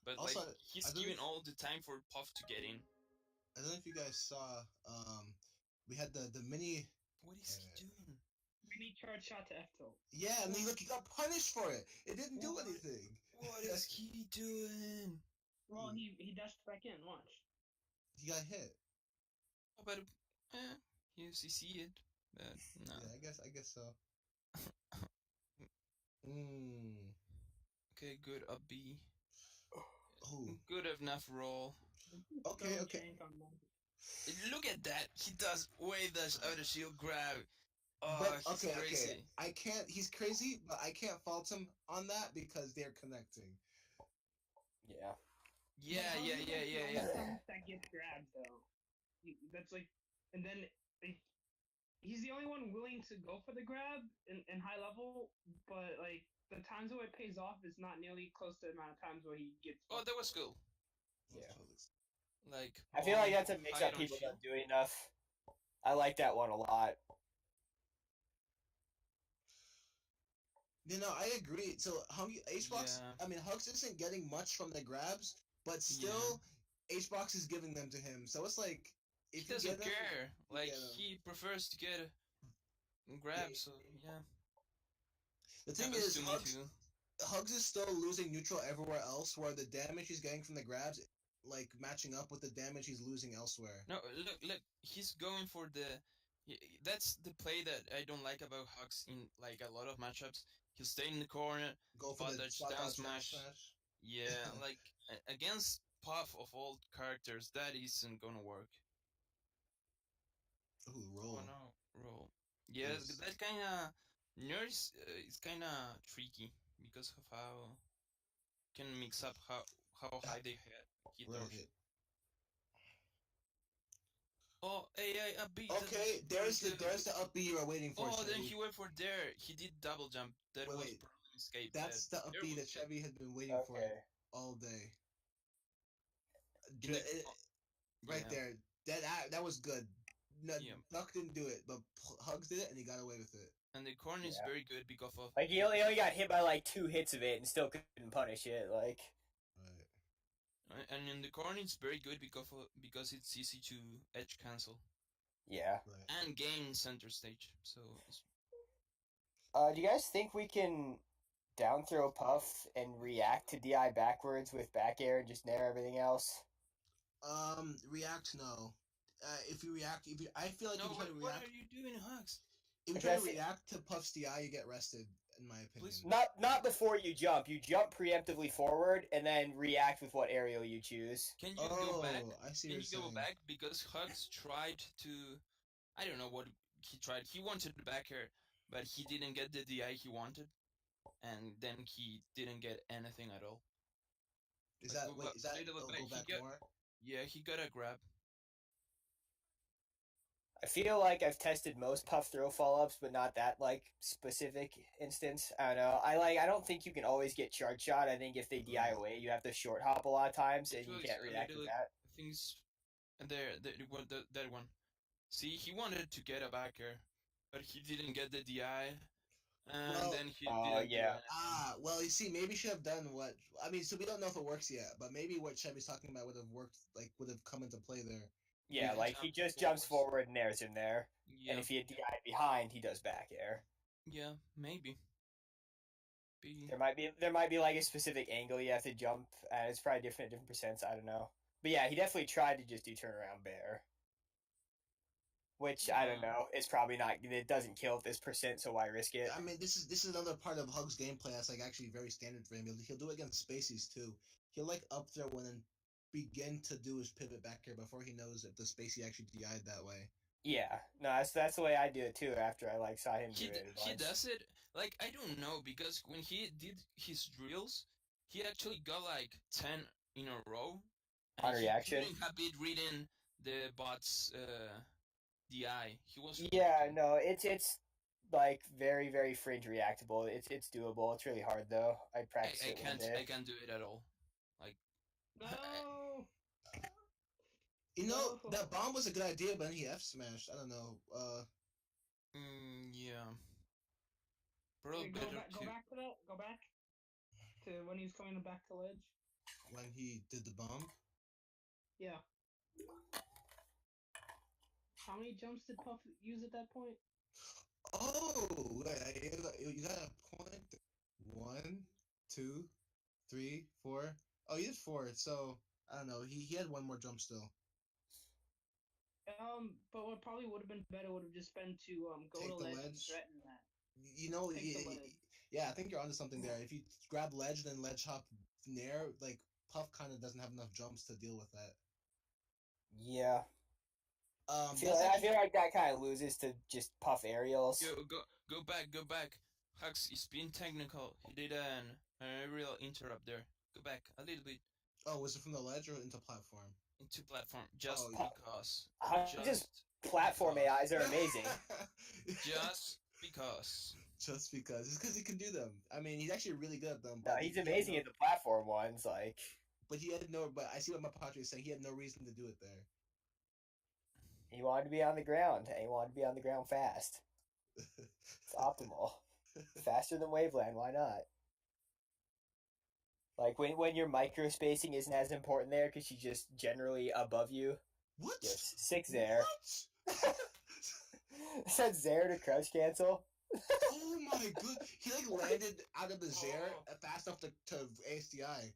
But Also, like he's I don't giving know all the time for Puff to get in. I don't know if you guys saw. We had the mini. What is he doing? Mini charge shot to F tilt. Yeah, and he got punished for it. It didn't do What? anything. What is he doing? Well, he dashed back in. Watch. He got hit. Oh, but you see it, but no. Yeah, I guess so. Mm. Okay, good up B. Oh. Good enough roll. Okay. Look at that. He does wave dash out of shield grab. Oh, But he's crazy. okay. I can't. He's crazy, but I can't fault him on that because they're connecting. Yeah. Yeah. That gets grabbed though. That's like, and then he's the only one willing to go for the grab in high level, but like the times where it pays off is not nearly close to the amount of times where he gets. Oh, that was cool. Yeah. Like I feel like that's a mix up people don't do enough. I like that one a lot. You know, I agree. So, HBox, Yeah. I mean, Hux isn't getting much from the grabs, but still, HBox is giving them to him. So it's like, if he doesn't you get them, care. Like get 'em. he prefers to get a grab. So yeah. The thing Happens is, to me too. Hugs is still losing neutral everywhere else, where the damage he's getting from the grabs, like matching up with the damage he's losing elsewhere. No, look, he's going for the. That's the play that I don't like about Hux in like a lot of matchups. He'll stay in the corner, Go for the dodge, down smash. Yeah, like against Puff of all characters, that isn't gonna work. Ooh, roll. Oh no, roll. Yeah, that kind of nurse is kind of tricky because of how can mix up how high they hit Right. those. Oh, a B. Okay, there's the up B you were waiting for. Oh, then Chevy. he went for there. He did double jump. That was Wait. probably escape. That's the up B that Chevy had been waiting for all day. Right there. That was good. No, Duck didn't do it, but Hugs did it, and he got away with it. And the corner is very good because of like he only got hit by like 2 hits of it and still couldn't punish it. Like. Right. And in the corner it's very good because it's easy to edge cancel. Yeah. Right. And gain center stage. So. Do you guys think we can down throw Puff and react to DI backwards with back air and just nair everything else? React no. If you react, I feel like if you try to react. What are you doing, Hugs? If you try to react to Puff's DI, you get rested, in my opinion. Please. Not before you jump. You jump preemptively forward and then react with what aerial you choose. Can you go back? I see. Can you go back because Hugs tried to, I don't know what he tried. He wanted the back air, but he didn't get the DI he wanted, and then he didn't get anything at all. Is that go back more? Yeah, he got a grab. I feel like I've tested most Puff throw follow-ups, but not that like specific instance. I don't know. I don't think you can always get charge shot. I think if they DI away, you have to short hop a lot of times, and you can't react to that. Things, and that one. See, he wanted to get a backer, but he didn't get the DI, and then he didn't. Yeah. Well, you see, maybe should have done what I mean. So we don't know if it works yet, but maybe what Chevy's talking about would have worked. Like would have come into play there. Yeah, like he just jumps forward and airs him there. Yeah. And if he had DI behind, he does back air. Yeah, maybe. There might be like a specific angle you have to jump at. It's probably different at different percents. I don't know. But yeah, he definitely tried to just do turnaround bear. which I don't know. It's probably not. It doesn't kill at this percent, so why risk it? I mean, this is another part of Hug's gameplay that's like actually very standard for him. He'll do it against Spaceys too. He'll like up throw and then begin to do his pivot back here before he knows if the Spacey actually DI'd that way. Yeah, no, that's the way I do it too. After I like saw him do it. He does it like I don't know because when he did his drills, he actually got like 10 in a row. On reaction. He couldn't have been reading the bot's DI. He was. Yeah, no, it's like very very fringe reactable. It's doable. It's really hard though. I practice it one day. I can't do it at all. Like No. You know, that bomb was a good idea, but then he F smashed. I don't know. Yeah. Probably Go better back to that. Go back to when he was coming back to ledge. When he did the bomb? Yeah. How many jumps did Puff use at that point? Oh, you got a point. 1, 2, 3, 4. Oh, he did 4. So I don't know. He had one more jump still. But what probably would have been better would have just been to go Take to the ledge and ledge. threaten that. You know, Take the ledge. yeah, I think you're onto something there. If you grab ledge then ledge hop nair, like Puff kind of doesn't have enough jumps to deal with that. Yeah. I feel like that kind of loses to just Puff aerials. Go back. Hux is being technical. He did an aerial interrupt there. Go back a little bit. Oh, was it from the ledge or into platform? Into platform, just because. Just platform AIs are amazing. Just because. Just because. It's because he can do them. I mean, he's actually really good at them. No, he's amazing at the platform ones, like. But he had no. But I see what my Padre is saying. He had no reason to do it there. He wanted to be on the ground, and he wanted to be on the ground fast. It's optimal. Faster than Waveland, why not? Like, when your micro spacing isn't as important there, because she's just generally above you. What? Just 6 there. Said Zaire to crouch cancel. Oh my god. He, like, landed out of the Zaire fast enough to ASDI.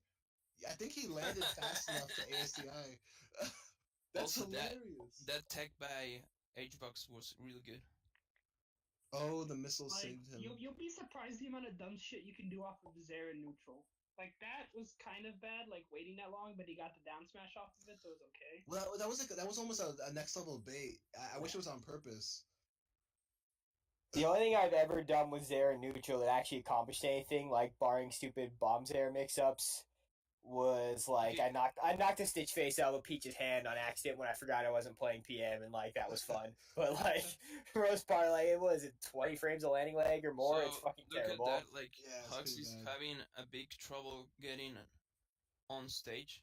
I think he landed fast enough to ASDI. That's also, hilarious. That tech by HBox was really good. Oh, the missile Like, saved him. you'll be surprised the amount of dumb shit you can do off of Zera neutral. Like, that was kind of bad, like, waiting that long, but he got the down smash off of it, so it was okay. Well, that was almost a next level bait. I wish it was on purpose. The only thing I've ever done with Zera neutral that actually accomplished anything, like barring stupid bomb Zera mix-ups, was like I knocked a Stitch face out of Peach's hand on accident when I forgot I wasn't playing PM, and like that was fun. But like for most part, like it was 20 frames of landing leg or more. So, it's fucking look terrible. At that, like Yeah, Hux is having a big trouble getting on stage.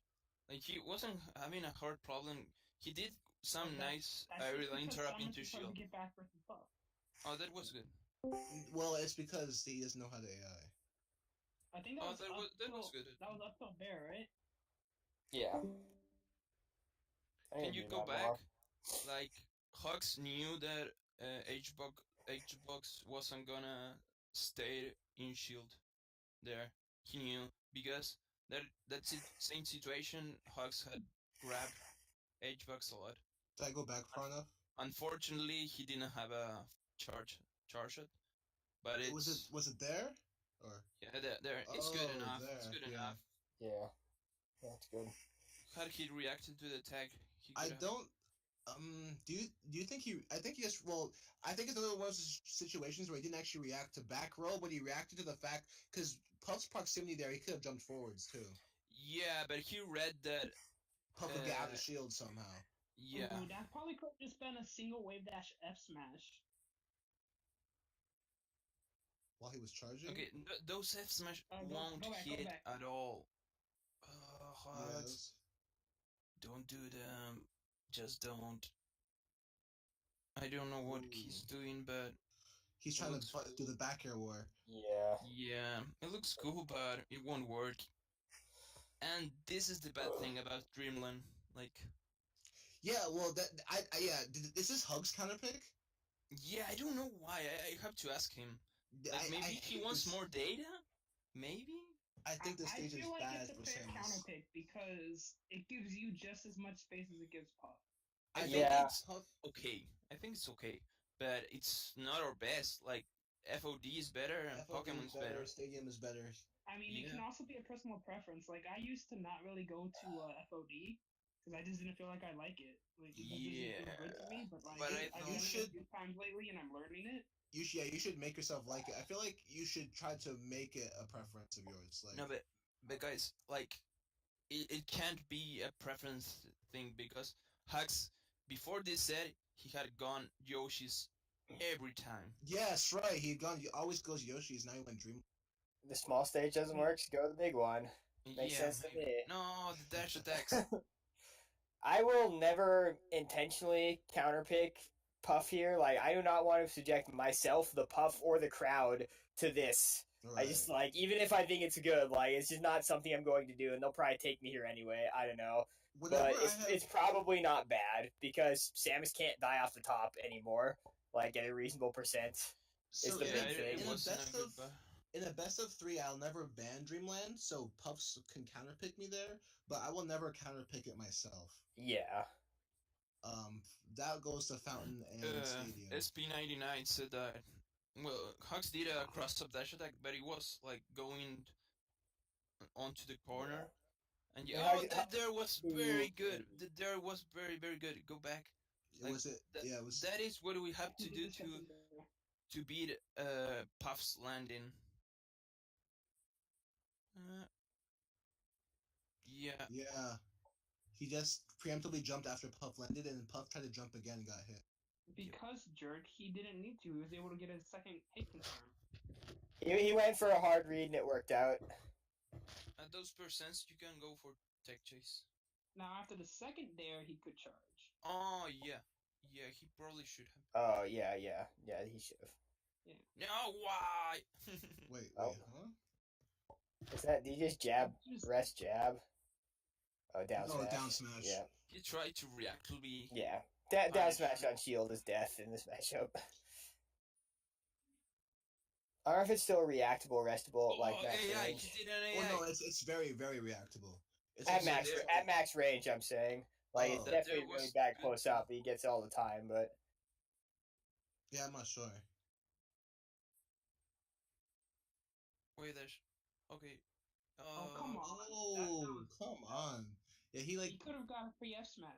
Like he wasn't having a hard problem. He did some nice aerial interrupt into shield. Get back versus Puff. Oh, that was good. Well, it's because he doesn't know how to AI. I think that was good. That was up till there, right? Yeah. Can you go back? Like Hux knew that HBox wasn't gonna stay in shield there. He knew because that's the same situation. Hux had grabbed HBox a lot. Did I go back far enough? Unfortunately, he didn't have a charge it. But was it there? Or yeah, there. It's good enough. It's good enough. Yeah, that's good. How he reacted to the tag? I don't. Do you think he? I think he just. Well, I think it's another one of those situations where he didn't actually react to back roll, but he reacted to the fact because Puff's proximity there, he could have jumped forwards too. Yeah, but he read that Puff would get out of the shield somehow. Yeah. Ooh, that probably could have just been a single wave dash F smash. While he was charging? Okay, those F smash won't hit at all. Yes. Don't do them. Just don't. I don't know what he's doing, but... He's trying to do the back air war. Yeah. Yeah, it looks cool, but it won't work. And this is the bad thing about Dreamland. Like... Yeah, well, is this Hug's counter pick? Yeah, I don't know why. I have to ask him. Like maybe he wants more data? Maybe? I think the stage is bad for Samus. I feel like it's a fair counter pick because it gives you just as much space as it gives Puff. I think it's Puff. Okay, I think it's okay, but it's not our best. Like FOD is better and FOD Pokemon's is better. better. Stadium is better. I mean, it can Yeah. also be a personal preference. Like, I used to not really go to FOD because I just didn't feel like I like it. Like, it just didn't feel good to me. But, like, But I I've You done should- it a few times lately and I'm learning it. You should make yourself like it. I feel like you should try to make it a preference of yours. Like no, but guys, like it can't be a preference thing because Hux before this set he had gone Yoshi's every time. yes, right. He always goes Yoshi's. Now he went Dream. The small stage doesn't work, so go to the big one. Makes Yeah, sense to maybe. me. No, the dash attacks. I will never intentionally counterpick Puff here. Like, I do not want to subject myself, the Puff, or the crowd to this. Right. I just, like, even if I think it's good, like, it's just not something I'm going to do, and they'll probably take me here anyway. I don't know. Whenever But I have, it's probably not bad, because Samus can't die off the top anymore, like, at a reasonable percent. so the yeah, big thing. it wasn't a good. In a best of 3, I'll never ban Dreamland, so Puffs can counterpick me there, but I will never counterpick it myself. Yeah. That goes to Fountain and Stadium. SP99 said that. Well, Hux did a cross-up dash attack, but it was like going onto the corner, and Yeah, that there was very good. That there was very good. Go back. Like, Was it? that, Yeah, it was. That is what we have to do to to beat Puff's landing. Yeah. Yeah. He just preemptively jumped after Puff landed, and Puff tried to jump again and got hit. Because jerk, he didn't need to. He was able to get a second hit confirm. He went for a hard read and it worked out. At those percents, you can go for tech chase. Now, after the second dare, he could charge. Oh yeah, he probably should have. Oh, yeah, he should have. Yeah. No, why? Wait, Oh. huh? Is that, did you just jab, rest jab? Oh, down smash. Down smash. Yeah. He tried to reactively. Yeah. Down smash on shield is death in this matchup. I don't know if it's still reactable, restable, like that. AI, he did an AI. Oh no, it's very reactable. It's At max range, I'm saying. Like, it's definitely really bad close up. He gets it all the time, but... Yeah, I'm not sure. Wait, there's... Okay. Oh, come on. Oh, come on. Yeah, he could have got a free F smash.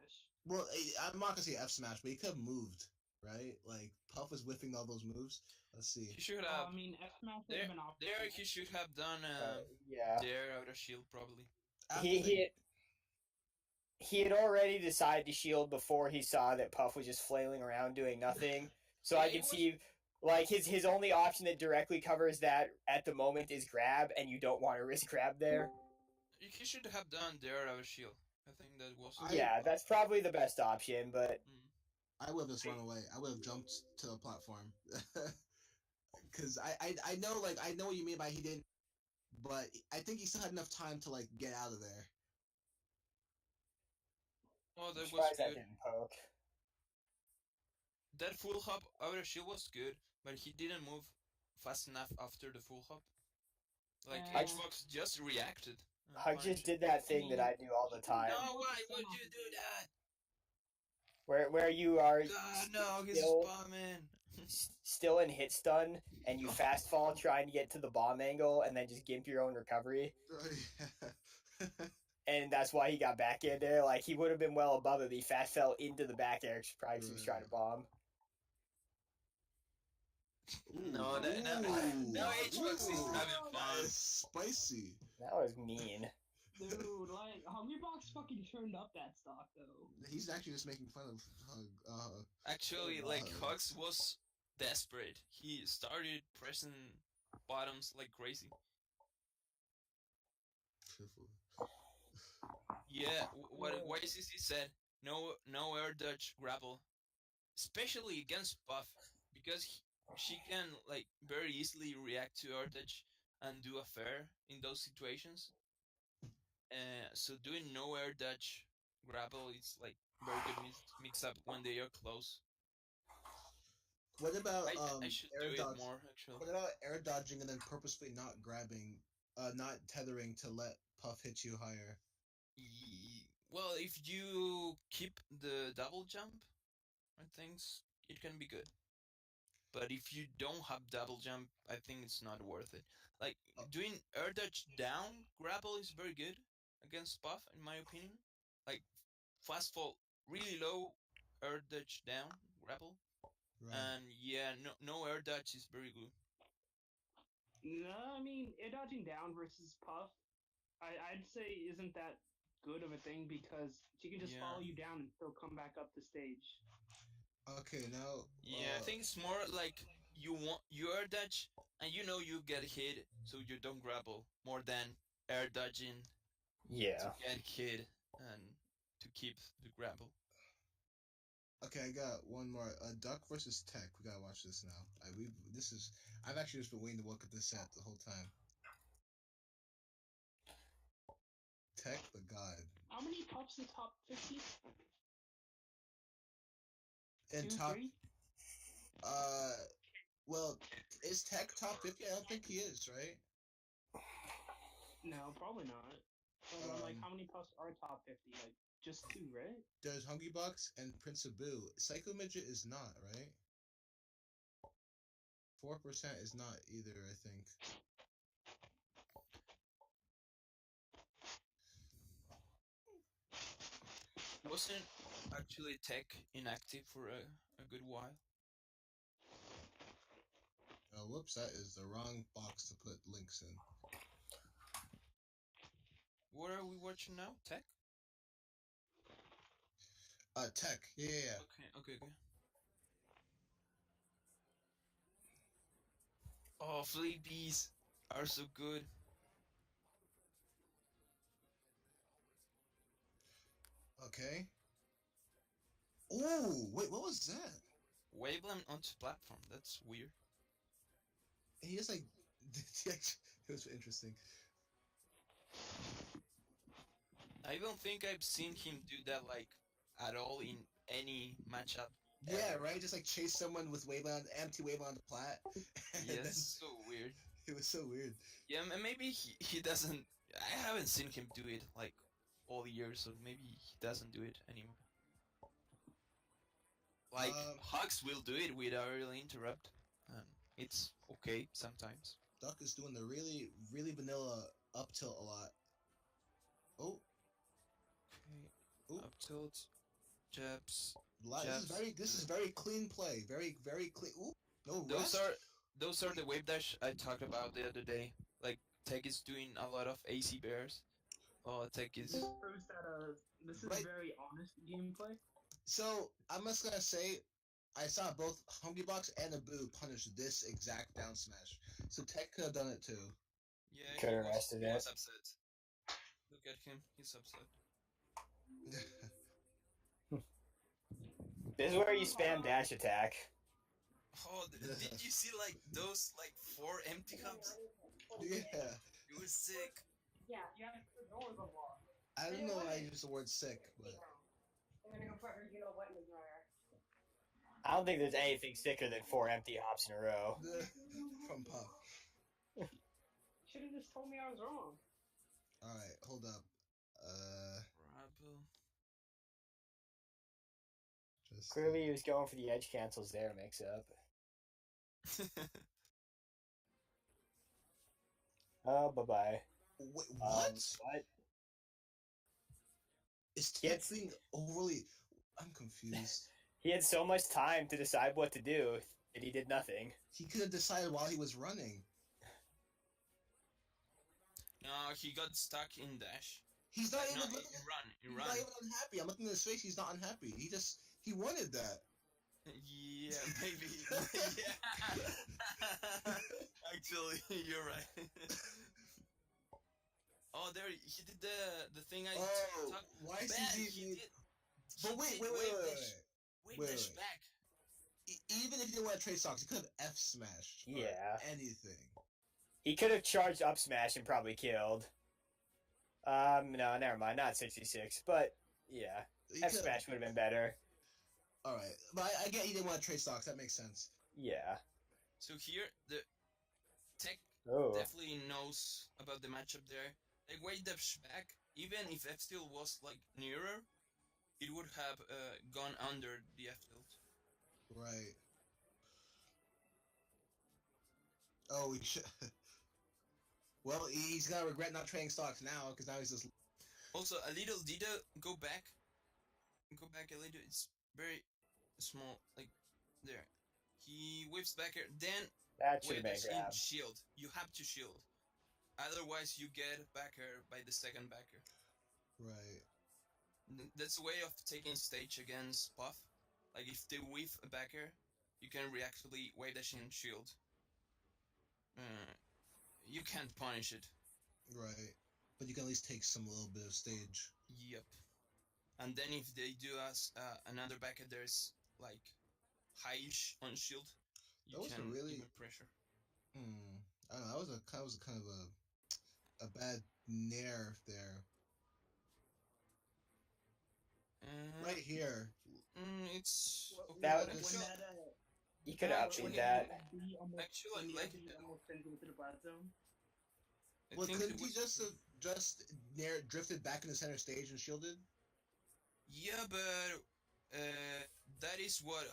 Well, I'm not gonna say F smash, but he could have moved, right? Like, Puff was whiffing all those moves. Let's see. He should have... I mean, F smash would have been off. There, he should have done yeah. dare out of shield, probably. He had already decided to shield before he saw that Puff was just flailing around doing nothing. So I can see, like, his only option that directly covers that at the moment is grab, and you don't want to risk grab there. He should have done dare out of shield. I think that was... Yeah, that's probably the best option, but... I would have just run away. I would have jumped to the platform. Because I know, like, I know what you mean by he didn't, but I think he still had enough time to, like, get out of there. Oh, that was That good. didn't poke. That full hop out of shield was good, but he didn't move fast enough after the full hop. Like, Xbox just reacted. I just did that thing that I do all the time. No, why would you do that? Where you are God, no, he's bombing. Still in hit stun, and you fast fall trying to get to the bomb angle, and then just gimp your own recovery. And that's why he got back in there. Like, he would have been well above it, but he fast fell into the back air probably because he was trying to bomb. No, Xbox is having fun. Spicy. That was mean. Dude, like, Hungrybox fucking turned up that stock, though. He's actually just making fun of Actually, like, Hux was desperate. He started pressing bottoms like crazy. Yeah, what YCC said, no air dodge grapple. Especially against Puff, because she can, like, very easily react to air dodge and do a fair in those situations. So doing no air dodge grapple is, like, very good mix up when they are close. What about I should air do dodge? it more, actually. What about air dodging and then purposefully not grabbing, not tethering to let Puff hit you higher? Well, if you keep the double jump, I think it can be good. But if you don't have double jump, I think it's not worth it. Like doing air dodge down grapple is very good against buff, in my opinion. Like fast fall really low, air dodge down grapple, Right. and yeah, no air dodge is very good. No, I mean, air dodging down versus Puff, I'd say isn't that good of a thing because she can just Yeah. follow you down and still come back up the stage. Okay, now. Yeah, I think it's more like you air dodge and you know you get hit, so you don't grapple more than air dodging Yeah. to get hit and to keep the grapple. Okay, I got one more. Duck versus Tech. We gotta watch this now. I've actually just been waiting to look at this set the whole time. Tech, the god. How many pups in top 50? In Two, top, three? well, is Tech top 50? I don't think he is, right? No, probably not. But I'm like, how many pups are top 50? Like, just two, right? There's Hungry Bucks and Prince of Boo. Psycho Midget is not, right? 4% is not either, I think. Wasn't actually Tech inactive for a good while? Oh, whoops, that is the wrong box to put links in. What are we watching now? Tech? Tech. Yeah. Okay. Oh, Fleepies are so good. Okay. Oh, wait, what was that? Waveland onto platform. That's weird. He just like, it was interesting. I don't think I've seen him do that like at all in any matchup. Yeah, ever. right. Just like chase someone with Waveland, empty Waveland on the plat. Yes, so weird. It was so weird. Yeah, maybe he doesn't. I haven't seen him do it like all year, so maybe he doesn't do it anymore. Like Hugs will do it without really interrupt, and it's okay sometimes. Duck is doing the really, really vanilla up tilt a lot. Oh. Okay. Up tilt, jabs. This is very clean play. Very, very clean. Ooh, no Those rest. are the wave dash I talked about the other day. Like Tech is doing a lot of AC bears. Oh, Tech is. This proves that this is very honest gameplay. So I'm just gonna say, I saw both Hungry Box and Abu punish this exact down smash. So Tech could have done it too. Yeah, Could have he rested it. was upset. Look at him, he's upset. This is where you spam dash attack. Oh, did you see like those like 4 empty cups? Yeah. It was sick. Yeah, you have the doors unlocked. I don't know why I use the word sick, but I'm gonna go put her, you know what, in the dryer. I don't think there's anything sicker than 4 empty hops in a row. From Puff. Should have just told me I was wrong. Alright, hold up. Clearly he was going for the edge cancels there, mix up. Oh, bye-bye. Wait, what? What? Is Tech being overly... I'm confused. He had so much time to decide what to do, and he did nothing. He could have decided while he was running. No, he got stuck in dash. He's not even no, looking. He's not even unhappy. I'm looking at his face. He's not unhappy. He wanted that. Yeah, maybe. Yeah. Actually, you're right. Oh, there he did the thing I talked. Why is he? But wait. Wave dash back. Even if he didn't want to trade stocks, he could have F smashed. Yeah. Anything. He could have charged up smash and probably killed. No, never mind. Not 66, but yeah, F smash would have been better. All right, but I get he didn't want to trade stocks. That makes sense. Yeah. So here the Tech definitely knows about the matchup there. Like wave dash back, even if F steal was like nearer, it would have gone under the F tilt. Right. Oh, he should. Well, he's gonna regret not trading stocks now because now he's just. Also, a little detail. Go back a little. It's very small, like there. He whips back here. Then That should wait, have been a that's in grab. shield. You have to shield. Otherwise, you get backer by the second backer. Right. That's a way of taking stage against Puff. Like if they whiff a backer, you can reactively wave dash and shield. You can't punish it. Right. But you can at least take some little bit of stage. Yep. And then if they do us another backer, there's like high-ish on shield. You That was can a really. even pressure. I don't know. That was kind of a bad nerve there. Right here. It's okay. That When Actually, that You could have when upbeat he- that. B almost, Actually, when the like, LB almost sends him to the blood zone. I Well, think couldn't it he was, just drifted back in the center stage and shielded? yeah, but that is what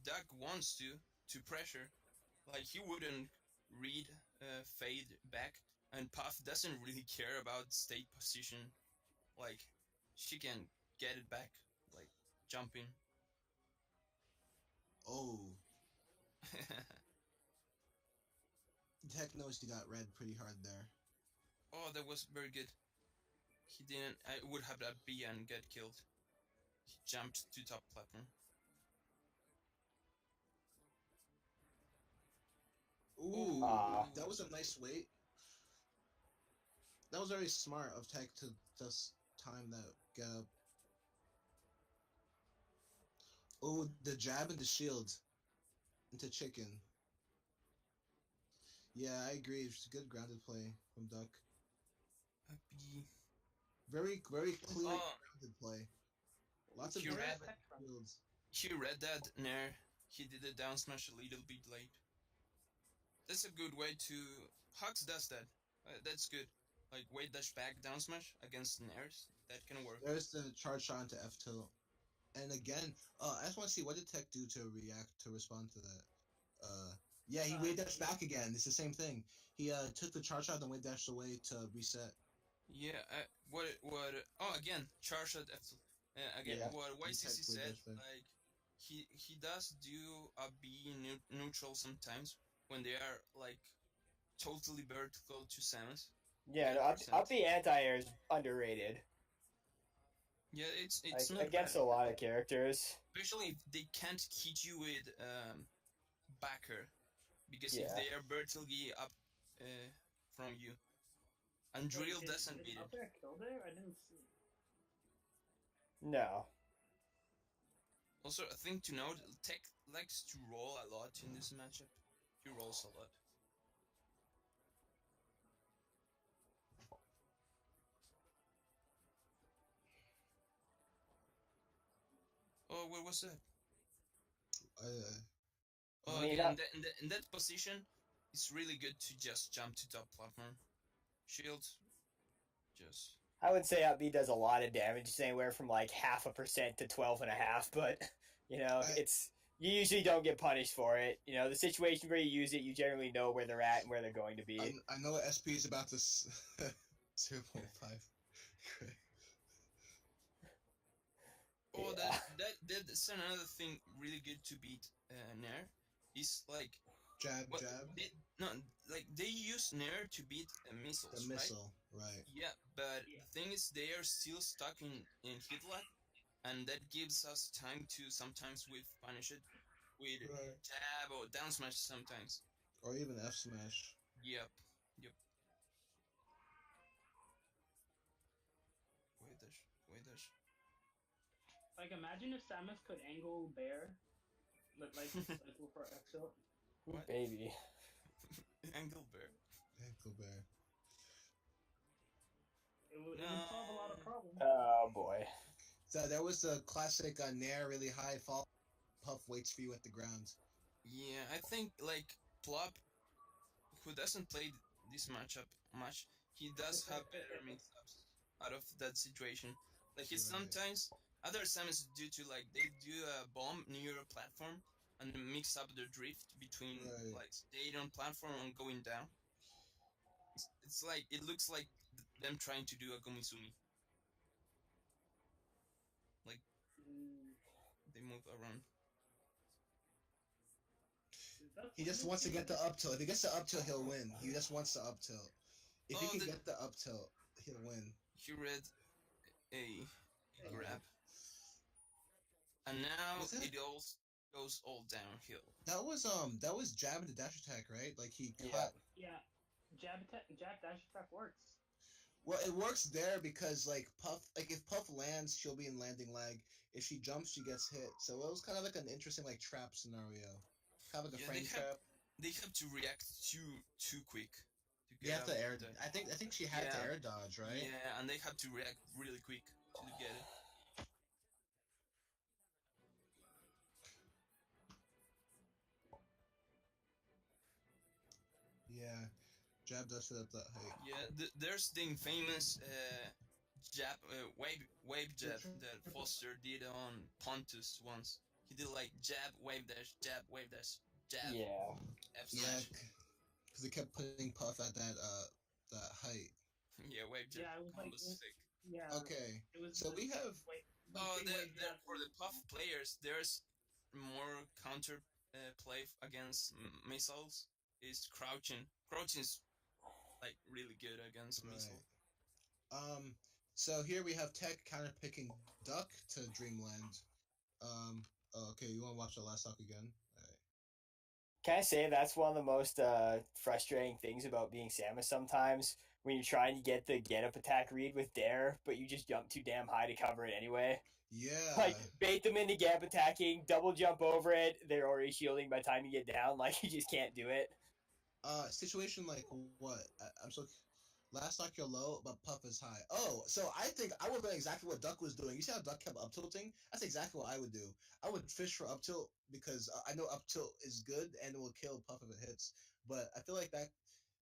Doug wants to pressure. Like he wouldn't read fade back, and Puff doesn't really care about state position. Like she can get it back, like jumping. Oh, Tech knows he got read pretty hard there. Oh, that was very good. He didn't. I would have that B and get killed. He jumped to top platform. Ooh, Ah. that was a nice wait. That was very smart of Tech to just time that get up. Oh, the jab and the shield into chicken. Yeah, I agree. It's a good grounded play from Duck. A B. Very clean Oh, grounded play. Lots of he read. shields. He read that Nair. He did the down smash a little bit late. That's a good way to. Hux does that. That's good. Like wait dash back down smash against Nairs. That can work. There's the charge shot into F tilt. And again, I just want to see what did Tech do to respond to that. Yeah, he wave dashed back again. It's the same thing. He took the charge shot and wave dashed away to reset. Yeah. What? Oh, again, charge at F. Again, Yeah. what YCC Tech wave said. dash back. Like he does do a B neutral sometimes when they are like totally vertical to Samus. Yeah, up the anti-air is underrated. Yeah, it's Like, not against bad. a lot of characters. Especially if they can't hit you with backer, because Yeah. if they are vertically up from you, and drill doesn't beat Up it. there kill there? I didn't see. No. Also, a thing to note: Tech likes to roll a lot in this matchup. He rolls a lot. Oh, what was that? Oh, Meet again, up. in that position, it's really good to just jump to top platform. Shield, just. I would say up B does a lot of damage. It's anywhere from like 0.5% to 12.5%, but you know, it's you usually don't get punished for it. You know, the situation where you use it, you generally know where they're at and where they're going to be. I know what SP is about to 0.5. Oh, Yeah. that's another thing really good to beat Nair. Is like Jab. like they use Nair to beat missiles, The missile, right? Yeah, but the thing is they are still stuck in hit lag, and that gives us time to sometimes punish it with jab or down smash sometimes. Or even F smash. Yep. Wait dash. Like, imagine if Samus could angle bear, like for Exo. What? Baby. Angle bear. Ankle bear. It would solve a lot of problems. Oh boy. So there was the classic Nair really high fall. Puff waits for you at the ground. Yeah, I think like Plop, who doesn't play this matchup much, he does have better mix-ups out of that situation. Like he sometimes Other Samus do to like they do a bomb near a platform and then mix up the drift between Right. like staying on platform and going down. It's like it looks like them trying to do a Gomizumi. Like they move around. He just wants to get the up tilt. If he gets the up tilt, he'll win. He just wants the up tilt. If he Oh, can get the up tilt, he'll win. he read a grab, and now it all goes all downhill. That was jab into dash attack, right? Like he cut. Yeah, jab dash attack works. Well, it works there because like Puff, like if Puff lands, she'll be in landing lag. If she jumps, she gets hit. So it was kind of like an interesting like trap scenario, kind of like a frame trap. They have to react too quick to You get have to air. the, I think she had to air dodge, right? Yeah, and they have to react really quick to get it. Yeah, jab does set up that height. Yeah, there's the infamous jab wave jab that Foster did on Pontus once. He did like jab wave dash jab. Yeah. F smash. Because they kept putting Puff at that height. Yeah, wave jab. Yeah, it was like sick. Yeah. Okay. It was so we have. For the Puff players, there's more counter play against missiles. Is crouching. Crouching is like really good against missile. So here we have Tech counter picking Duck to Dreamland. Okay, you want to watch the last talk again? Can I say that's one of the most frustrating things about being Samus sometimes when you're trying to get the get up attack read with Dare, but you just jump too damn high to cover it anyway. Yeah. Like, bait them into gap attacking, double jump over it, they're already shielding by the time you get down. Like, you just can't do it. Situation like what? I'm so. Last stock you're low, but Puff is high. Oh, so I think I would have done exactly what Duck was doing. You see how Duck kept up tilting? That's exactly what I would do. I would fish for up tilt because I know up tilt is good and it will kill Puff if it hits. But I feel like that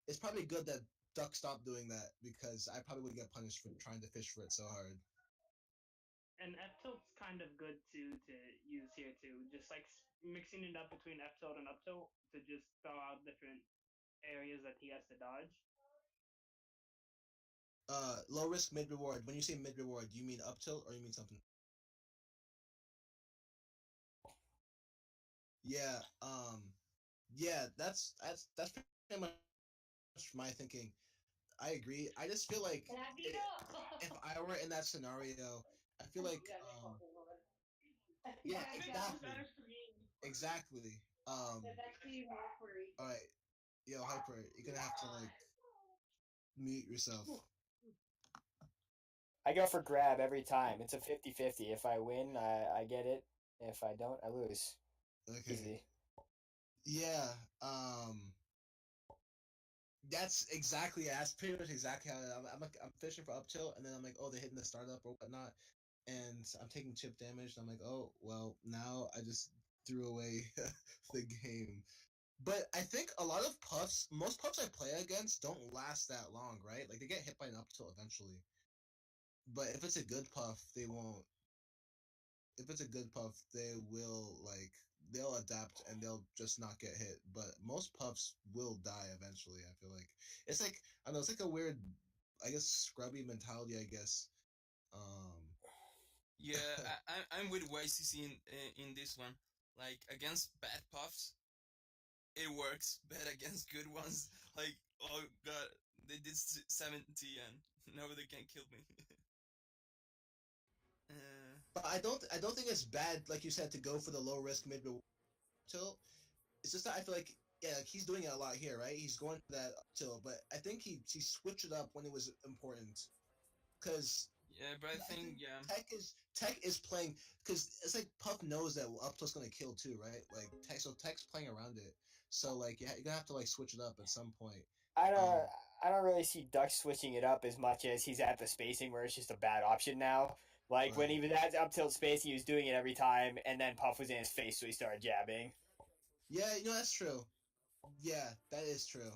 it's probably good that Duck stopped doing that because I probably would get punished for trying to fish for it so hard. And F tilt's kind of good to use here too. Just like mixing it up between F tilt and up tilt to just throw out different areas that he has to dodge. Low risk, mid reward. When you say mid reward, do you mean up tilt or you mean something? Yeah. Yeah. That's pretty much my thinking. I agree. I just feel like if I were in that scenario, I feel like yeah, exactly. All right, yo, Hyper, you're gonna have to like mute yourself. I go for grab every time. It's a 50-50. If I win, I get it. If I don't, I lose. Okay. Easy. Yeah. That's exactly. That's pretty much exactly how I'm fishing for up tilt, and then I'm like, oh, they're hitting the startup or whatnot, and I'm taking chip damage. And I'm like, oh, well, now I just threw away the game. But I think a lot of most Puffs I play against don't last that long, right? Like they get hit by an up tilt eventually. But if it's a good Puff, they won't. If it's a good Puff, they will like they'll adapt and they'll just not get hit. But most Puffs will die eventually. I feel like it's like I don't know. It's like a weird, I guess, scrubby mentality. I guess. Yeah, I'm with YCC in this one. Like against bad Puffs, it works. But against good ones, like oh god, they did 70 and now they can't kill me. But I don't think it's bad, like you said, to go for the low risk mid tilt. It's just that I feel like like he's doing it a lot here, right? He's going for that tilt, but I think he switched it up when it was important, because yeah, but I think Tech is playing because it's like Puff knows that up tilt's gonna kill too, right? Like Tech's playing around it, so like you're gonna have to like switch it up at some point. I don't really see Duck switching it up as much as he's at the spacing where it's just a bad option now. Like when he was at up tilt spacing, he was doing it every time, and then Puff was in his face, so he started jabbing. Yeah, that's true. Yeah, that is true.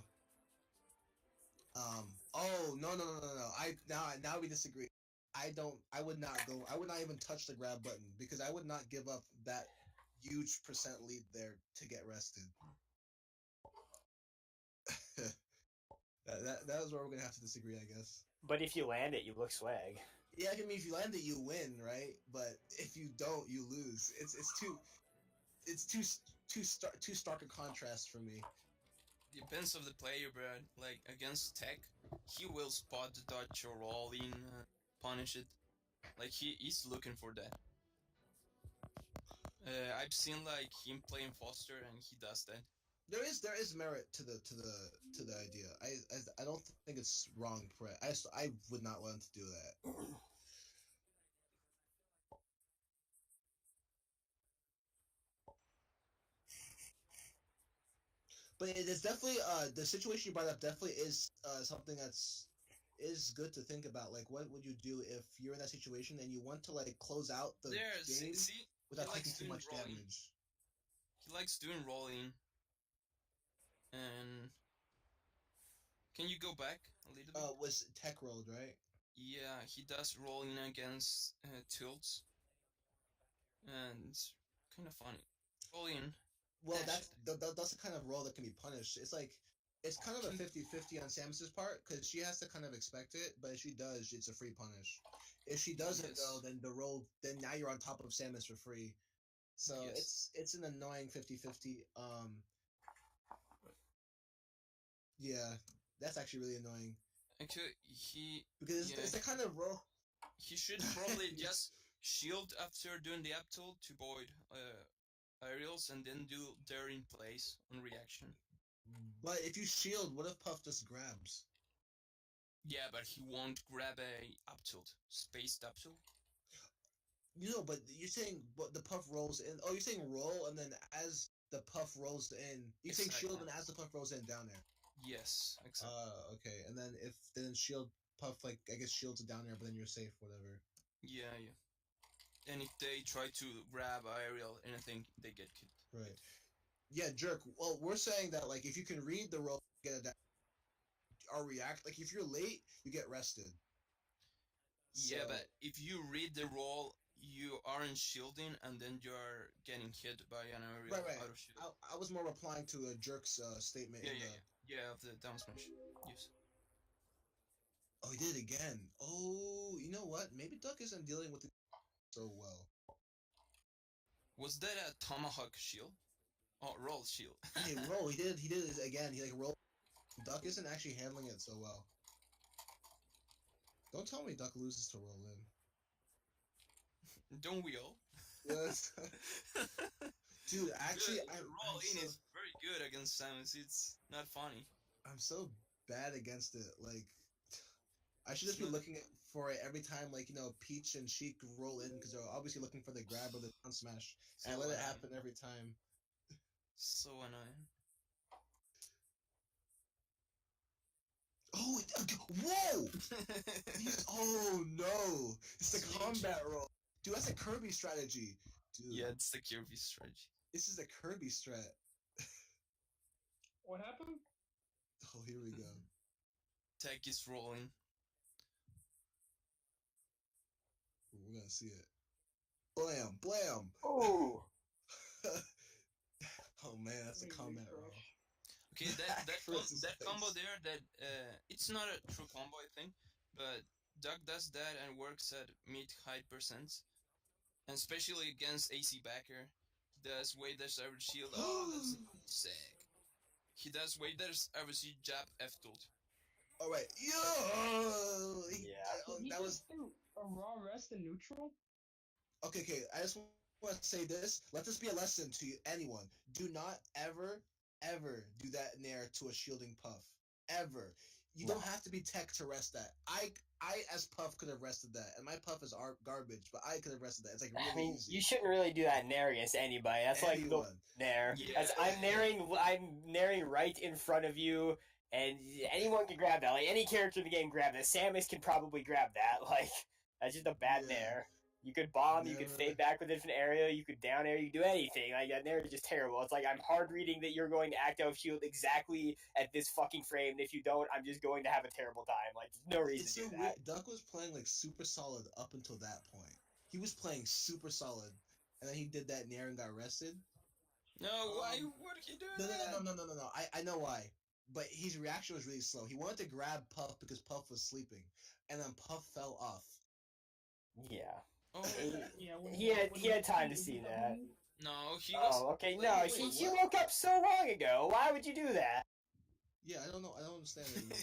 Oh no. I now we disagree. I would not go. I would not even touch the grab button because I would not give up that huge percent lead there to get rested. that is where we're gonna have to disagree, I guess. But if you land it, you look swag. Yeah, I mean, if you land it, you win, right? But if you don't, you lose. Too stark a contrast for me. Depends of the player, bro. Like against Tech, he will spot the dodge or roll in, punish it. Like he's looking for that. I've seen like him playing Foster, and he does that. There is merit to the idea. I don't think it's wrong. I would not want to do that. But it is definitely the situation you brought up definitely is something is good to think about. Like, what would you do if you're in that situation and you want to like close out the game See, without taking too much damage? He likes doing rolling. And can you go back a little bit? Was Tech rolled, right? Yeah, he does rolling against tilts, and it's kind of funny. Rolling. Well, that's the kind of roll that can be punished. It's like it's kind of a 50-50 on Samus's part because she has to kind of expect it, but if she does, it's a free punish. If she doesn't, though, then then now you're on top of Samus for free. So it's an annoying 50-50. Yeah, that's actually really annoying. Actually, because it's the kind of roll. He should probably just shield after doing the up tilt to void aerials and then do their in place on reaction. But if you shield, what if Puff just grabs? Yeah, but he won't grab a up tilt, spaced up tilt. You know, but you're saying the Puff rolls in. Oh, you're saying roll, and then as the Puff rolls in, you're saying shield, and as the Puff rolls in down there. Yes, exactly. Okay, and then if shield Puff, like I guess shields it down there, but then you're safe, whatever. Yeah. And if they try to grab aerial anything, they get killed. Right. Yeah, jerk. Well, we're saying that like if you can read the roll, get it down, or react. Like if you're late, you get rested. Yeah, but if you read the roll, you aren't shielding, and then you're getting hit by an aerial out of shield. I was more replying to a jerk's statement. Yeah, of the down smash. Yes. Oh, he did it again. Oh, you know what? Maybe Duck isn't dealing with it so well. Was that a tomahawk shield? Oh, roll shield. Hey, roll. He did it again. He like rolled. Duck isn't actually handling it so well. Don't tell me Duck loses to roll in. Don't we all? Yes. Dude, actually, roll in is very good against Samus. It's not funny. I'm so bad against it. Like, I should just be looking for it every time, like, you know, Peach and Sheik roll in because they're obviously looking for the grab or the down smash. And I let it happen every time. So annoying. Oh, whoa! Oh no! It's the combat roll. Dude, that's a Kirby strategy. Dude. Yeah, it's the Kirby strategy. This is a Kirby strat. What happened? Oh, here we go. Tech is rolling. We're gonna see it. Blam! Blam! Oh! Oh man, that's a combat roll. Okay, that combo there, that it's not a true combo, I think, but Doug does that and works at mid-high percents, and especially against AC backer, he does way dash average shield. Oh, that's sick. He does way dash average jab F tilt. All right, yo! Yeah. That was a raw rest in neutral. Okay. I just want to say this. Let this be a lesson to anyone. Do not ever do that nair to a shielding Puff. Ever. You don't have to be Tech to rest that. I as Puff could have rested that, and my Puff is garbage, but I could have rested that. It's like really easy. You shouldn't really do that nair against anybody. That's anyone. Like the nair. Yeah. I'm nairing right in front of you, and anyone can grab that. Like any character in the game grab that. Samus can probably grab that. Like that's just a bad nair. You could bomb, you could Never- fade back with a different area, you could down air, you could do anything. Like that Nair is just terrible. It's like I'm hard reading that you're going to act out of shield exactly at this fucking frame, and if you don't, I'm just going to have a terrible time. Like there's no reason It's to so do that. weird. Duck was playing like super solid up until that point. He was playing super solid, and then he did that Nair and got arrested. No, why would he do No, that? no. I know why. But his reaction was really slow. He wanted to grab Puff because Puff was sleeping, and then Puff fell off. Yeah. Oh, Yeah, He had time to see that. no, he was. Oh, okay. Wait, No, wait, she what? woke up so long ago. Why would you do that? Yeah, I don't know. I don't understand it anymore.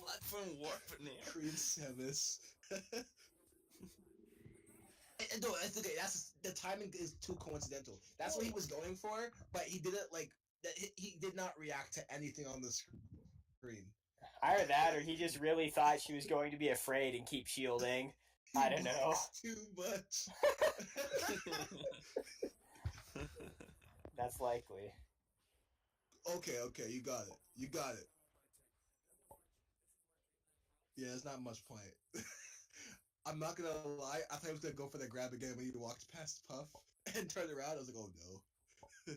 Platform warp Nair. Creed Samus. No, that's okay. That's the timing is too coincidental. That's what he was going for, but he did it like that. He did not react to anything on the screen. Either that, or he just really thought she was going to be afraid and keep shielding. I don't know. Blocks too much. That's likely. Okay, you got it. You got it. Yeah, there's not much point. I'm not gonna lie, I thought he was gonna go for the grab again when he walked past Puff and turned around. I was like, oh no.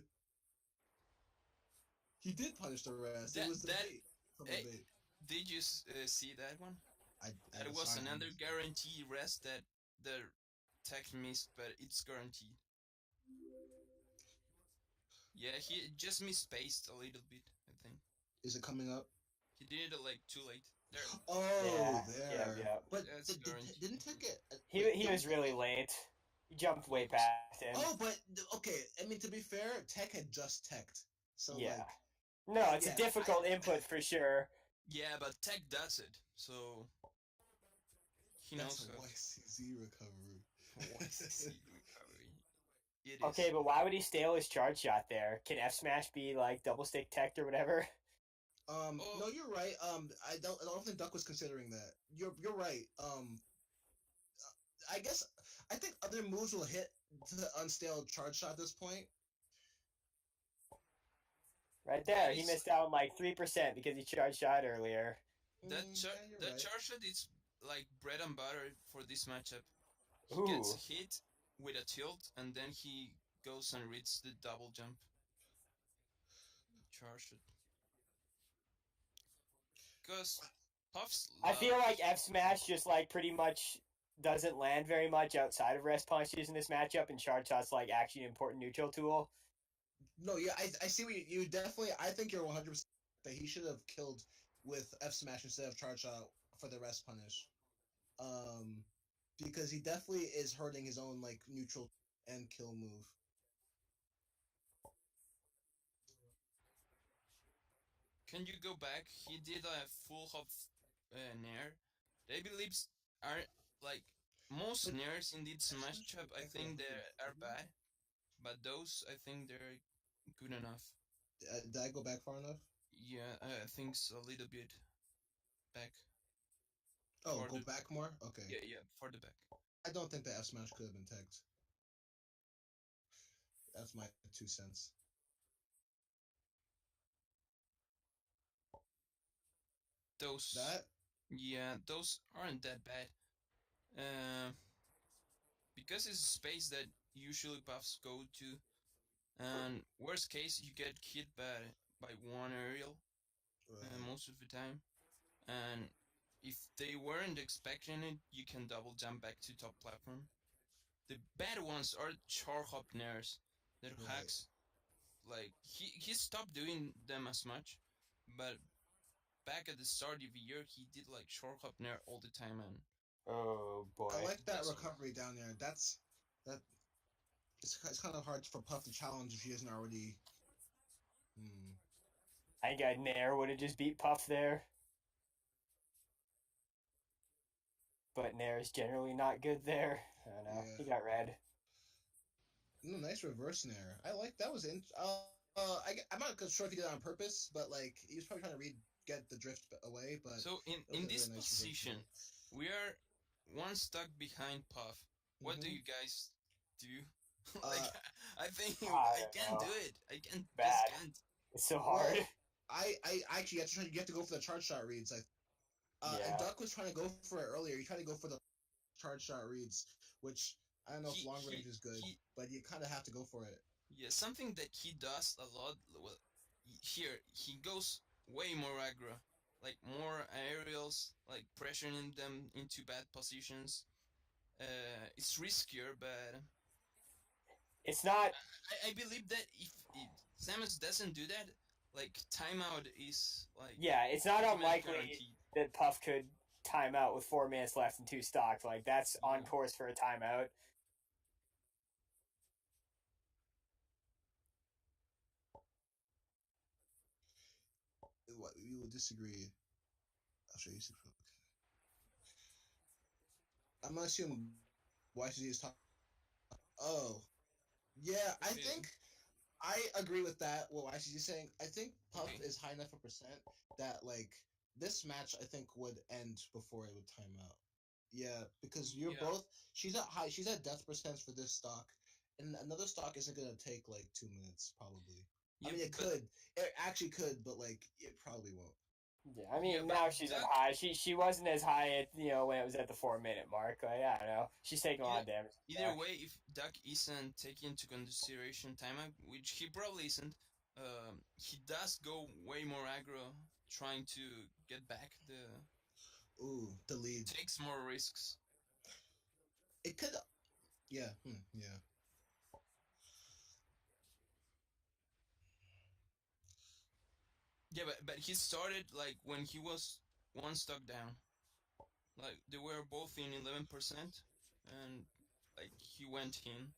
He did punish the rest. It was the bait from the bait. Did you see that one? I That was saw him. another guaranteed rest that the tech missed, but it's guaranteed. Yeah, he just misspaced a little bit, I think. Is it coming up? He did it like too late. There. Oh, Yeah, there. yeah. But That's guaranteed. didn't Tech get... He was really late. He jumped way past him. Oh, but, okay, I mean, to be fair, Tech had just teched. So, Yeah. like... No, it's a difficult input for sure. Yeah, but tech does it, so he That's knows a how. YCZ recovery. YCC recovery. It is. Okay, but why would he stale his charge shot there? Can F smash be like double stick teched or whatever? No, you're right. I don't think Duck was considering that. You're right. I think other moves will hit the unstale charge shot at this point. Right there, he missed out on like 3% because he charge shot earlier. That you're right. charge shot is like bread and butter for this matchup. He Ooh. gets hit with a tilt, and then he goes and reads the double jump. Charge shot. Because Puff's. I feel like F smash just like pretty much doesn't land very much outside of rest punches in this matchup, and charge shot's like actually an important neutral tool. No, yeah, I see what you definitely. I think you're 100% that he should have killed with F smash instead of charge shot for the rest punish. Because he definitely is hurting his own like neutral and kill move. Can you go back? He did a full hop nair. Baby lips are like most nairs in this matchup. I think they are bad, but those I think they're good enough. Did I go back far enough? Yeah, I think so, a little bit back. Oh, For go the- back more? Okay. Yeah, for the back. I don't think the F smash could have been tagged. That's my 2 cents. Those. That? Yeah, those aren't that bad. Because it's a space that usually buffs go to, and worst case you get hit by one aerial most of the time, and if they weren't expecting it, you can double jump back to top platform. The bad ones are char hop nairs that hacks. Like he stopped doing them as much, but back at the start of the year he did like char hop nair all the time, and Oh boy. I like that recovery down there. It's kind of hard for Puff to challenge if he isn't already. I think Nair would have just beat Puff there. But Nair is generally not good there. I don't know. Yeah. He got red. No, nice reverse nair. I like that. Was I'm not sure if he did it on purpose, but like he was probably trying to get the drift away. But so in this position, we are one stuck behind Puff. What do you guys do? Like, I think I can't do it. I can't. Bad. Just can't. It's so hard. Well, I actually you have to go for the charge shot reads. And Duck was trying to go for it earlier. He tried to go for the charge shot reads, which I don't know if He- long he- range is good, he- but you kind of have to go for it. Yeah, something that he does a lot. Well, here he goes way more aggro, like more aerials, like pressuring them into bad positions. It's riskier, but It's not. I believe that if Samus doesn't do that, like timeout is like Yeah, it's not pretty much unlikely guaranteed. that Puff could time out with 4 minutes left and 2 stocks. Like that's on Yeah. course for a timeout. What we will disagree. I'll show you. I'm gonna assume YCG is top. Oh, yeah. I Okay. think I agree with that. What YCG is saying. I think Puff Okay. is high enough a percent that like this match I think would end before it would time out. Yeah, because you're Yeah. both. She's at high. She's at death percents for this stock, and another stock isn't gonna take like 2 minutes probably. Yeah, I mean, it but- could. It actually could, but like it probably won't. Yeah, I mean Yeah, but now she's up Duck- high. She wasn't as high at when it was at the 4 minute mark. Like I don't know. She's taking a lot of damage. Either way, if Duck isn't taking into consideration timeout, which he probably isn't, he does go way more aggro, trying to get back the. Ooh, the lead. Takes more risks. It could. Yeah. Yeah. Yeah, but he started like when he was one stock down. Like they were both in 11%, and like he went in.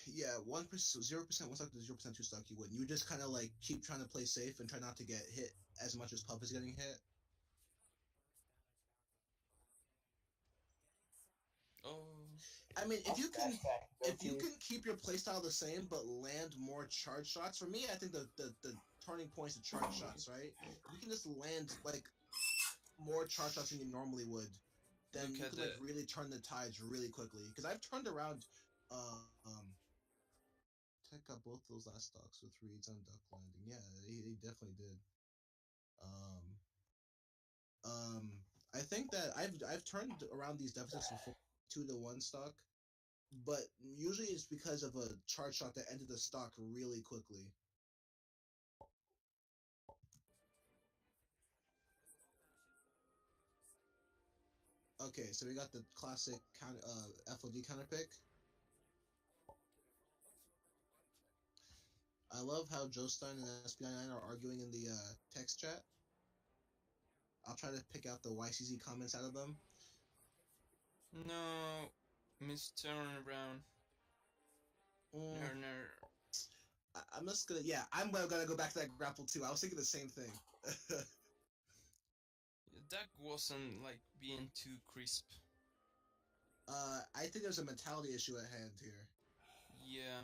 Yeah, 1%, 0%, 1 stock to 0%, 2 stock, you wouldn't. You just kind of like keep trying to play safe and try not to get hit as much as Puff is getting hit. Oh. I mean, if you can, Flashback, if you can keep your playstyle the same but land more charge shots, for me, I think the turning points to charge shots, right? If you can just land like more charge shots than you normally would, then Look you at can like really turn the tides really quickly. Because I've turned around, Tech got both those last stocks with reads on duck landing. Yeah, he definitely did. I think that I've turned around these deficits before 2-1 stock, but usually it's because of a charge shot that ended the stock really quickly. Okay, so we got the classic FOD counter pick. I love how Joestar and SB99 are arguing in the text chat. I'll try to pick out the YCZ comments out of them. No, Miss Turnaround. I'm just gonna, yeah, I'm gonna go back to that grapple too. I was thinking the same thing. That wasn't like being too crisp. I think there's a mentality issue at hand here. Yeah.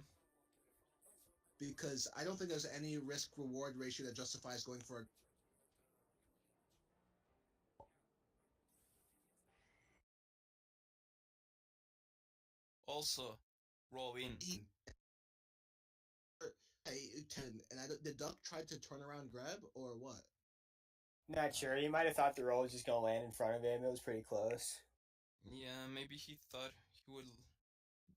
Because I don't think there's any risk reward ratio that justifies going for a. Also, roll in. Hey, 10, and the duck tried to turn around grab or what? Not sure. He might have thought the roll was just gonna land in front of him. It was pretty close. Yeah, maybe he thought he would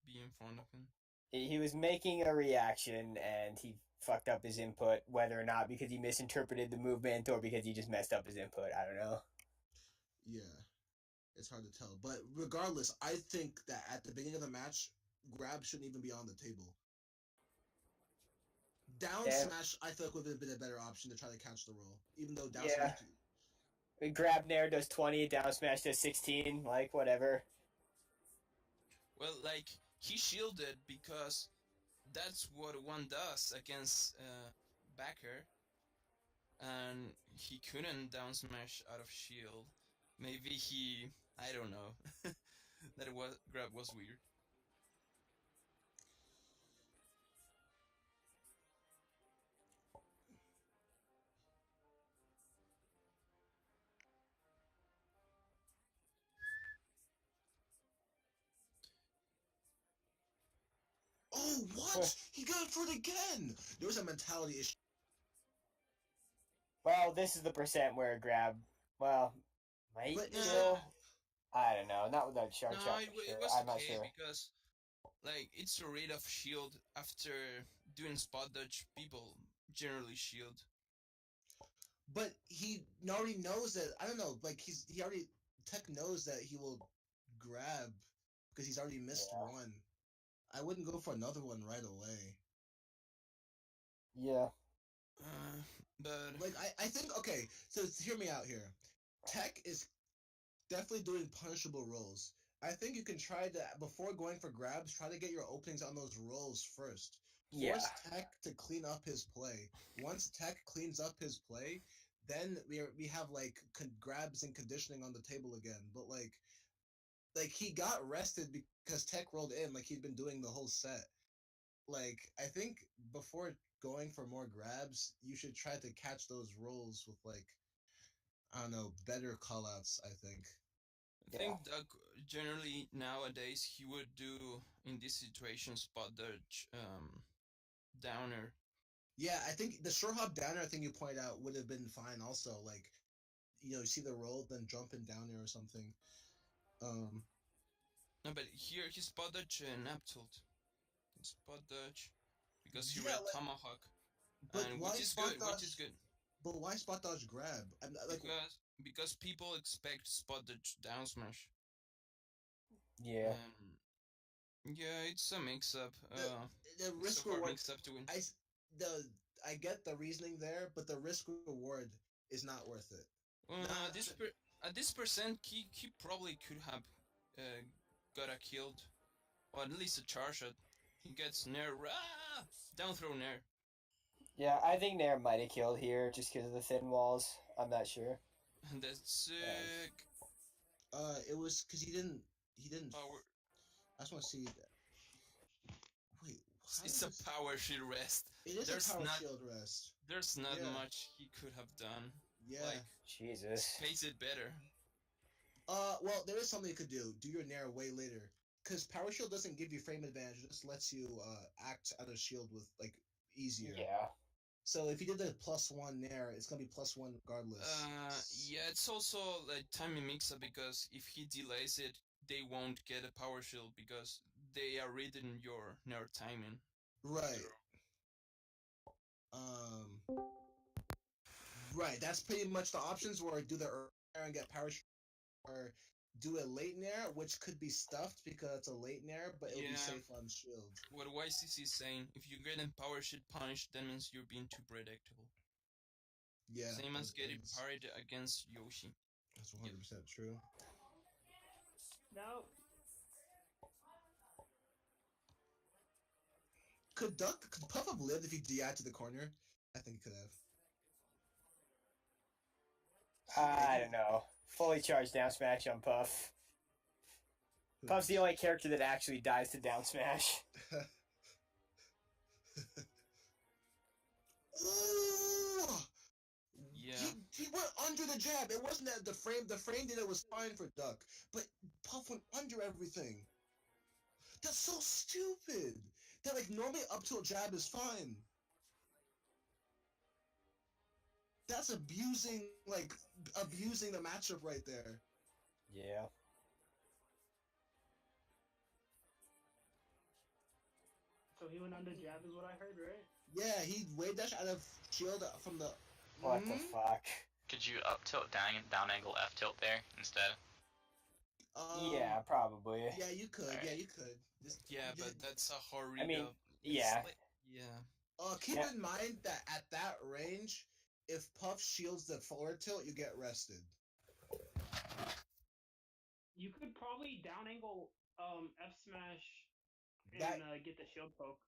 be in front of him. He was making a reaction and he fucked up his input, whether or not because he misinterpreted the movement or because he just messed up his input. I don't know. Yeah, it's hard to tell. But regardless, I think that at the beginning of the match, grab shouldn't even be on the table. Down smash, I feel like would have been a better option to try to catch the roll, even though down smash. Grab Nair does 20, down smash does 16, like whatever. Well, like he shielded because that's what one does against backer, and he couldn't down smash out of shield. Maybe he, I don't know. That grab was weird. Oh, what? He got for it again! There was a mentality issue. Well, this is the percent where grab, well, might still. I don't know. Not without shark shot. It was I'm not okay sure. because like it's a rate of shield after doing spot dodge. People generally shield. But he already knows that. I don't know. Like he already Tech knows that he will grab because he's already missed one. I wouldn't go for another one right away. Yeah. But like I think okay. So hear me out here. Tech is definitely doing punishable rolls. I think you can try to before going for grabs. Try to get your openings on those rolls first. Force Tech to clean up his play. Once Tech cleans up his play, then we have like grabs and conditioning on the table again. But like he got rested because Tech rolled in like he'd been doing the whole set. Like I think before going for more grabs, you should try to catch those rolls with like I don't know better callouts. I think. I think Doug generally nowadays he would do in this situation spot dodge downer. Yeah, I think the short hop downer I think you pointed out would have been fine also. Like you see the roll, then jumping down there or something. No, but here he spot dodge nap tilt. Spot dodge because he Yeah, read like, tomahawk. but And why which is spot good, dodge? which is good. But why spot dodge grab? I'm like Because people expect spot dodge down smash. Yeah. Yeah, it's a mix up. The risk reward mix up to win. I get the reasoning there, but the risk reward is not worth it. At this percent, he probably could have got a killed, or at least a charge shot. He gets Nair, down throw Nair. Yeah, I think Nair might have killed here just because of the thin walls. I'm not sure. That's sick. It was because he didn't. Power. I just want to see that. Wait, it's a power shield rest. It is a power shield rest. There's not much he could have done. Yeah. Like, Jesus. Space it better. Well, there is something you could do. Do your Nair way later. Because power shield doesn't give you frame advantage. It just lets you act out of shield with like easier. Yeah. So if you did the +1 Nair, it's gonna be +1 regardless. Yeah, it's also like timing mix-up because if he delays it, they won't get a power shield because they are reading your Nair timing. Right. Right. That's pretty much the options where do the early Nair and get power shield, or do a late Nair, which could be stuffed because it's a late Nair, but it'll be safe on shield. What YCC is saying, if you get in power shield punished, that means you're being too predictable. Yeah. Same as getting parried against Yoshi. That's 100% true. No. Could Puff have lived if he DI'd to the corner? I think he could have. I don't know. Fully charged down smash on Puff. Puff's the only character that actually dies to down smash. Ooh! Yeah. He went under the jab. It wasn't that the frame did it was fine for Duck, but Puff went under everything. That's so stupid. That like normally up to a jab is fine. That's abusing the matchup right there. Yeah. So he went under jab is what I heard, right? Yeah, he wave dash out of shield from the. What the fuck? Could you up tilt down angle F tilt there instead? Yeah, probably. Yeah, you could. Right. Yeah, you could. But that's a hard read. I mean, yeah. Keep in mind that at that range, if Puff shields the forward tilt, you get rested. You could probably down angle F smash and get the shield poke.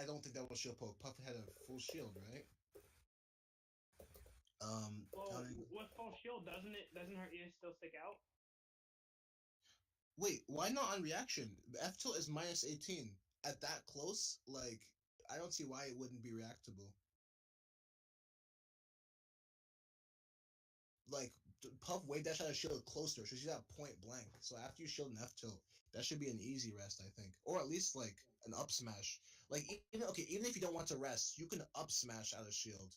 I don't think that was shield poke. Puff had a full shield, right? Well, with full shield, doesn't her ear still stick out? Wait, why not on reaction? F tilt is -18. At that close, like, I don't see why it wouldn't be reactable. Like, Puff wave dash out of shield closer, so she's at point blank. So after you shield an F tilt, that should be an easy rest, I think. Or at least, like, an up smash. Like, even if you don't want to rest, you can up smash out of shield.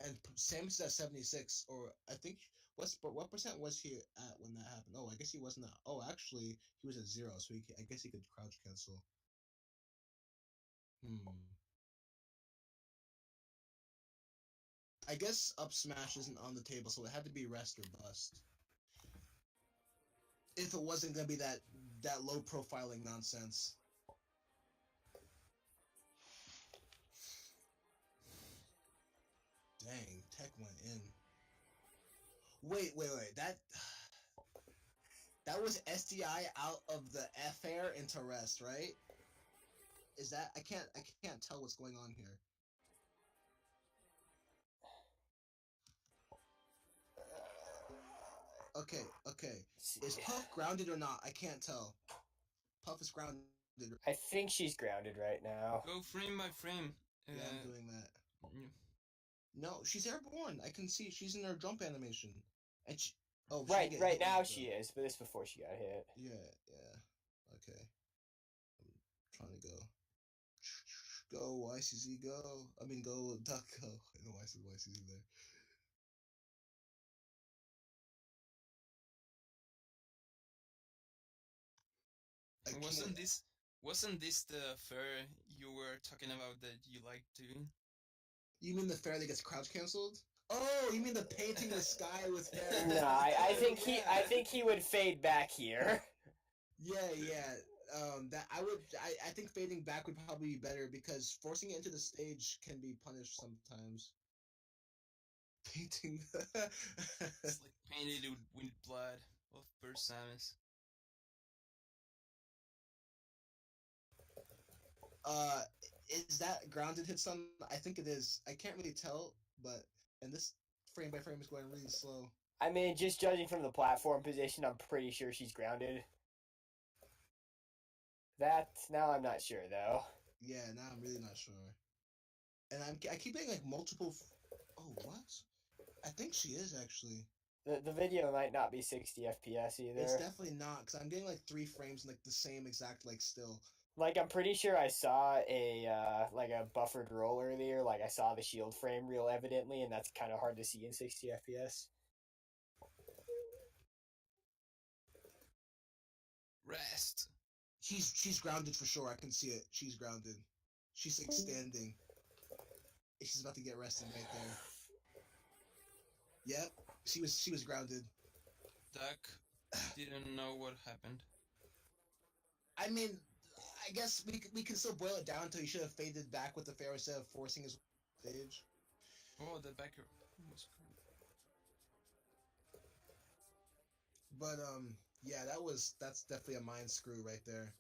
And Samus is at 76, or I think, what percent was he at when that happened? Oh, I guess he wasn't at. Oh, actually, he was at 0, so I guess he could crouch cancel. I guess up smash isn't on the table, so it had to be rest or bust. If it wasn't gonna be that low profiling nonsense. Dang, Tech went in. Wait. That was SDI out of the F air into rest, right? Is that I can't tell what's going on here. Okay. Is Puff grounded or not? I can't tell. Puff is grounded. I think she's grounded right now. Go frame by frame. Yeah, I'm doing that. Yeah. No, she's airborne. I can see she's in her jump animation. And she, right now she is, but this before she got hit. Yeah. Okay. I'm trying to go. Go YCZ go. I mean go Duck go. I know YCZ there. Wasn't this the fair you were talking about that you like doing? You mean the fair that gets crouch canceled? Oh, you mean the painting the sky with fair? No, I think he would fade back here. Yeah. I think fading back would probably be better because forcing it into the stage can be punished sometimes. Painting. It's like painted with blood of poor Samus. Is that grounded hit stun? I think it is. I can't really tell, and this frame by frame is going really slow. I mean, just judging from the platform position, I'm pretty sure she's grounded. Now I'm not sure though. Yeah, now I'm really not sure. And I keep getting like multiple. Oh, what? I think she is actually. The video might not be 60 FPS either. It's definitely not, because I'm getting like 3 frames in like the same exact like still. Like, I'm pretty sure I saw a buffered roll earlier. Like, I saw the shield frame real evidently, and that's kind of hard to see in 60 FPS. Rest. She's grounded for sure. I can see it. She's grounded. She's like standing. She's about to get rested right there. Yep, she was grounded. Duck didn't know what happened. I mean, I guess we can still boil it down to he should have faded back with the fair instead of forcing his stage. Oh, the backer was cool. But yeah, that's definitely a mind screw right there.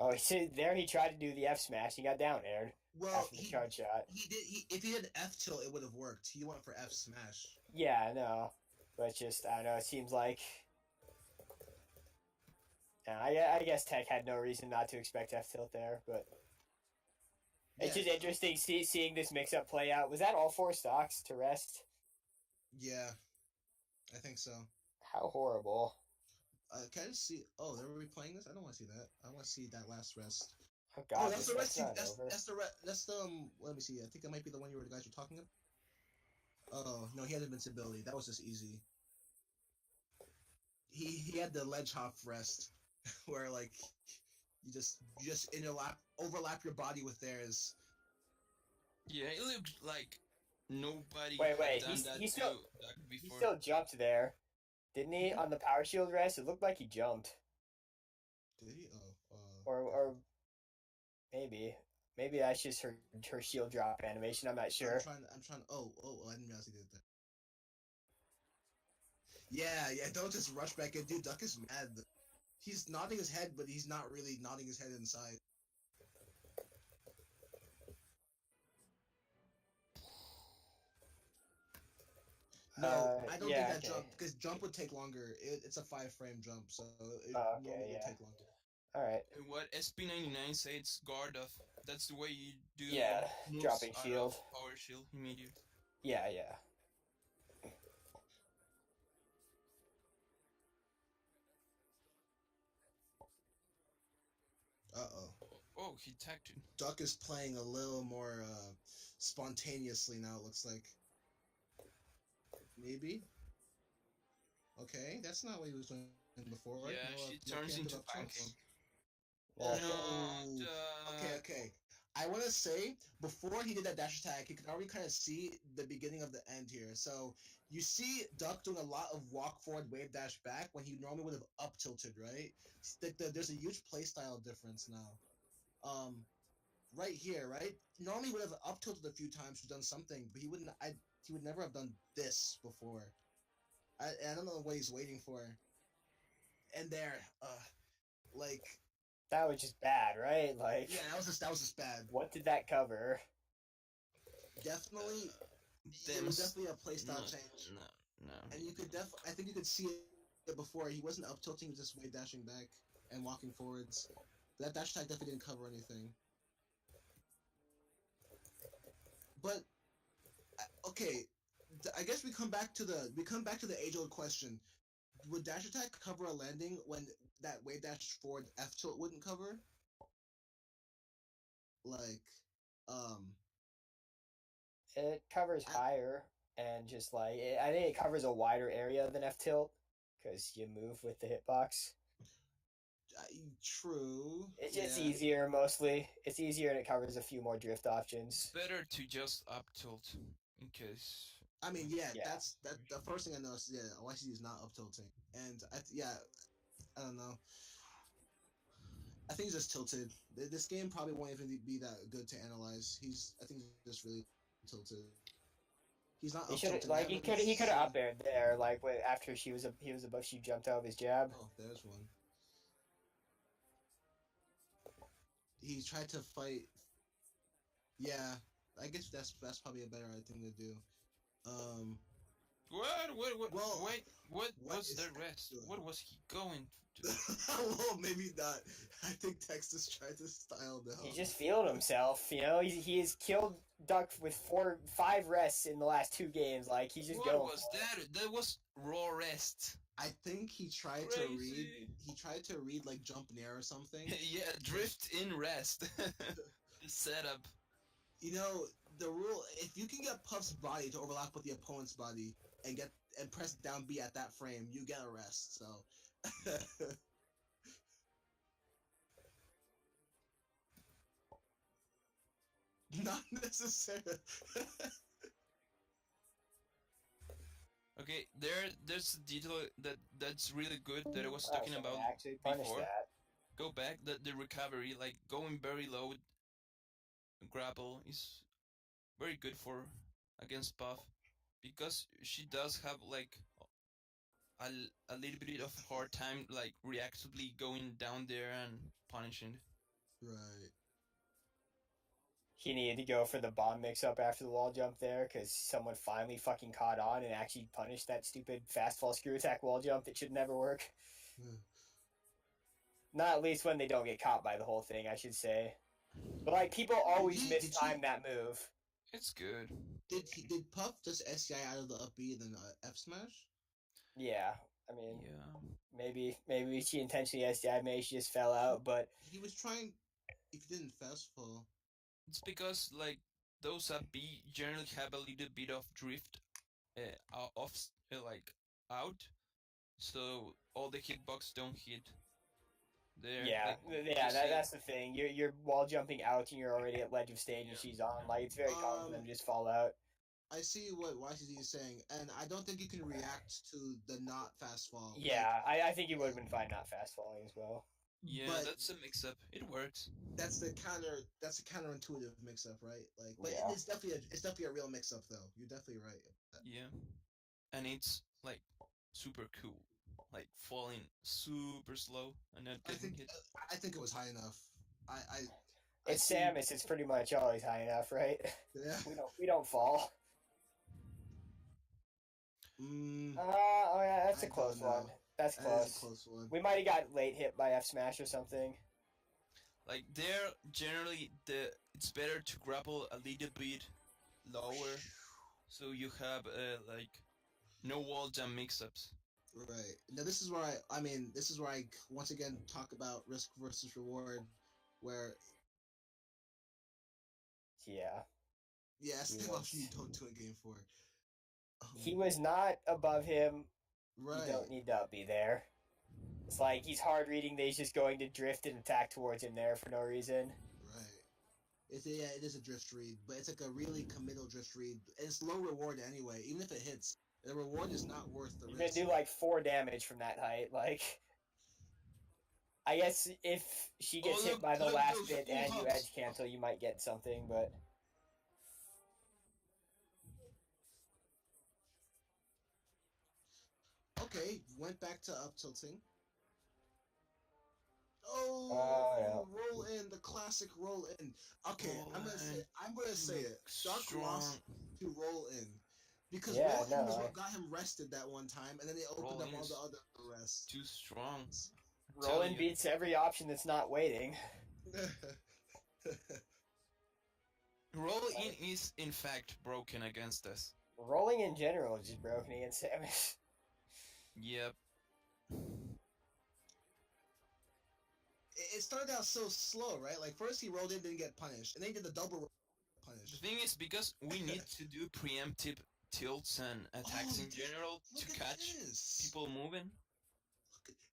Oh, there he tried to do the F smash. He got down aired. Well, after the charge shot. He did. If he did F tilt, it would have worked. He went for F smash. Yeah, I know, but just I don't know. It seems like. I guess Tech had no reason not to expect F tilt there, but it's just interesting seeing this mix up play out. Was that all 4 stocks to rest? Yeah, I think so. How horrible. Can I just see? Oh, they're replaying this. I don't want to see that. I want to see that last rest. Oh God, that's the rest. That's the Let me see. I think that might be the one you guys were talking about. Oh no, he had invincibility. That was just easy. He had the ledge hop rest, where like you just overlap your body with theirs. Yeah, it looked like nobody. Wait. He still jumped there, didn't he? On the power shield rest, it looked like he jumped. Did he? Or maybe that's just her shield drop animation. I'm not sure. I'm trying. Oh! I didn't realize he did that. Yeah. Don't just rush back in, dude. Duck is mad. He's nodding his head, but he's not really nodding his head inside. No, I don't think that jump, because jump would take longer. It's a 5-frame jump, so it would take longer. All right. What SP99 says, guard off. That's the way you do. Dropping shield. Power shield immediate. Yeah. Uh-oh. Oh, he tagged it. Duck is playing a little more spontaneously now. It looks like. Maybe. Okay, that's not what he was doing before. Yeah, No, she no turns into preemptive up tilts. pancake. Yeah. No, Okay. I want to say before he did that dash attack, you could already kind of see the beginning of the end here. So you see Duck doing a lot of walk forward, wave dash back when he normally would have up tilted, right? There's a huge playstyle difference now. Right here, right? Normally he would have up tilted a few times or done something, but he wouldn't. He would never have done this before. I don't know what he's waiting for. And there, like That was just bad, right? Like, yeah, that was just bad. what did that cover? Definitely, it was definitely a playstyle change. No. And you could I think you could see it before. He wasn't up tilting; he was just wave dashing back and walking forwards. But that dash attack definitely didn't cover anything. But okay, I guess we come back to the age old question: would dash attack cover a landing when that wave dash forward F tilt wouldn't cover? Like, It covers higher and just like I think it covers a wider area than F tilt because you move with the hitbox. True. It's just yeah. easier mostly. It's easier and it covers a few more drift options. Better to just up tilt in case. I mean, yeah, Yeah. that's the first thing I noticed. Yeah, YCD is not up tilting, and I don't know. I think he's just tilted. This game probably won't even be that good to analyze. I think he's just really tilted. He's not. He up should tilted. like he could have up aired there like after he was above, she jumped out of his jab. Oh, there's one. He tried to fight. Yeah, I guess that's probably a better thing to do. What? Well, wait, what was is the Tex rest? doing? What was he going to do? Well, maybe not. I think Texas tried to style the hell. He just feeled himself, you know. He has killed Duck with 5 rests in the last 2 games. Like he's just What going. was that? That was raw rest. I think he tried Crazy. to read. He tried to read like jump near or something. Yeah, drift in rest. The setup. You know the rule: if you can get Puff's body to overlap with the opponent's body and press down B at that frame, you get a rest. So. Not necessarily. Okay, there's a detail that's really good that I was talking about actually punish before. that. Go back, the recovery, like going very low with grapple is very good for against Puff because she does have like a little bit of hard time like reactively going down there and punishing. Right. He needed to go for the bomb mix-up after the wall jump there because someone finally fucking caught on and actually punished that stupid fast fall screw attack wall jump that should never work. Not at least when they don't get caught by the whole thing, I should say. But like people always mistime that move. It's good. Did Puff just SCI out of the up B and then F smash? Yeah, I mean, yeah. maybe she intentionally SCI, maybe she just fell out, but he was trying. If he didn't fast fall. It's because like those up B generally have a little bit of drift off like out, so all the hitbox don't hit. There, yeah, that's the thing. You're wall jumping out and you're already at ledge of stage and she's on. Like it's very common for them to just fall out. I see what YCZ is saying, and I don't think you can react to the not fast fall. Yeah, I think you would have been fine not fast falling as well. Yeah, but that's a mix-up. It works. That's a counterintuitive mix-up, right? Like, but Yeah. it's definitely a real mix-up, though. You're definitely right. Yeah, and it's like super cool, like falling super slow and not getting hit. I think it was high enough. It's Samus. It's pretty much always high enough, right? Yeah. We don't fall. Oh yeah, that's a close one. That's close. That is a close one. We might have got late hit by F smash or something. Like there, generally it's better to grapple a little bit lower, so you have like no wall jump mix-ups. Right. Now this is where I once again talk about risk versus reward, where Yeah. Yeah, that's He the was- option you don't do in game 4. He was not above him. Right. You don't need to be there. It's like he's hard reading that he's just going to drift and attack towards him there for no reason. Right. It is a drift read, but it's like a really committal drift read. It's low reward anyway. Even if it hits, the reward is not worth the He's risk. gonna do like 4 damage from that height. Like, I guess if she gets hit by the last bit and you edge cancel, you might get something, but. Okay, went back to up tilting. Oh, yeah. roll in, the classic roll in. Okay, Roll I'm gonna say it. Duck Strong. lost to roll in. Because Yeah, roll in was no, what got him rested that one time, and then they opened Roll up in all is the other rests. Too strong. Roland you. beats every option that's not waiting. Roll in is in fact broken against us. Rolling in general is just broken against Samus. Yep. It started out so slow, right? Like first he rolled in, didn't get punished, and then he did the double roll, The punished. thing is, because we need to do preemptive tilts and attacks in general to catch people moving.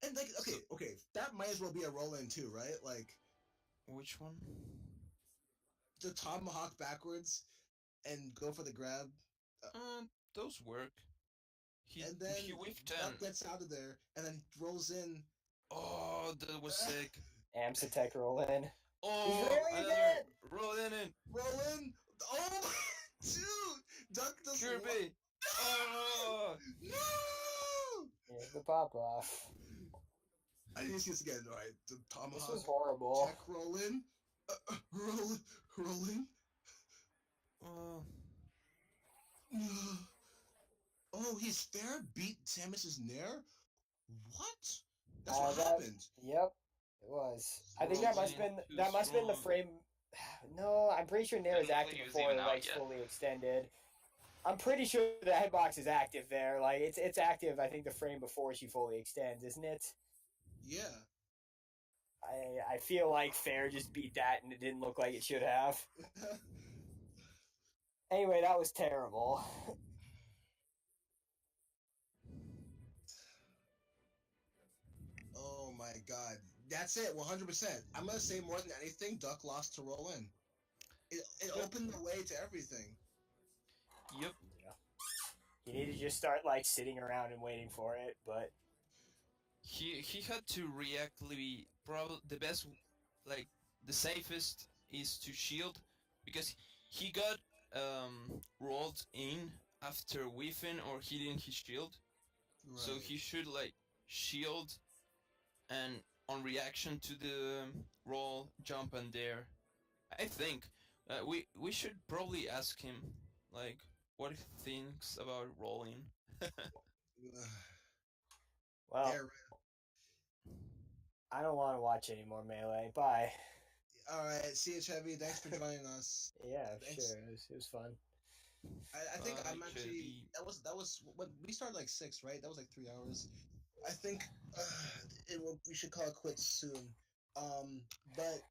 And like, okay, that might as well be a roll in too, right? Like Which one? the tomahawk backwards and go for the grab. Those work. And then he whiffed Duck 10. gets out of there and then rolls in. Oh, that was sick. Amsatech roll in. Oh, really another good! roll in it. Roll in. Oh, dude! Duck does Kirby. Oh, no! Here's the pop off. I need to see this again. All right, the tomahawk. This was horrible. Check roll in. Roll in. Oh, his fair beat Samus's Nair? What? That's what happened. Yep, it was. I think that must have been the frame. No, I'm pretty sure Nair is active before the leg's fully extended. I'm pretty sure the hitbox is active there. Like it's active. I think the frame before she fully extends, isn't it? Yeah. I feel like Fair just beat that and it didn't look like it should have. Anyway, that was terrible. Oh my god. That's it, 100%. I'm gonna say more than anything, Duck lost to roll in. It opened the way to everything. Yep. Yeah. You need to just start like sitting around and waiting for it, but He had to reactively. Probably the best, like the safest, is to shield, because he got rolled in after whiffing or hitting his shield. Right. So he should like shield, and on reaction to the roll, jump and dare. I think we should probably ask him like what he thinks about rolling. well, I don't want to watch any more Melee. Bye. Alright, see you, Chevy. Thanks for joining us. Yeah, Thanks. sure. It was fun. I think I'm actually that was when we started like 6, right? That was like 3 hours. I think we should call it quits soon. But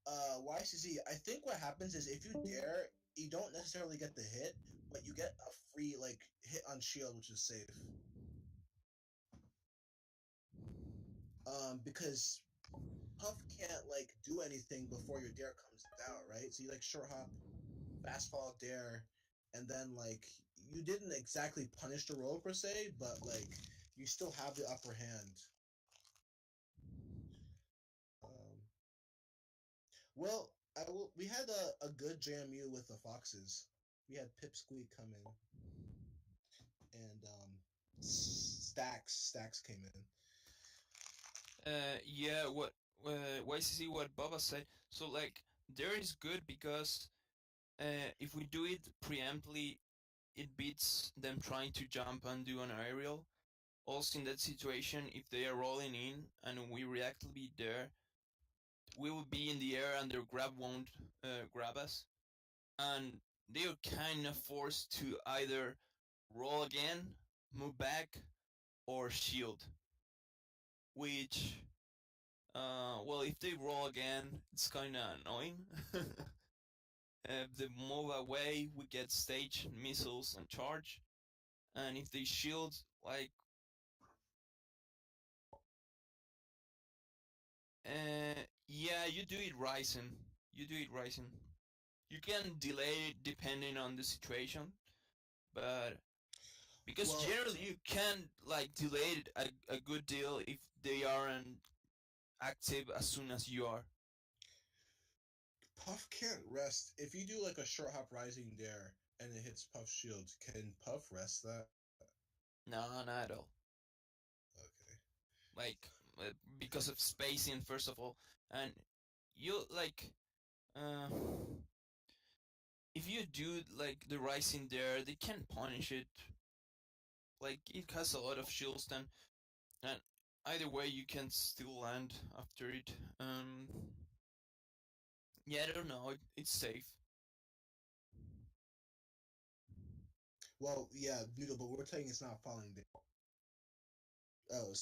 YCZ, I think what happens is if you dare, you don't necessarily get the hit, but you get a free like hit on shield, which is safe. Because Puff can't like do anything before your dare comes out, right? So you like short hop, fast fall dare, and then like you didn't exactly punish the roll per se, but like you still have the upper hand. Well, we had a good JMU with the Foxes. We had Pipsqueak come in, and Stacks came in. Yeah, what YCC, what Baba said. So like there is good because if we do it preemptively, it beats them trying to jump and do an aerial. Also in that situation, if they are rolling in and we reactively there, we will be in the air and their grab won't grab us, and they are kind of forced to either roll again, move back, or shield. Which well, if they roll again, it's kind of annoying. they move away, we get stage, missiles, and charge. And if they shield, like, yeah, you do it rising. You do it rising. You can delay it depending on the situation, but because Well- generally you can like delay it a good deal if they aren't active as soon as you are. Puff can't rest. If you do like a short hop rising dare and it hits Puff's shield, can Puff rest that? No, not at all. Okay. Like because of spacing, first of all, and you like if you do like the rising there, they can punish it. Like it has a lot of shields, then, and either way you can still land after it. Yeah, I don't know. It's safe. Well, yeah, Noodle, but we're saying it's not falling down. Oh,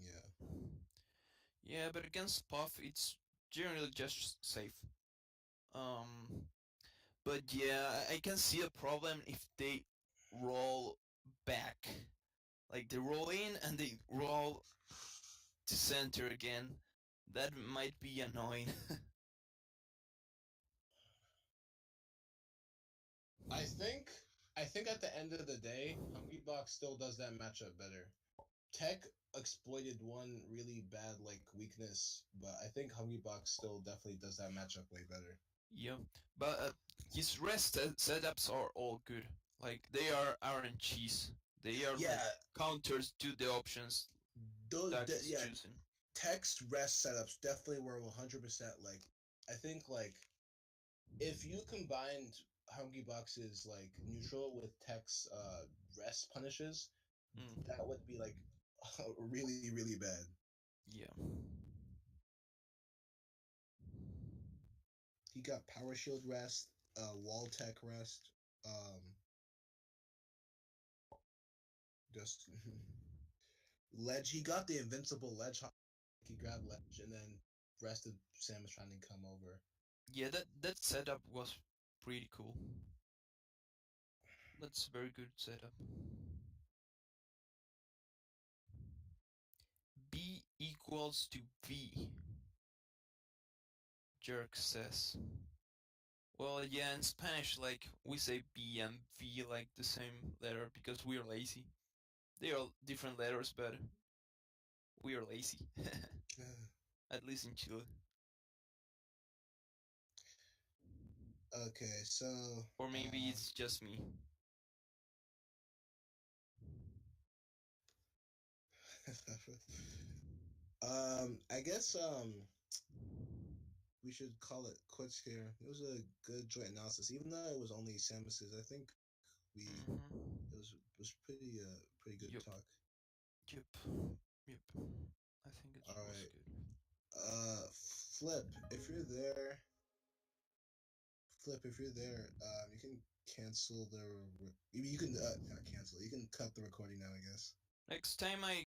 yeah. Yeah, but against Puff, it's generally just safe. But yeah, I can see a problem if they roll back. Like they roll in and they roll to center again. That might be annoying. I think at the end of the day, Hungrybox still does that matchup better. Tech exploited one really bad like weakness, but I think Hungrybox still definitely does that matchup way better. Yeah, but his rest setups are all good. Like they are RNGs. They are like counters to the options that is choosing. Tech's rest setups definitely were 100% like I think like if you combined Hungrybox's like neutral with Tech's rest punishes, that would be like really really bad. Yeah. He got power shield rest, wall tech rest, just ledge. He got the invincible ledge. He grabbed ledge and then rested Samus trying to come over. Yeah, that setup was pretty cool. That's a very good setup. B equals to V. Jerk says. Well, yeah, in Spanish, like, we say B and V like the same letter because we're lazy. They are different letters, but we are lazy. At least in Chile. Okay, so... Or maybe it's just me. I guess, we should call it quits here. It was a good joint analysis, even though it was only Samus's. I think it was pretty good talk. Yep. I think it was good. Flip, if you're there, you can cancel the. You can not cancel. You can cut the recording now, I guess. Next time I